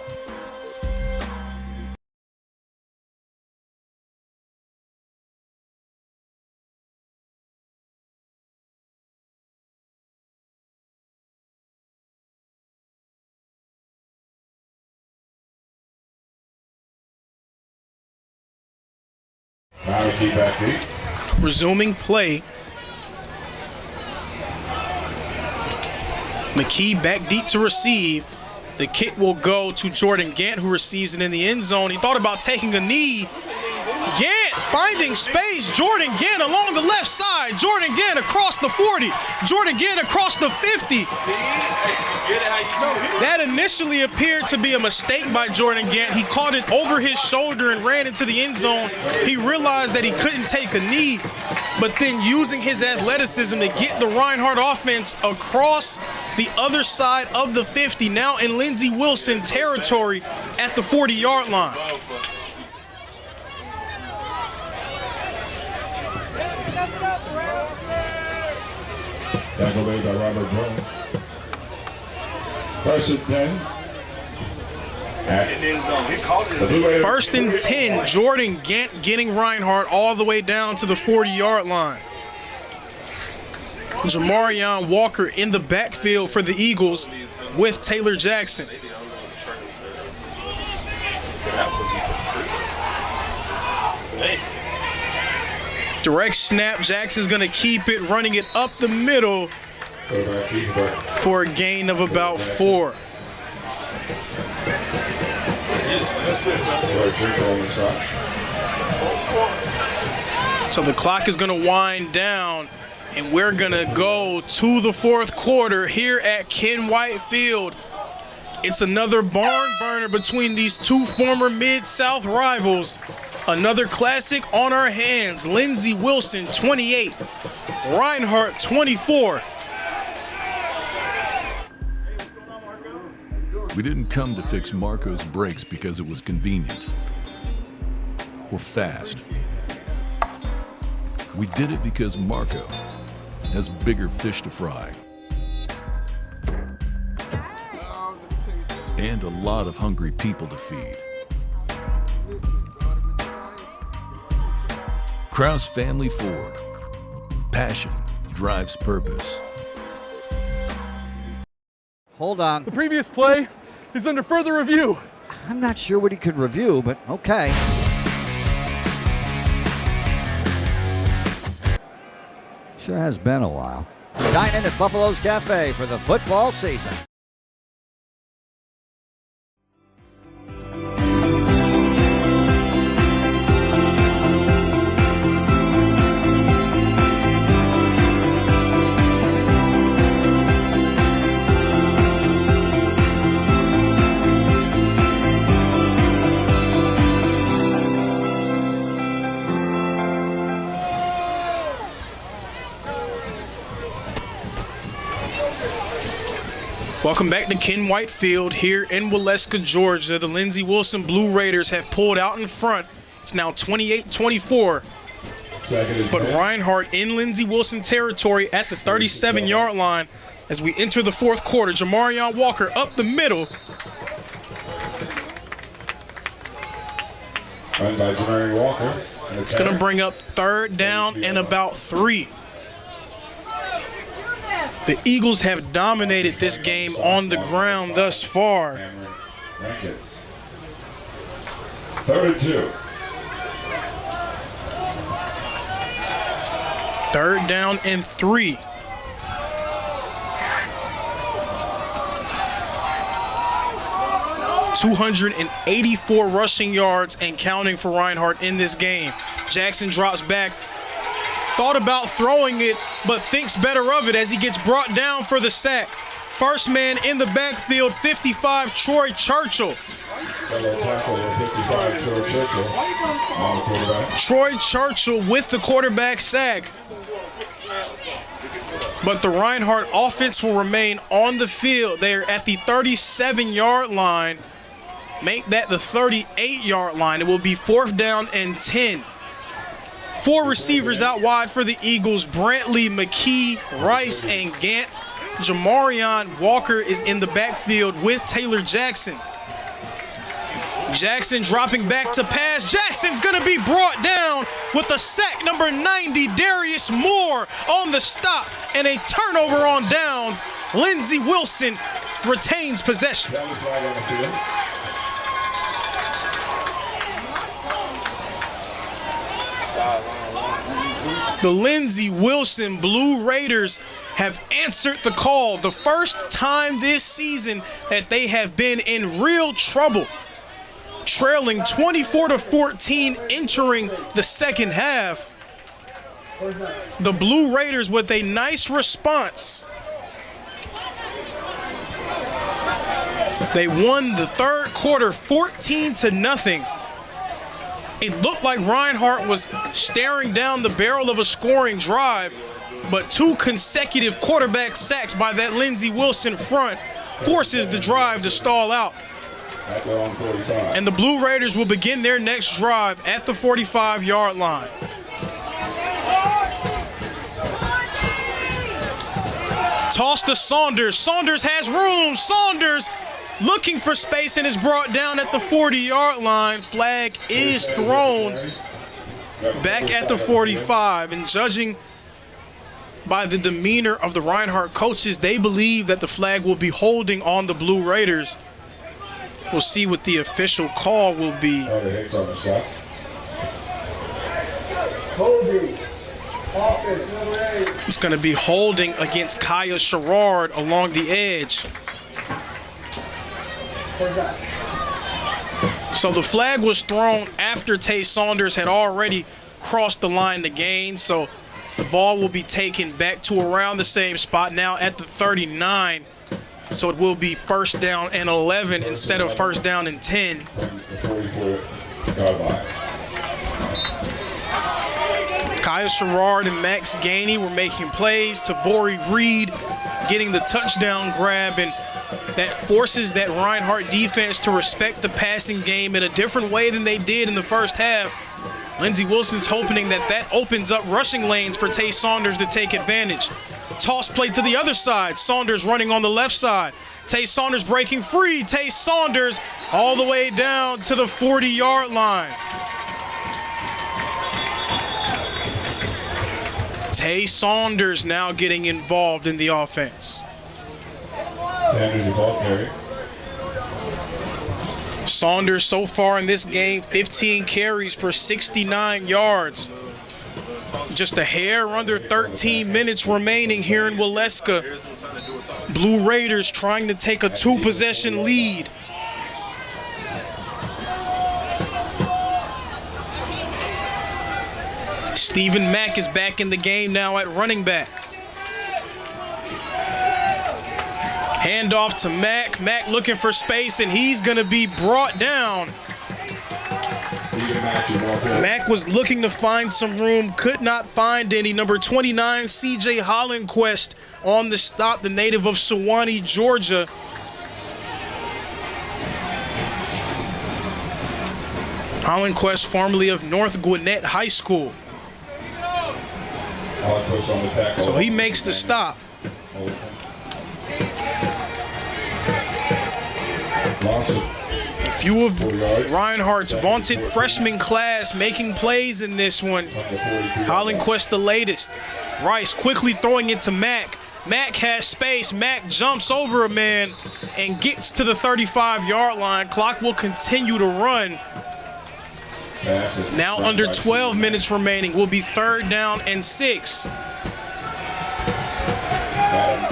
Resuming play. McKee back deep to receive. The kick will go to Jordan Gant, who receives it in the end zone. He thought about taking a knee. Gant finding space. Jordan Gant along the left side. Jordan Gant across the 40. Jordan Gant across the 50. That initially appeared to be a mistake by Jordan Gant. He caught it over his shoulder and ran into the end zone. He realized that he couldn't take a knee, but then using his athleticism to get the Reinhardt offense across the other side of the 50, now in Lindsey Wilson territory at the 40-yard line. Tackle made by Robert Jones. First and 10. First and 10, Jordan Gant getting Reinhardt all the way down to the 40-yard line. Jamarion Walker in the backfield for the Eagles with Taylor Jackson. Direct snap, Jackson's gonna keep it, running it up the middle for a gain of about 4. So the clock is gonna wind down, and we're gonna go to the fourth quarter here at Ken White Field. It's another barn burner between these two former Mid-South rivals. Another classic on our hands. Lindsey Wilson, 28. Reinhardt, 24. We didn't come to fix Marco's brakes because it was convenient or fast. We did it because Marco has bigger fish to fry and a lot of hungry people to feed. Kraus Family Ford. Passion drives purpose. Hold on. The previous play is under further review. I'm not sure what he could review, but okay. Sure has been a while. Dine in at Buffalo's Cafe for the football season. Welcome back to Ken White Field here in Waleska, Georgia. The Lindsey Wilson Blue Raiders have pulled out in front. It's now 28-24. But Reinhardt in Lindsey Wilson territory at the 37-yard line as we enter the fourth quarter. Jamarion Walker up the middle. Run by Jamarion Walker. It's going to bring up third down and about 3. The Eagles have dominated this game on the ground thus far. Third and 2. Third down and 3. $284 rushing yards and counting for Reinhardt in this game. Jackson drops back. thought about throwing it, but thinks better of it as he gets brought down for the sack. First man in the backfield, 55, Troy Churchill. Troy Churchill with the quarterback sack. But the Reinhardt offense will remain on the field. They're at the 37-yard line. Make that the 38-yard line. It will be 4th down and 10. 4 receivers out wide for the Eagles. Brantley, McKee, Rice, and Gant. Jamarion Walker is in the backfield with Taylor Jackson. Jackson dropping back to pass. Jackson's going to be brought down with a sack. Number 90, Darius Moore on the stop and a turnover on downs. Lindsey Wilson retains possession. The Lindsey Wilson Blue Raiders have answered the call. The first time this season that they have been in real trouble. Trailing 24-14 entering the second half. The Blue Raiders with a nice response. They won the third quarter 14-0. It looked like Reinhardt was staring down the barrel of a scoring drive, but 2 consecutive quarterback sacks by that Lindsey Wilson front forces the drive to stall out. And the Blue Raiders will begin their next drive at the 45-yard line. Toss to Saunders. Saunders has room. Saunders looking for space and is brought down at the 40-yard line. Flag is thrown back at the 45. And judging by the demeanor of the Reinhardt coaches, they believe that the flag will be holding on the Blue Raiders. We'll see what the official call will be. It's going to be holding against Kaya Sherrard along the edge. So the flag was thrown after Tay Saunders had already crossed the line to gain. So the ball will be taken back to around the same spot now at the 39. So it will be 1st down and 11 instead of 1st down and 10. Kaya Sherrard and Max Gainey were making plays. Tabori Reed getting the touchdown grab, and that forces that Reinhardt defense to respect the passing game in a different way than they did in the first half. Lindsey Wilson's hoping that opens up rushing lanes for Tay Saunders to take advantage. Toss play to the other side. Saunders running on the left side. Tay Saunders breaking free. Tay Saunders all the way down to the 40-yard line. Tay Saunders now getting involved in the offense. Sanders, your ball carry. Saunders so far in this game, 15 carries for 69 yards. Just a hair under 13 minutes remaining here in Waleska. Blue Raiders trying to take a 2-possession lead. Stephen Mack is back in the game now at running back. Handoff to Mack. Mack looking for space, and he's going to be brought down. Mack was looking to find some room, could not find any. Number 29, C.J. Hollandquist on the stop, the native of Sewanee, Georgia. Hollandquist, formerly of North Gwinnett High School. So he makes the stop. A few of Reinhardt's vaunted freshman class making plays in this one. Hollandquist the latest. Rice quickly throwing it to Mack. Mack has space. Mack jumps over a man and gets to the 35-yard line. Clock will continue to run. Now under 12 minutes remaining. Will be 3rd down and 6.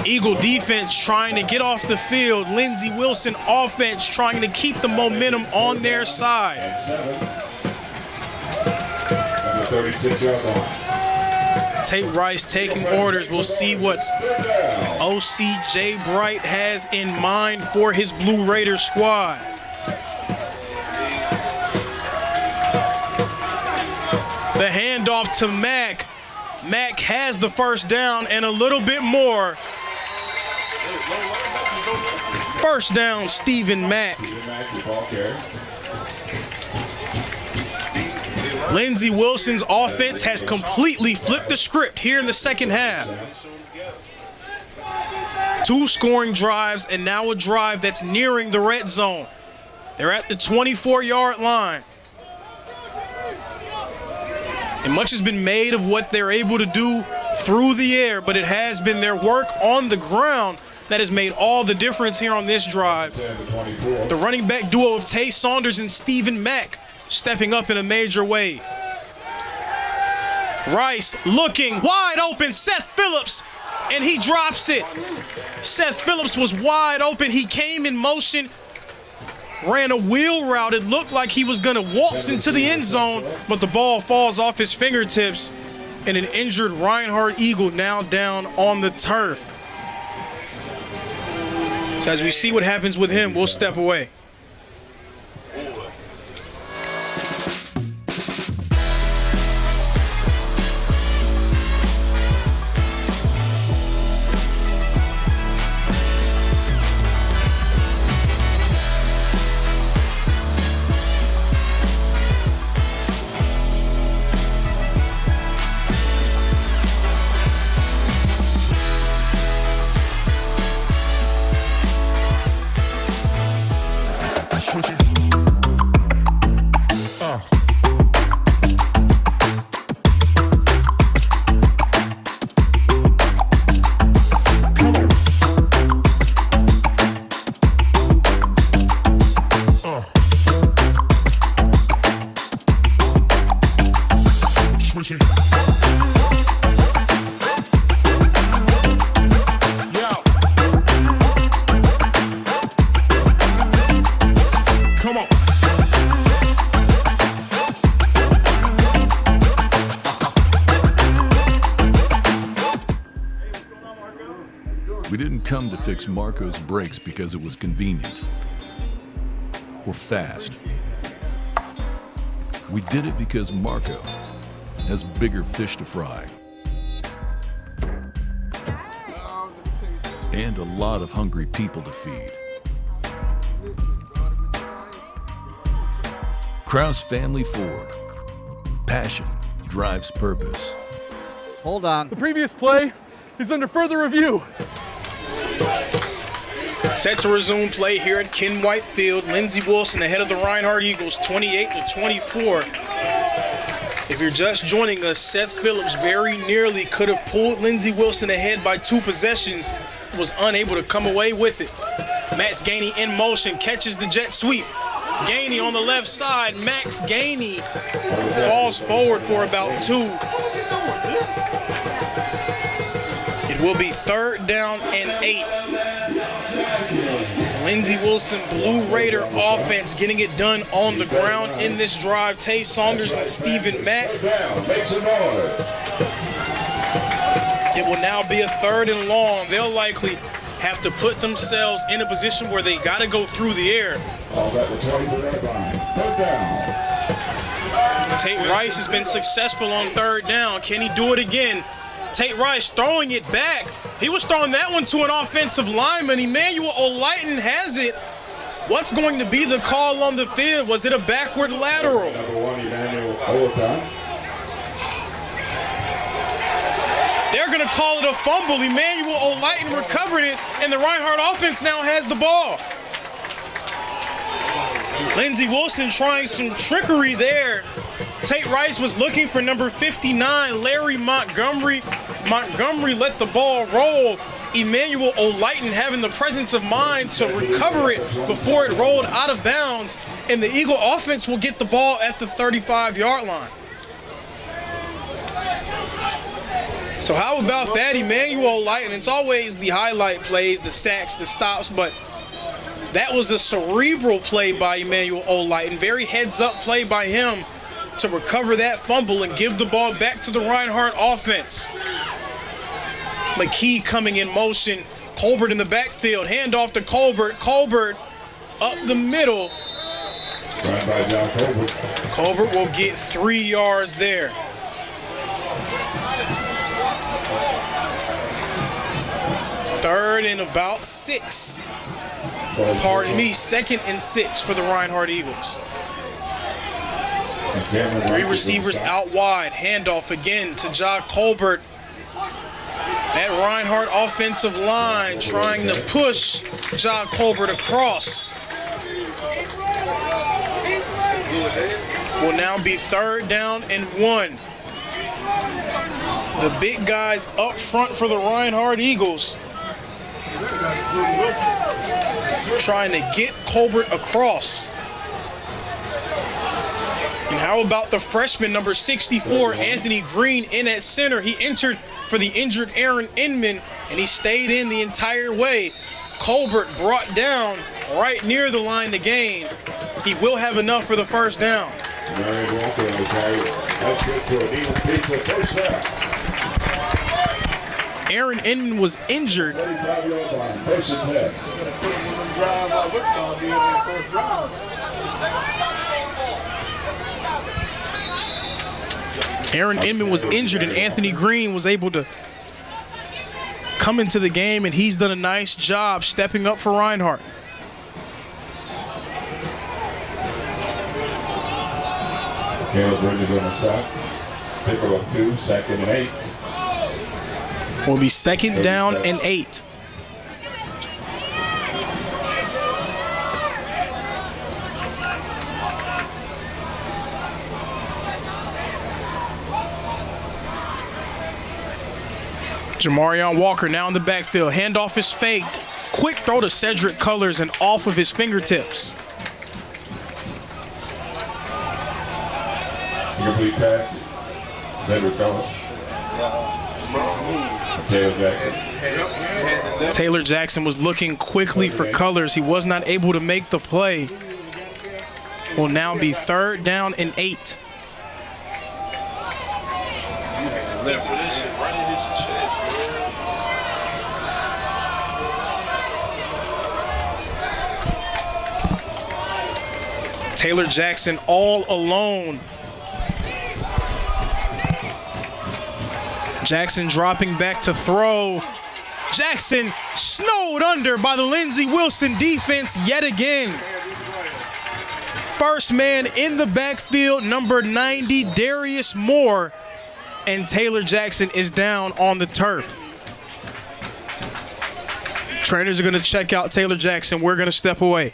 Eagle defense trying to get off the field. Lindsey Wilson offense trying to keep the momentum on their side. Number 36-yard line. Tate Rice taking orders. We'll see what O.C.J. Bright has in mind for his Blue Raiders squad. The handoff to Mack. Mack has the first down and a little bit more. First down, Stephen Mack. Lindsey Wilson's offense has completely flipped the script here in the second half. 2 scoring drives and now a drive that's nearing the red zone. They're at the 24-yard line. And much has been made of what they're able to do through the air, but it has been their work on the ground that has made all the difference here on this drive. The running back duo of Tay Saunders and Stephen Mack stepping up in a major way. Rice looking wide open, Seth Phillips, and he drops it. Seth Phillips was wide open. He came in motion, ran a wheel route. It looked like he was going to waltz into the end zone, but the ball falls off his fingertips, and an injured Reinhardt Eagle now down on the turf. So as we see what happens with him, we'll step away. We didn't come to fix Marco's brakes because it was convenient or fast. We did it because Marco has bigger fish to fry and a lot of hungry people to feed. Kraus Family Ford. Passion drives purpose. Hold on. The previous play is under further review. Set to resume play here at Ken White Field. Lindsey Wilson ahead of the Reinhardt Eagles, 28-24. If you're just joining us, Seth Phillips very nearly could have pulled Lindsey Wilson ahead by 2 possessions, was unable to come away with it. Max Gainey in motion, catches the jet sweep. Gainey on the left side. Max Gainey falls forward for about 2. It will be 3rd down and 8. Lindsey Wilson, Blue Raider offense getting it done on the ground in this drive. Tay Saunders and Stephen Mack. It will now be a 3rd and long. They'll likely have to put themselves in a position where they got to go through the air. Tate Rice has been successful on 3rd down. Can he do it again? Tate Rice throwing it back. He was throwing that one to an offensive lineman. Emmanuel O'Lighton has it. What's going to be the call on the field? Was it a backward lateral? They're going to call it a fumble. Emmanuel O'Lighton recovered it, and the Reinhardt offense now has the ball. Lindsey Wilson trying some trickery there. Tate Rice was looking for number 59, Larry Montgomery. Montgomery let the ball roll. Emmanuel O'Lighton having the presence of mind to recover it before it rolled out of bounds, and the Eagle offense will get the ball at the 35-yard line. So how about that, Emmanuel O'Lighton? It's always the highlight plays, the sacks, the stops, but that was a cerebral play by Emmanuel O'Lighton. Very heads-up play by him to recover that fumble and give the ball back to the Reinhardt offense. McKee coming in motion. Colbert in the backfield. Handoff to Colbert. Colbert up the middle. Run by John Colbert. Colbert will get 3 yards there. Third and about 6. Pardon me, 2nd and 6 for the Reinhardt Eagles. 3 receivers out wide. Handoff again to John Colbert. That Reinhardt offensive line trying to push John Colbert across. Will now be 3rd down and 1. The big guys up front for the Reinhardt Eagles trying to get Colbert across. And how about the freshman, number 64, Anthony Green, in at center? He entered for the injured Aaron Inman, and he stayed in the entire way. Colbert brought down right near the line to gain. He will have enough for the 1st down. Aaron Inman was injured. Aaron Inman was injured, and Anthony Green was able to come into the game, and he's done a nice job stepping up for Reinhardt. Caleb Bridges on the stop. Pickle up 2, 2nd and 8. Will be 2nd down and 8. Jamarion Walker now in the backfield. Handoff is faked. Quick throw to Cedric Cullors and off of his fingertips. Incomplete pass. Cedric Cullors. Taylor Jackson. Taylor Jackson was looking quickly for Cullors. He was not able to make the play. Will now be 3rd down and 8. Taylor Jackson all alone. Jackson dropping back to throw. Jackson snowed under by the Lindsey Wilson defense yet again. First man in the backfield, number 90, Darius Moore. And Taylor Jackson is down on the turf. Trainers are going to check out Taylor Jackson. We're going to step away.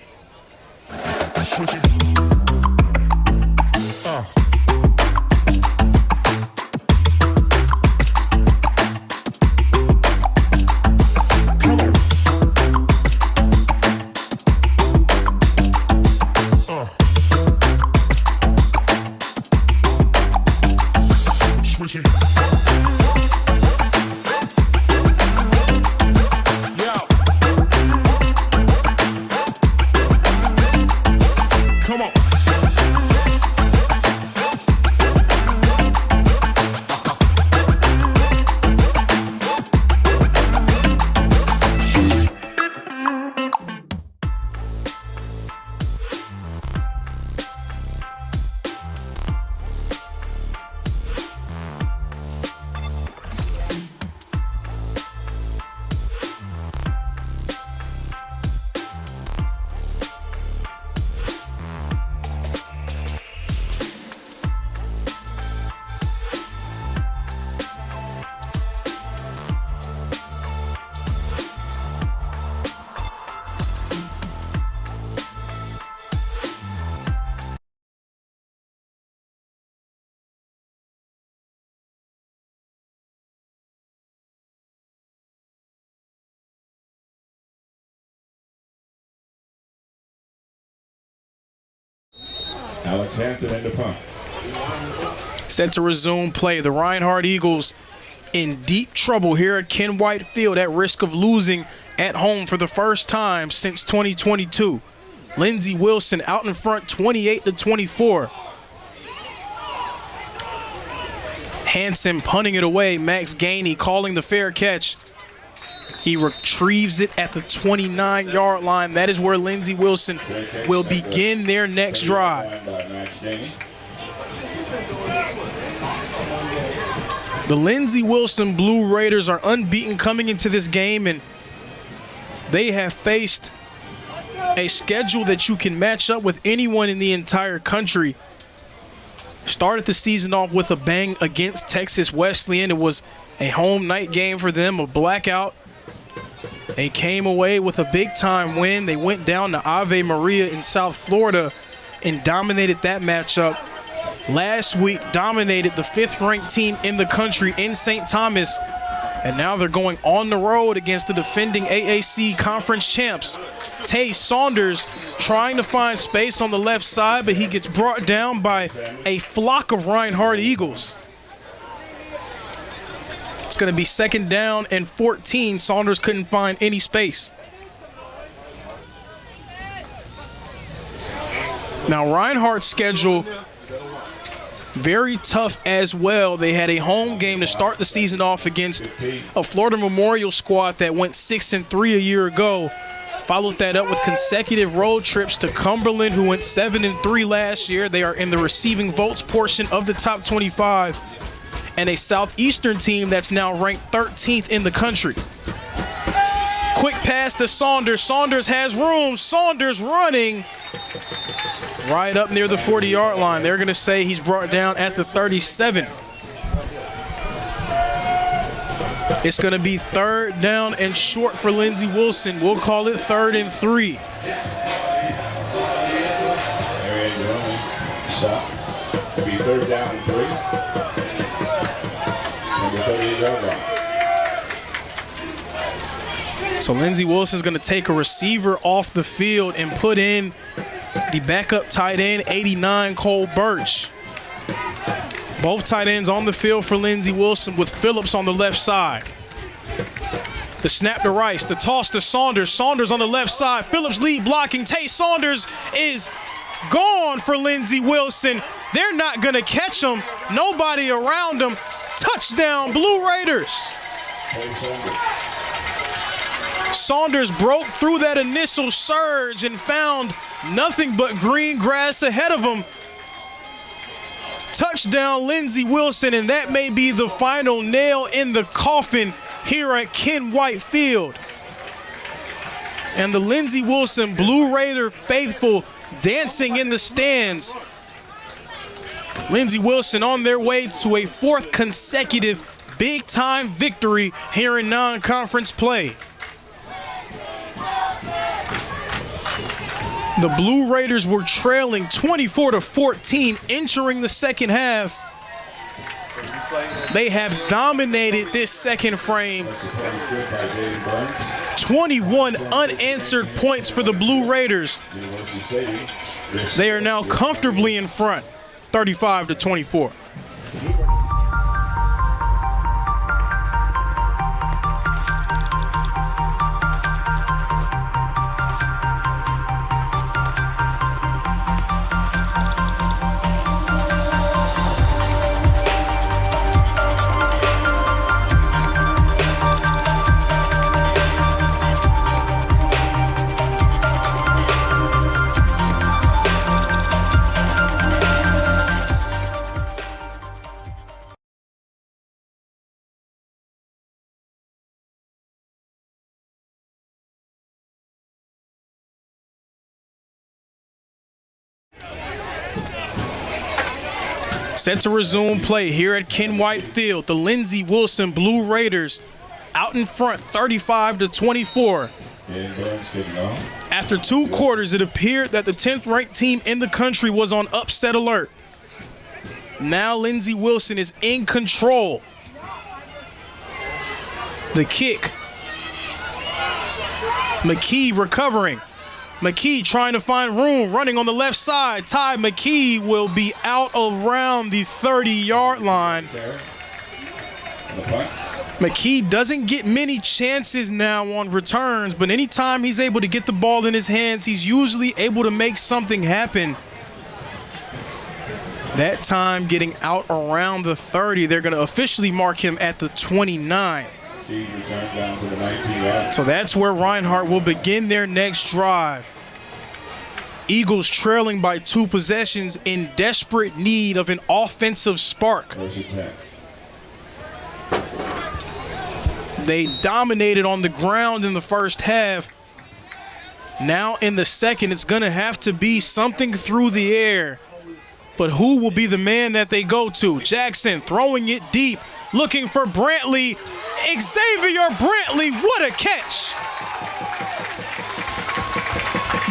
Alex Hansen in the punt. Set to resume play. The Reinhardt Eagles in deep trouble here at Ken White Field, at risk of losing at home for the first time since 2022. Lindsey Wilson out in front, 28-24. Hansen punting it away. Max Gainey calling the fair catch. He retrieves it at the 29-yard line. That is where Lindsey Wilson will begin their next drive. The Lindsey Wilson Blue Raiders are unbeaten coming into this game, and they have faced a schedule that you can match up with anyone in the entire country. Started the season off with a bang against Texas Wesleyan. It was a home night game for them, a blackout. They came away with a big-time win. They went down to Ave Maria in South Florida and dominated that matchup. Last week, dominated the 5th-ranked team in the country in St. Thomas. And now they're going on the road against the defending AAC conference champs. Tay Saunders trying to find space on the left side, but he gets brought down by a flock of Reinhardt Eagles. It's going to be 2nd down and 14. Saunders couldn't find any space. Now, Reinhardt's schedule very tough as well. They had a home game to start the season off against a Florida Memorial squad that went 6-3 a year ago. Followed that up with consecutive road trips to Cumberland, who went 7-3 last year. They are in the receiving votes portion of the top 25. And a Southeastern team that's now ranked 13th in the country. Quick pass to Saunders. Saunders has room. Saunders running right up near the 40-yard line. They're going to say he's brought down at the 37. It's going to be 3rd down and short for Lindsey Wilson. We'll call it 3rd and 3. Stop. It'll be 3rd down and 3. Number 38-yard line. So Lindsey Wilson's going to take a receiver off the field and put in the backup tight end, 89, Cole Birch. Both tight ends on the field for Lindsey Wilson with Phillips on the left side. The snap to Rice, the toss to Saunders. Saunders on the left side. Phillips lead blocking. Tay Saunders is gone for Lindsey Wilson. They're not going to catch him. Nobody around him. Touchdown, Blue Raiders. Saunders broke through that initial surge and found nothing but green grass ahead of him. Touchdown, Lindsey Wilson, and that may be the final nail in the coffin here at Ken White Field. And the Lindsey Wilson Blue Raider faithful dancing in the stands. Lindsey Wilson on their way to a 4th consecutive big-time victory here in non-conference play. The Blue Raiders were trailing 24-14 entering the second half. They have dominated this second frame. 21 unanswered points for the Blue Raiders. They are now comfortably in front, 35-24. Set to resume play here at Ken White Field. The Lindsey Wilson Blue Raiders out in front, 35-24. After 2 quarters, it appeared that the 10th-ranked team in the country was on upset alert. Now Lindsey Wilson is in control. The kick. McKee recovering. McKee trying to find room, running on the left side. Ty McKee will be out around the 30-yard line. McKee doesn't get many chances now on returns, but anytime he's able to get the ball in his hands, he's usually able to make something happen. That time getting out around the 30. They're going to officially mark him at the 29. So that's where Reinhardt will begin their next drive. Eagles trailing by 2 possessions, in desperate need of an offensive spark. They dominated on the ground in the first half. Now in the second, it's going to have to be something through the air. But who will be the man that they go to? Jackson throwing it deep, looking for Brantley. Xavier Brantley, what a catch!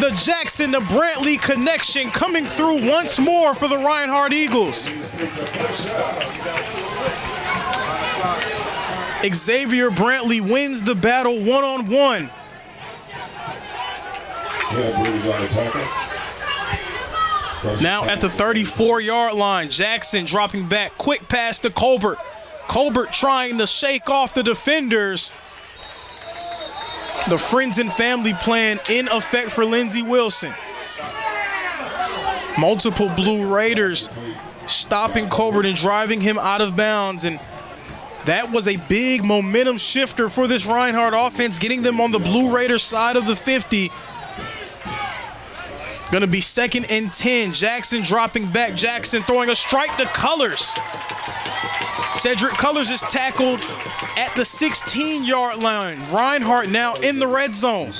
The Jackson to Brantley connection coming through once more for the Reinhardt Eagles. Xavier Brantley wins the battle one-on-one. Now at the 34-yard line, Jackson dropping back, quick pass to Colbert. Colbert trying to shake off the defenders. The friends and family plan in effect for Lindsey Wilson. Multiple Blue Raiders stopping Colbert and driving him out of bounds, and that was a big momentum shifter for this Reinhardt offense, getting them on the Blue Raider side of the 50. Going to be 2nd and 10. Jackson dropping back. Jackson throwing a strike to Colors. Cedric Colors is tackled at the 16-yard line. Reinhardt now in the red zone.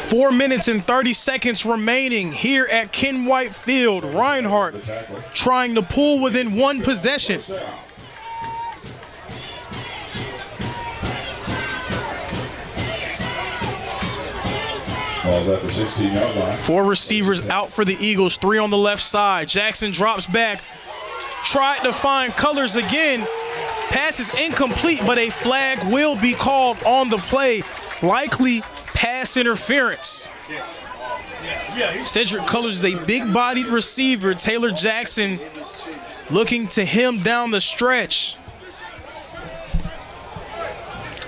Four minutes and 30 seconds remaining here at Ken White Field. Reinhardt trying to pull within 1 possession. At the 16-yard line. 4 receivers out for the Eagles, 3 on the left side. Jackson drops back, tried to find Colors again. Pass is incomplete, but a flag will be called on the play. Likely pass interference. Cedric Colors is a big-bodied receiver. Taylor Jackson looking to him down the stretch.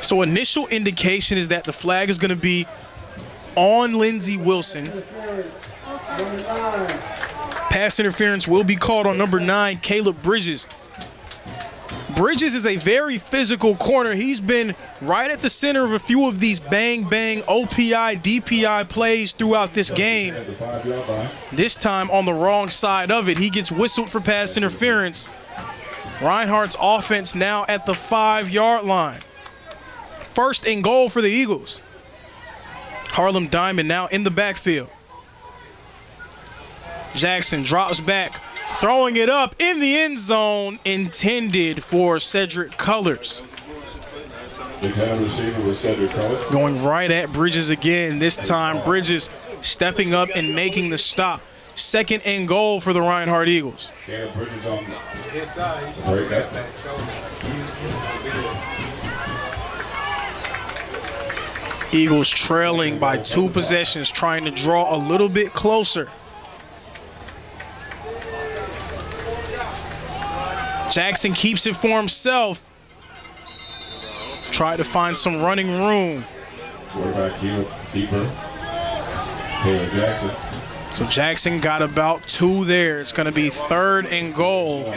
So initial indication is that the flag is going to be on Lindsey Wilson. Pass interference will be called on number 9, Caleb Bridges. Bridges is a very physical corner. He's been right at the center of a few of these bang-bang OPI, DPI plays throughout this game. This time on the wrong side of it. He gets whistled for pass interference. Reinhardt's offense now at the 5-yard line. 1st and goal for the Eagles. Harlem Diamond now in the backfield. Jackson drops back, throwing it up in the end zone, intended for Cedric Colors. Going right at Bridges again. This time Bridges stepping up and making the stop. 2nd and goal for the Reinhardt Eagles. Eagles trailing by 2 possessions, trying to draw a little bit closer. Jackson keeps it for himself. Try to find some running room. Quarterback keeper, Taylor Jackson. So Jackson got about 2 there. It's going to be 3rd and goal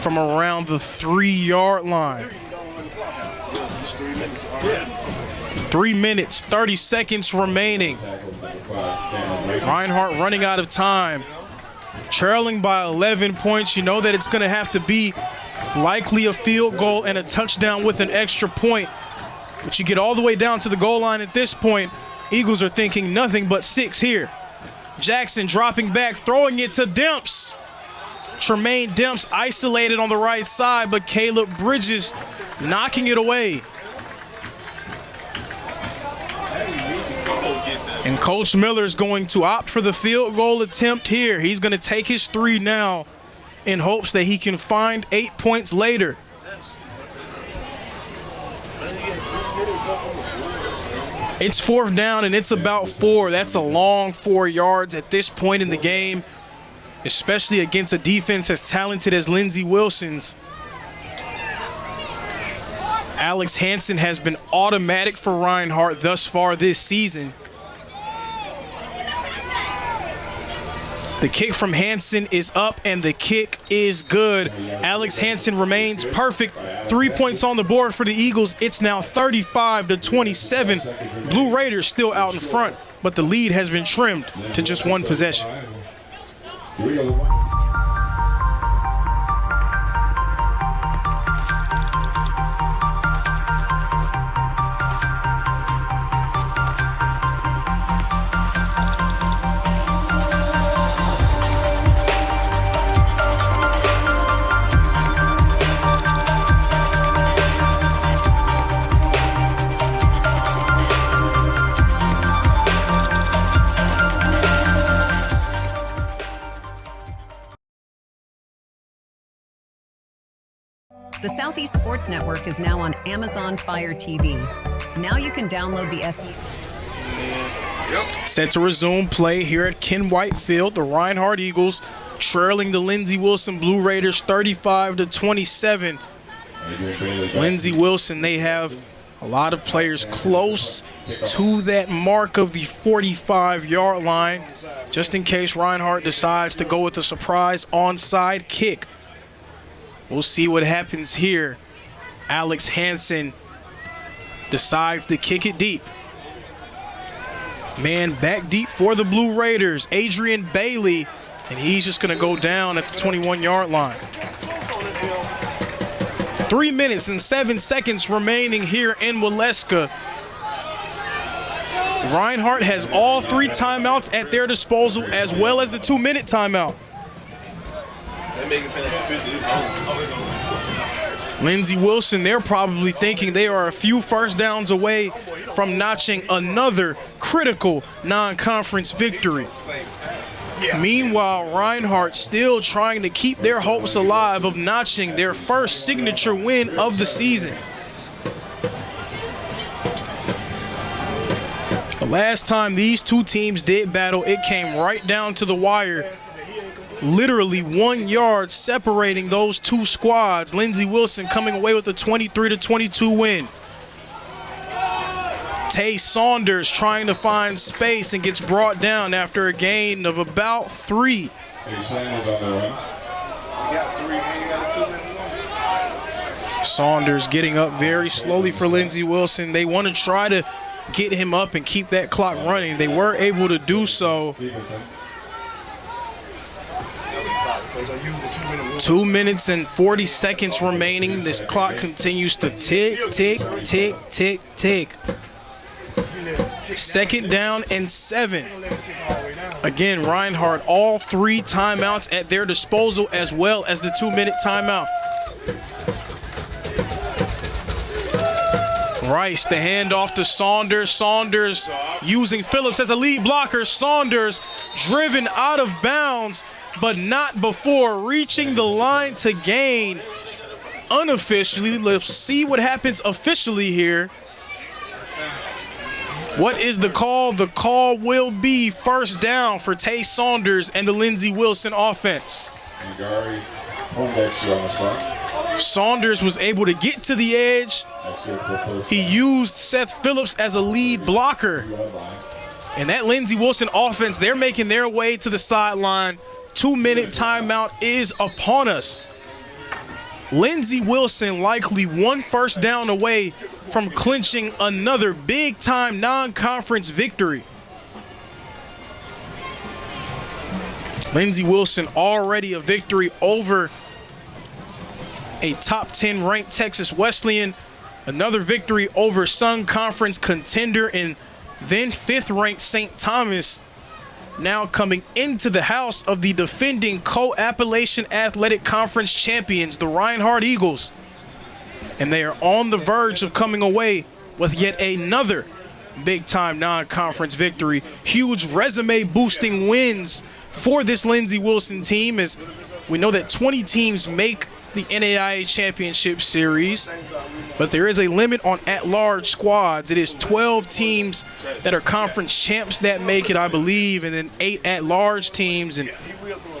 from around the 3-yard line. 3 minutes, 30 seconds remaining. Reinhardt running out of time. Trailing by 11 points. You know that it's going to have to be likely a field goal and a touchdown with an extra point. But you get all the way down to the goal line at this point. Eagles are thinking nothing but 6 here. Jackson dropping back, throwing it to Demps. Tremaine Demps isolated on the right side, but Caleb Bridges knocking it away. And Coach Miller is going to opt for the field goal attempt here. He's going to take his 3 now in hopes that he can find 8 points later. It's 4th down and it's about 4. That's a long 4 yards at this point in the game, especially against a defense as talented as Lindsey Wilson's. Alex Hansen has been automatic for Reinhardt thus far this season. The kick from Hansen is up, and the kick is good. Alex Hansen remains perfect. 3 points on the board for the Eagles. It's now 35-27. Blue Raiders still out in front, but the lead has been trimmed to just one possession. The Southeast Sports Network is now on Amazon Fire TV. Now you can download the SE. Set to resume play here at Ken White Field. The Reinhardt Eagles trailing the Lindsey Wilson Blue Raiders 35-27. Lindsey Wilson, they have a lot of players close to that mark of the 45-yard line, just in case Reinhardt decides to go with a surprise onside kick. We'll see what happens here. Alex Hansen decides to kick it deep. Man back deep for the Blue Raiders, Adrian Bailey, and he's just going to go down at the 21-yard line. 3 minutes and 7 seconds remaining here in Waleska. Reinhardt has all 3 timeouts at their disposal, as well as the 2-minute timeout. Lindsey Wilson, they're probably thinking they are a few first downs away from notching another critical non-conference victory. Meanwhile, Reinhardt still trying to keep their hopes alive of notching their first signature win of the season. The last time these two teams did battle, it came right down to the wire. Literally 1 yard separating those two squads. Lindsey Wilson coming away with a 23-22 win. Tay Saunders trying to find space and gets brought down after a gain of about 3. Saunders getting up very slowly for Lindsey Wilson. They want to try to get him up and keep that clock running. They were able to do so. 2 minutes and 40 seconds remaining. This clock continues to tick, tick, tick, tick, tick. 2nd down and 7. Again, Reinhardt, all 3 timeouts at their disposal, as well as the 2-minute timeout. Rice, the handoff to Saunders. Saunders using Phillips as a lead blocker. Saunders driven out of bounds, but not before reaching the line to gain unofficially. Let's see what happens officially here. What is the call? The call will be first down for Tay Saunders and the Lindsey Wilson offense. Saunders was able to get to the edge. He used Seth Phillips as a lead blocker. And that Lindsey Wilson offense, they're making their way to the sideline. 2-minute timeout is upon us. Lindsey Wilson likely 1 first down away from clinching another big-time non-conference victory. Lindsey Wilson already a victory over a top 10 ranked Texas Wesleyan. Another victory over Sun Conference contender and then 5th ranked St. Thomas. Now coming into the house of the defending Co-Appalachian Athletic Conference champions, the Reinhardt Eagles. And they are on the verge of coming away with yet another big-time non-conference victory. Huge resume-boosting wins for this Lindsey Wilson team, as we know that 20 teams make the NAIA Championship Series, but there is a limit on at-large squads. It is 12 teams that are conference champs that make it, I believe, and then 8 at-large teams. And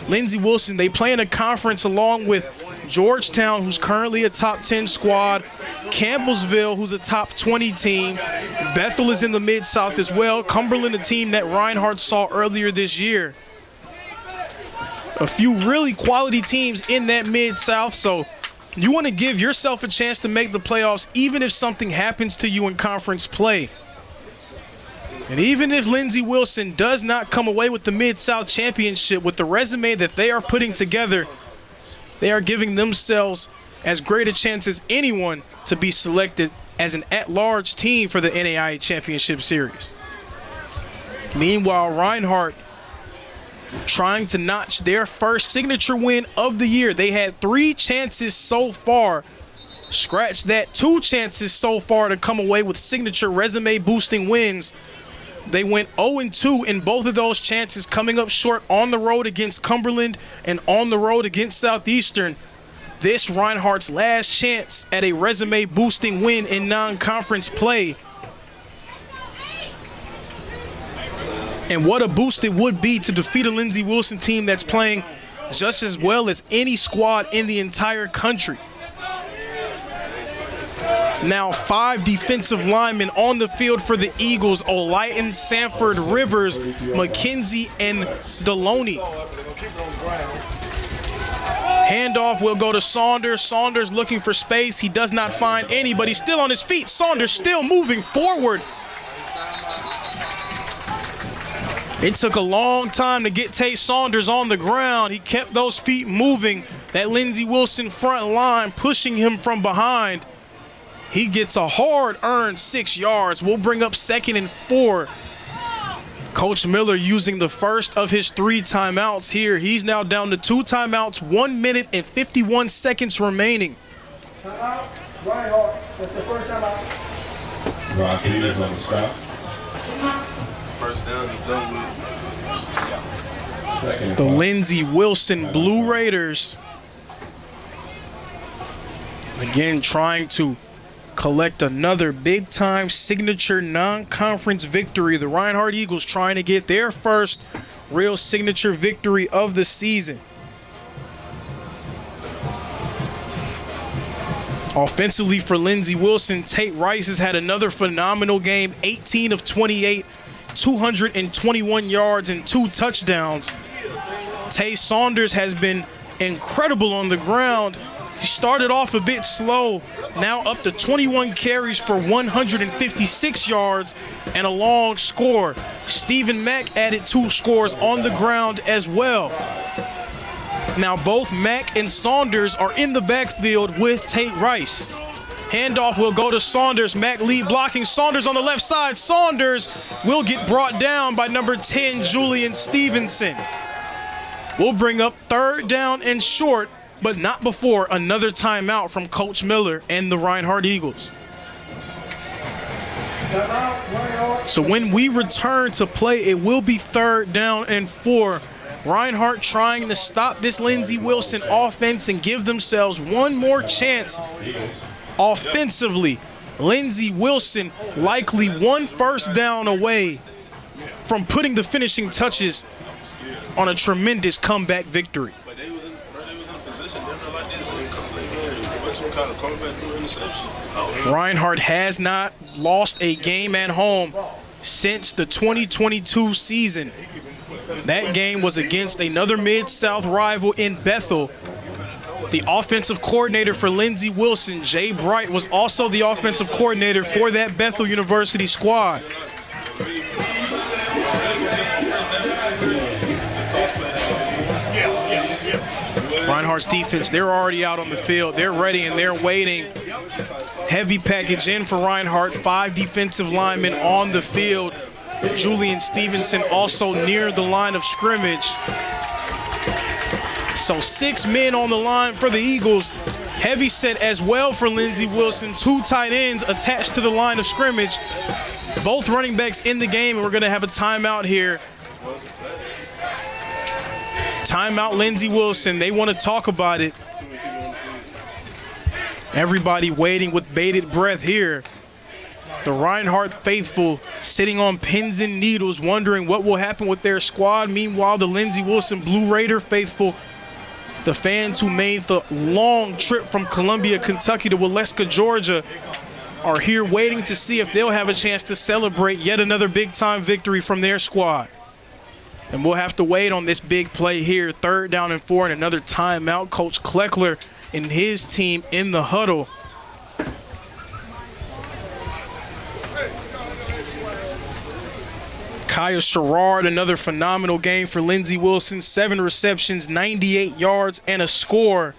Lindsey Wilson, they play in a conference along with Georgetown, who's currently a top 10 squad, Campbellsville, who's a top 20 team, Bethel is in the Mid-South as well, Cumberland, a team that Reinhardt saw earlier this year. a few really quality teams in that Mid-South, so you want to give yourself a chance to make the playoffs even if something happens to you in conference play. And even if Lindsey Wilson does not come away with the Mid-South championship, with the resume that they are putting together, they are giving themselves as great a chance as anyone to be selected as an at-large team for the NAIA Championship Series. Meanwhile, Reinhardt trying to notch their first signature win of the year. They had 3 chances so far. Scratch that, 2 chances so far to come away with signature resume-boosting wins. They went 0-2 in both of those chances, coming up short on the road against Cumberland and on the road against Southeastern. This Reinhardt's last chance at a resume-boosting win in non-conference play. And what a boost it would be to defeat a Lindsey Wilson team that's playing just as well as any squad in the entire country. Now 5 defensive linemen on the field for the Eagles: Olayton, Sanford, Rivers, McKenzie, and Deloney. Handoff will go to Saunders. Saunders looking for space. He does not find any, but he's still on his feet. Saunders still moving forward. It took a long time to get Tay Saunders on the ground. He kept those feet moving. That Lindsey Wilson front line pushing him from behind. He gets a hard-earned 6 yards. We'll bring up 2nd and 4. Coach Miller using the first of his 3 timeouts here. He's now down to 2 timeouts, 1 minute and 51 seconds remaining. Timeout, Reinhardt. That's the first timeout. Rock Peters on the stop. First down, he's done with. The Lindsey Wilson Blue Raiders again trying to collect another big-time signature non-conference victory. The Reinhardt Eagles trying to get their first real signature victory of the season. Offensively for Lindsey Wilson, Tate Rice has had another phenomenal game. 18 of 28, 221 yards and 2 touchdowns. Tay Saunders has been incredible on the ground. He started off a bit slow, now up to 21 carries for 156 yards and a long score. Stephen Mack added 2 scores on the ground as well. Now both Mack and Saunders are in the backfield with Tate Rice. Handoff will go to Saunders. Mack lead blocking. Saunders on the left side. Saunders will get brought down by number 10, Julian Stevenson. We'll bring up 3rd down and short, but not before another timeout from Coach Miller and the Reinhardt Eagles. So when we return to play, it will be 3rd down and 4. Reinhardt trying to stop this Lindsey Wilson offense and give themselves one more chance offensively. Lindsey Wilson likely 1 first down away from putting the finishing touches on a tremendous comeback victory. Reinhardt has not lost a game at home since the 2022 season. That game was against another Mid-South rival in Bethel. The offensive coordinator for Lindsey Wilson, Jay Bright, was also the offensive coordinator for that Bethel University squad. Reinhardt's defense, they're already out on the field. They're ready and they're waiting. Heavy package in for Reinhardt. 5 defensive linemen on the field. Julian Stevenson also near the line of scrimmage. So 6 men on the line for the Eagles. Heavy set as well for Lindsey Wilson. 2 tight ends attached to the line of scrimmage. Both running backs in the game, and we're going to have a timeout here. Timeout Lindsey Wilson. They want to talk about it. Everybody waiting with bated breath here. The Reinhardt faithful sitting on pins and needles, wondering what will happen with their squad. Meanwhile, the Lindsey Wilson Blue Raider faithful, the fans who made the long trip from Columbia, Kentucky to Waleska, Georgia, are here waiting to see if they'll have a chance to celebrate yet another big-time victory from their squad. And we'll have to wait on this big play here. 3rd down and 4 and another timeout. Coach Kleckler and his team in the huddle. Kaya Sherrard, another phenomenal game for Lindsey Wilson. 7 receptions, 98 yards, and a score.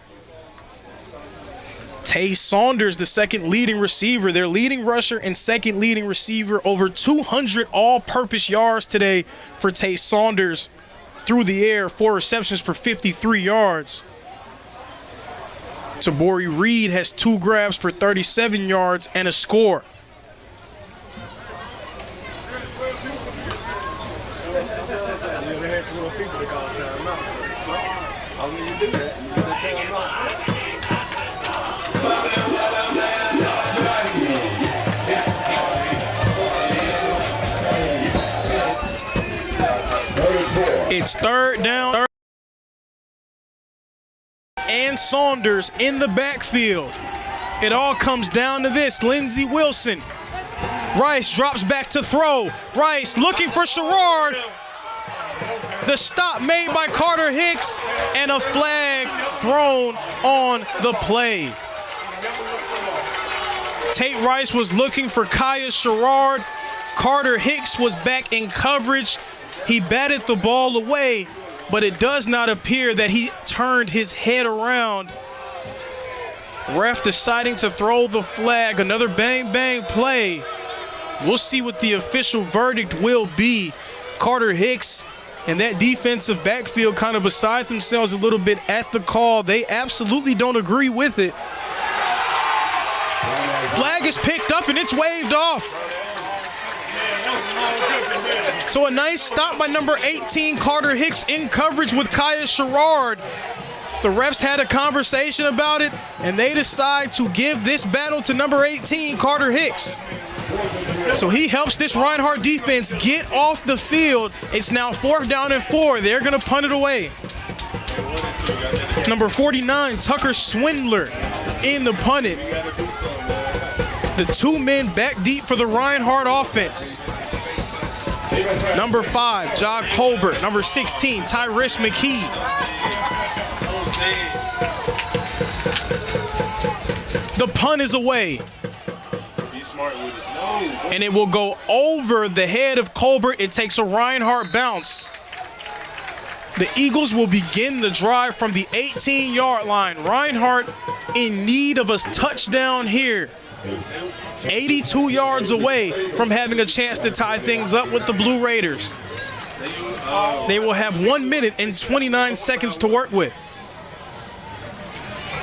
Tay Saunders, the second leading receiver, their leading rusher and second leading receiver. Over 200 all-purpose yards today for Tay Saunders through the air. 4 receptions for 53 yards. Tabori Reed has 2 grabs for 37 yards and a score. It's 3rd down and Saunders in the backfield. It all comes down to this. Lindsey Wilson. Rice drops back to throw. Rice looking for Sherrard. The stop made by Carter Hicks and a flag thrown on the play. Tate Rice was looking for Kaya Sherrard. Carter Hicks was back in coverage. He batted the ball away, but it does not appear that he turned his head around. Ref deciding to throw the flag. Another bang-bang play. We'll see what the official verdict will be. Carter Hicks and that defensive backfield kind of beside themselves a little bit at the call. They absolutely don't agree with it. Flag is picked up and it's waved off. So a nice stop by number 18, Carter Hicks, in coverage with Kaya Sherrard. The refs had a conversation about it, and they decide to give this battle to number 18, Carter Hicks. So he helps this Reinhardt defense get off the field. It's now 4th down and 4. They're going to punt it away. Number 49, Tucker Swindler in the punt it. The 2 men back deep for the Reinhardt offense. Number 5, John Colbert. Number 16, Tyrese McKee. The punt is away. And it will go over the head of Colbert. It takes a Reinhardt bounce. The Eagles will begin the drive from the 18-yard line. Reinhardt in need of a touchdown here. 82 yards away from having a chance to tie things up with the Blue Raiders. They will have 1 minute and 29 seconds to work with.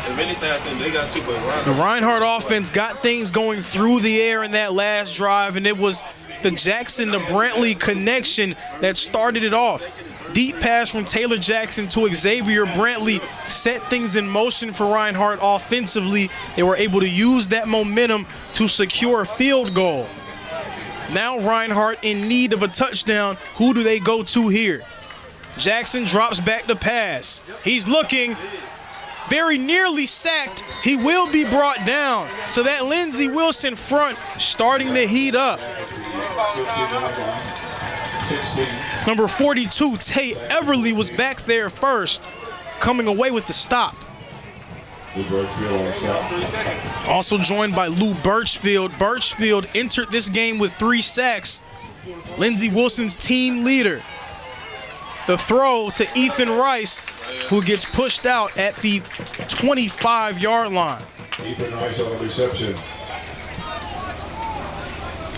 If anything, I think they got 2, but The Reinhardt offense got things going through the air in that last drive, and it was the Jackson to Brantley connection that started it off. Deep pass from Taylor Jackson to Xavier Brantley set things in motion for Reinhardt offensively. They were able to use that momentum to secure a field goal. Now Reinhardt in need of a touchdown. Who do they go to here? Jackson drops back to pass. He's looking, very nearly sacked. He will be brought down. So that Lindsey Wilson front starting to heat up. Number 42, Tate Everly was back there first, coming away with the stop. Also joined by Lou Birchfield. Birchfield entered this game with 3 sacks. Lindsey Wilson's team leader. The throw to Ethan Rice, who gets pushed out at the 25-yard line. Ethan Rice on the reception.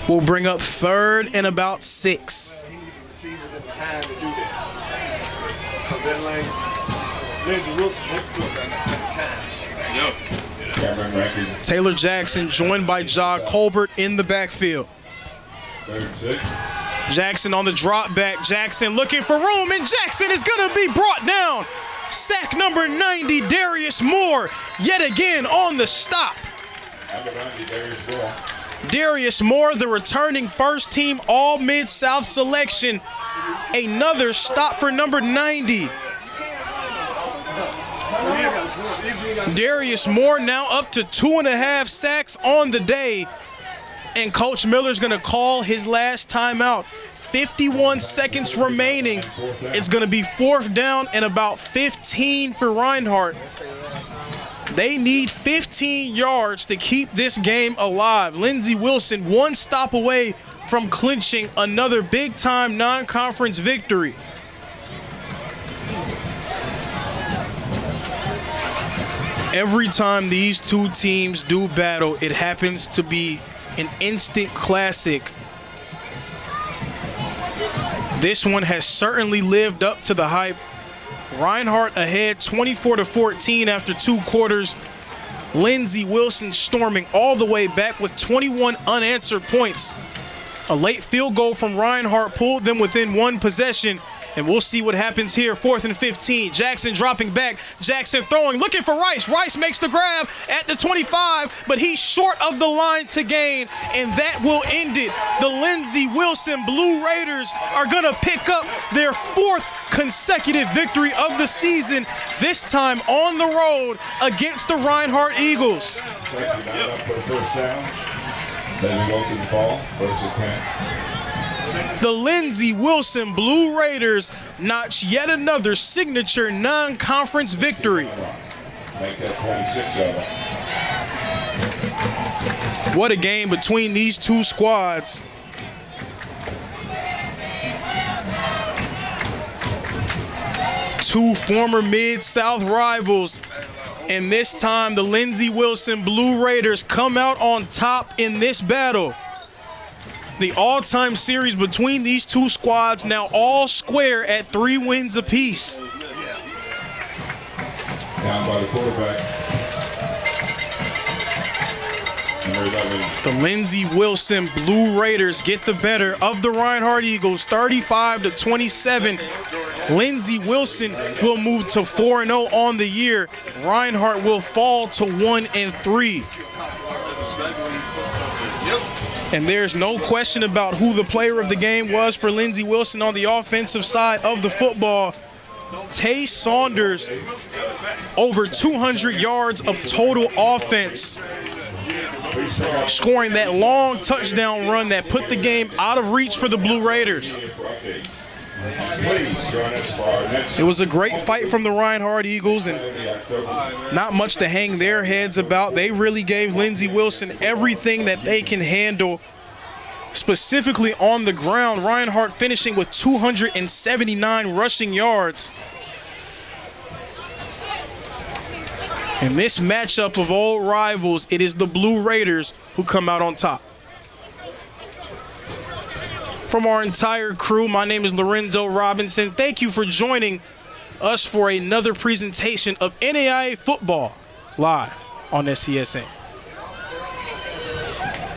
We'll bring up 3rd and about 6. time to do that. So then, like, Lindsey Wilson went through that times. Taylor Jackson joined by Ja Colbert in the backfield. 3rd and 6. Jackson on the drop back. Jackson looking for room, and Jackson is going to be brought down. Sack number 90, Darius Moore, yet again on the stop. Darius Moore, the returning first-team All-Mid-South selection. Another stop for number 90. Darius Moore now up to 2.5 sacks on the day. And Coach Miller's going to call his last timeout. 51 seconds remaining. It's going to be 4th down and about 15 for Reinhardt. They need 15 yards to keep this game alive. Lindsey Wilson one stop away from clinching another big-time non-conference victory. Every time these two teams do battle, it happens to be an instant classic. This one has certainly lived up to the hype. Reinhardt ahead 24-14 after 2 quarters. Lindsey Wilson storming all the way back with 21 unanswered points. A late field goal from Reinhardt pulled them within 1 possession. And we'll see what happens here. 4th and 15. Jackson dropping back. Jackson throwing, looking for Rice. Rice makes the grab at the 25, but he's short of the line to gain, and that will end it. The Lindsey Wilson Blue Raiders are going to pick up their 4th consecutive victory of the season, this time on the road against the Reinhardt Eagles. The Lindsey Wilson Blue Raiders notch yet another signature non-conference victory. What a game between these two squads. Two former Mid-South rivals. And this time the Lindsey Wilson Blue Raiders come out on top in this battle. The all-time series between these two squads now all square at 3 wins apiece. Down by the quarterback. The Lindsey Wilson Blue Raiders get the better of the Reinhardt Eagles, 35-27. Lindsey Wilson will move to 4-0 on the year. Reinhardt will fall to 1-3. And there's no question about who the player of the game was for Lindsey Wilson on the offensive side of the football. Tay Saunders, over 200 yards of total offense, scoring that long touchdown run that put the game out of reach for the Blue Raiders. It was a great fight from the Reinhardt Eagles, and not much to hang their heads about. They really gave Lindsey Wilson everything that they can handle, specifically on the ground. Reinhardt finishing with 279 rushing yards. In this matchup of old rivals, it is the Blue Raiders who come out on top. From our entire crew, my name is Lorenzo Robinson. Thank you for joining us for another presentation of NAIA football live on SCSN.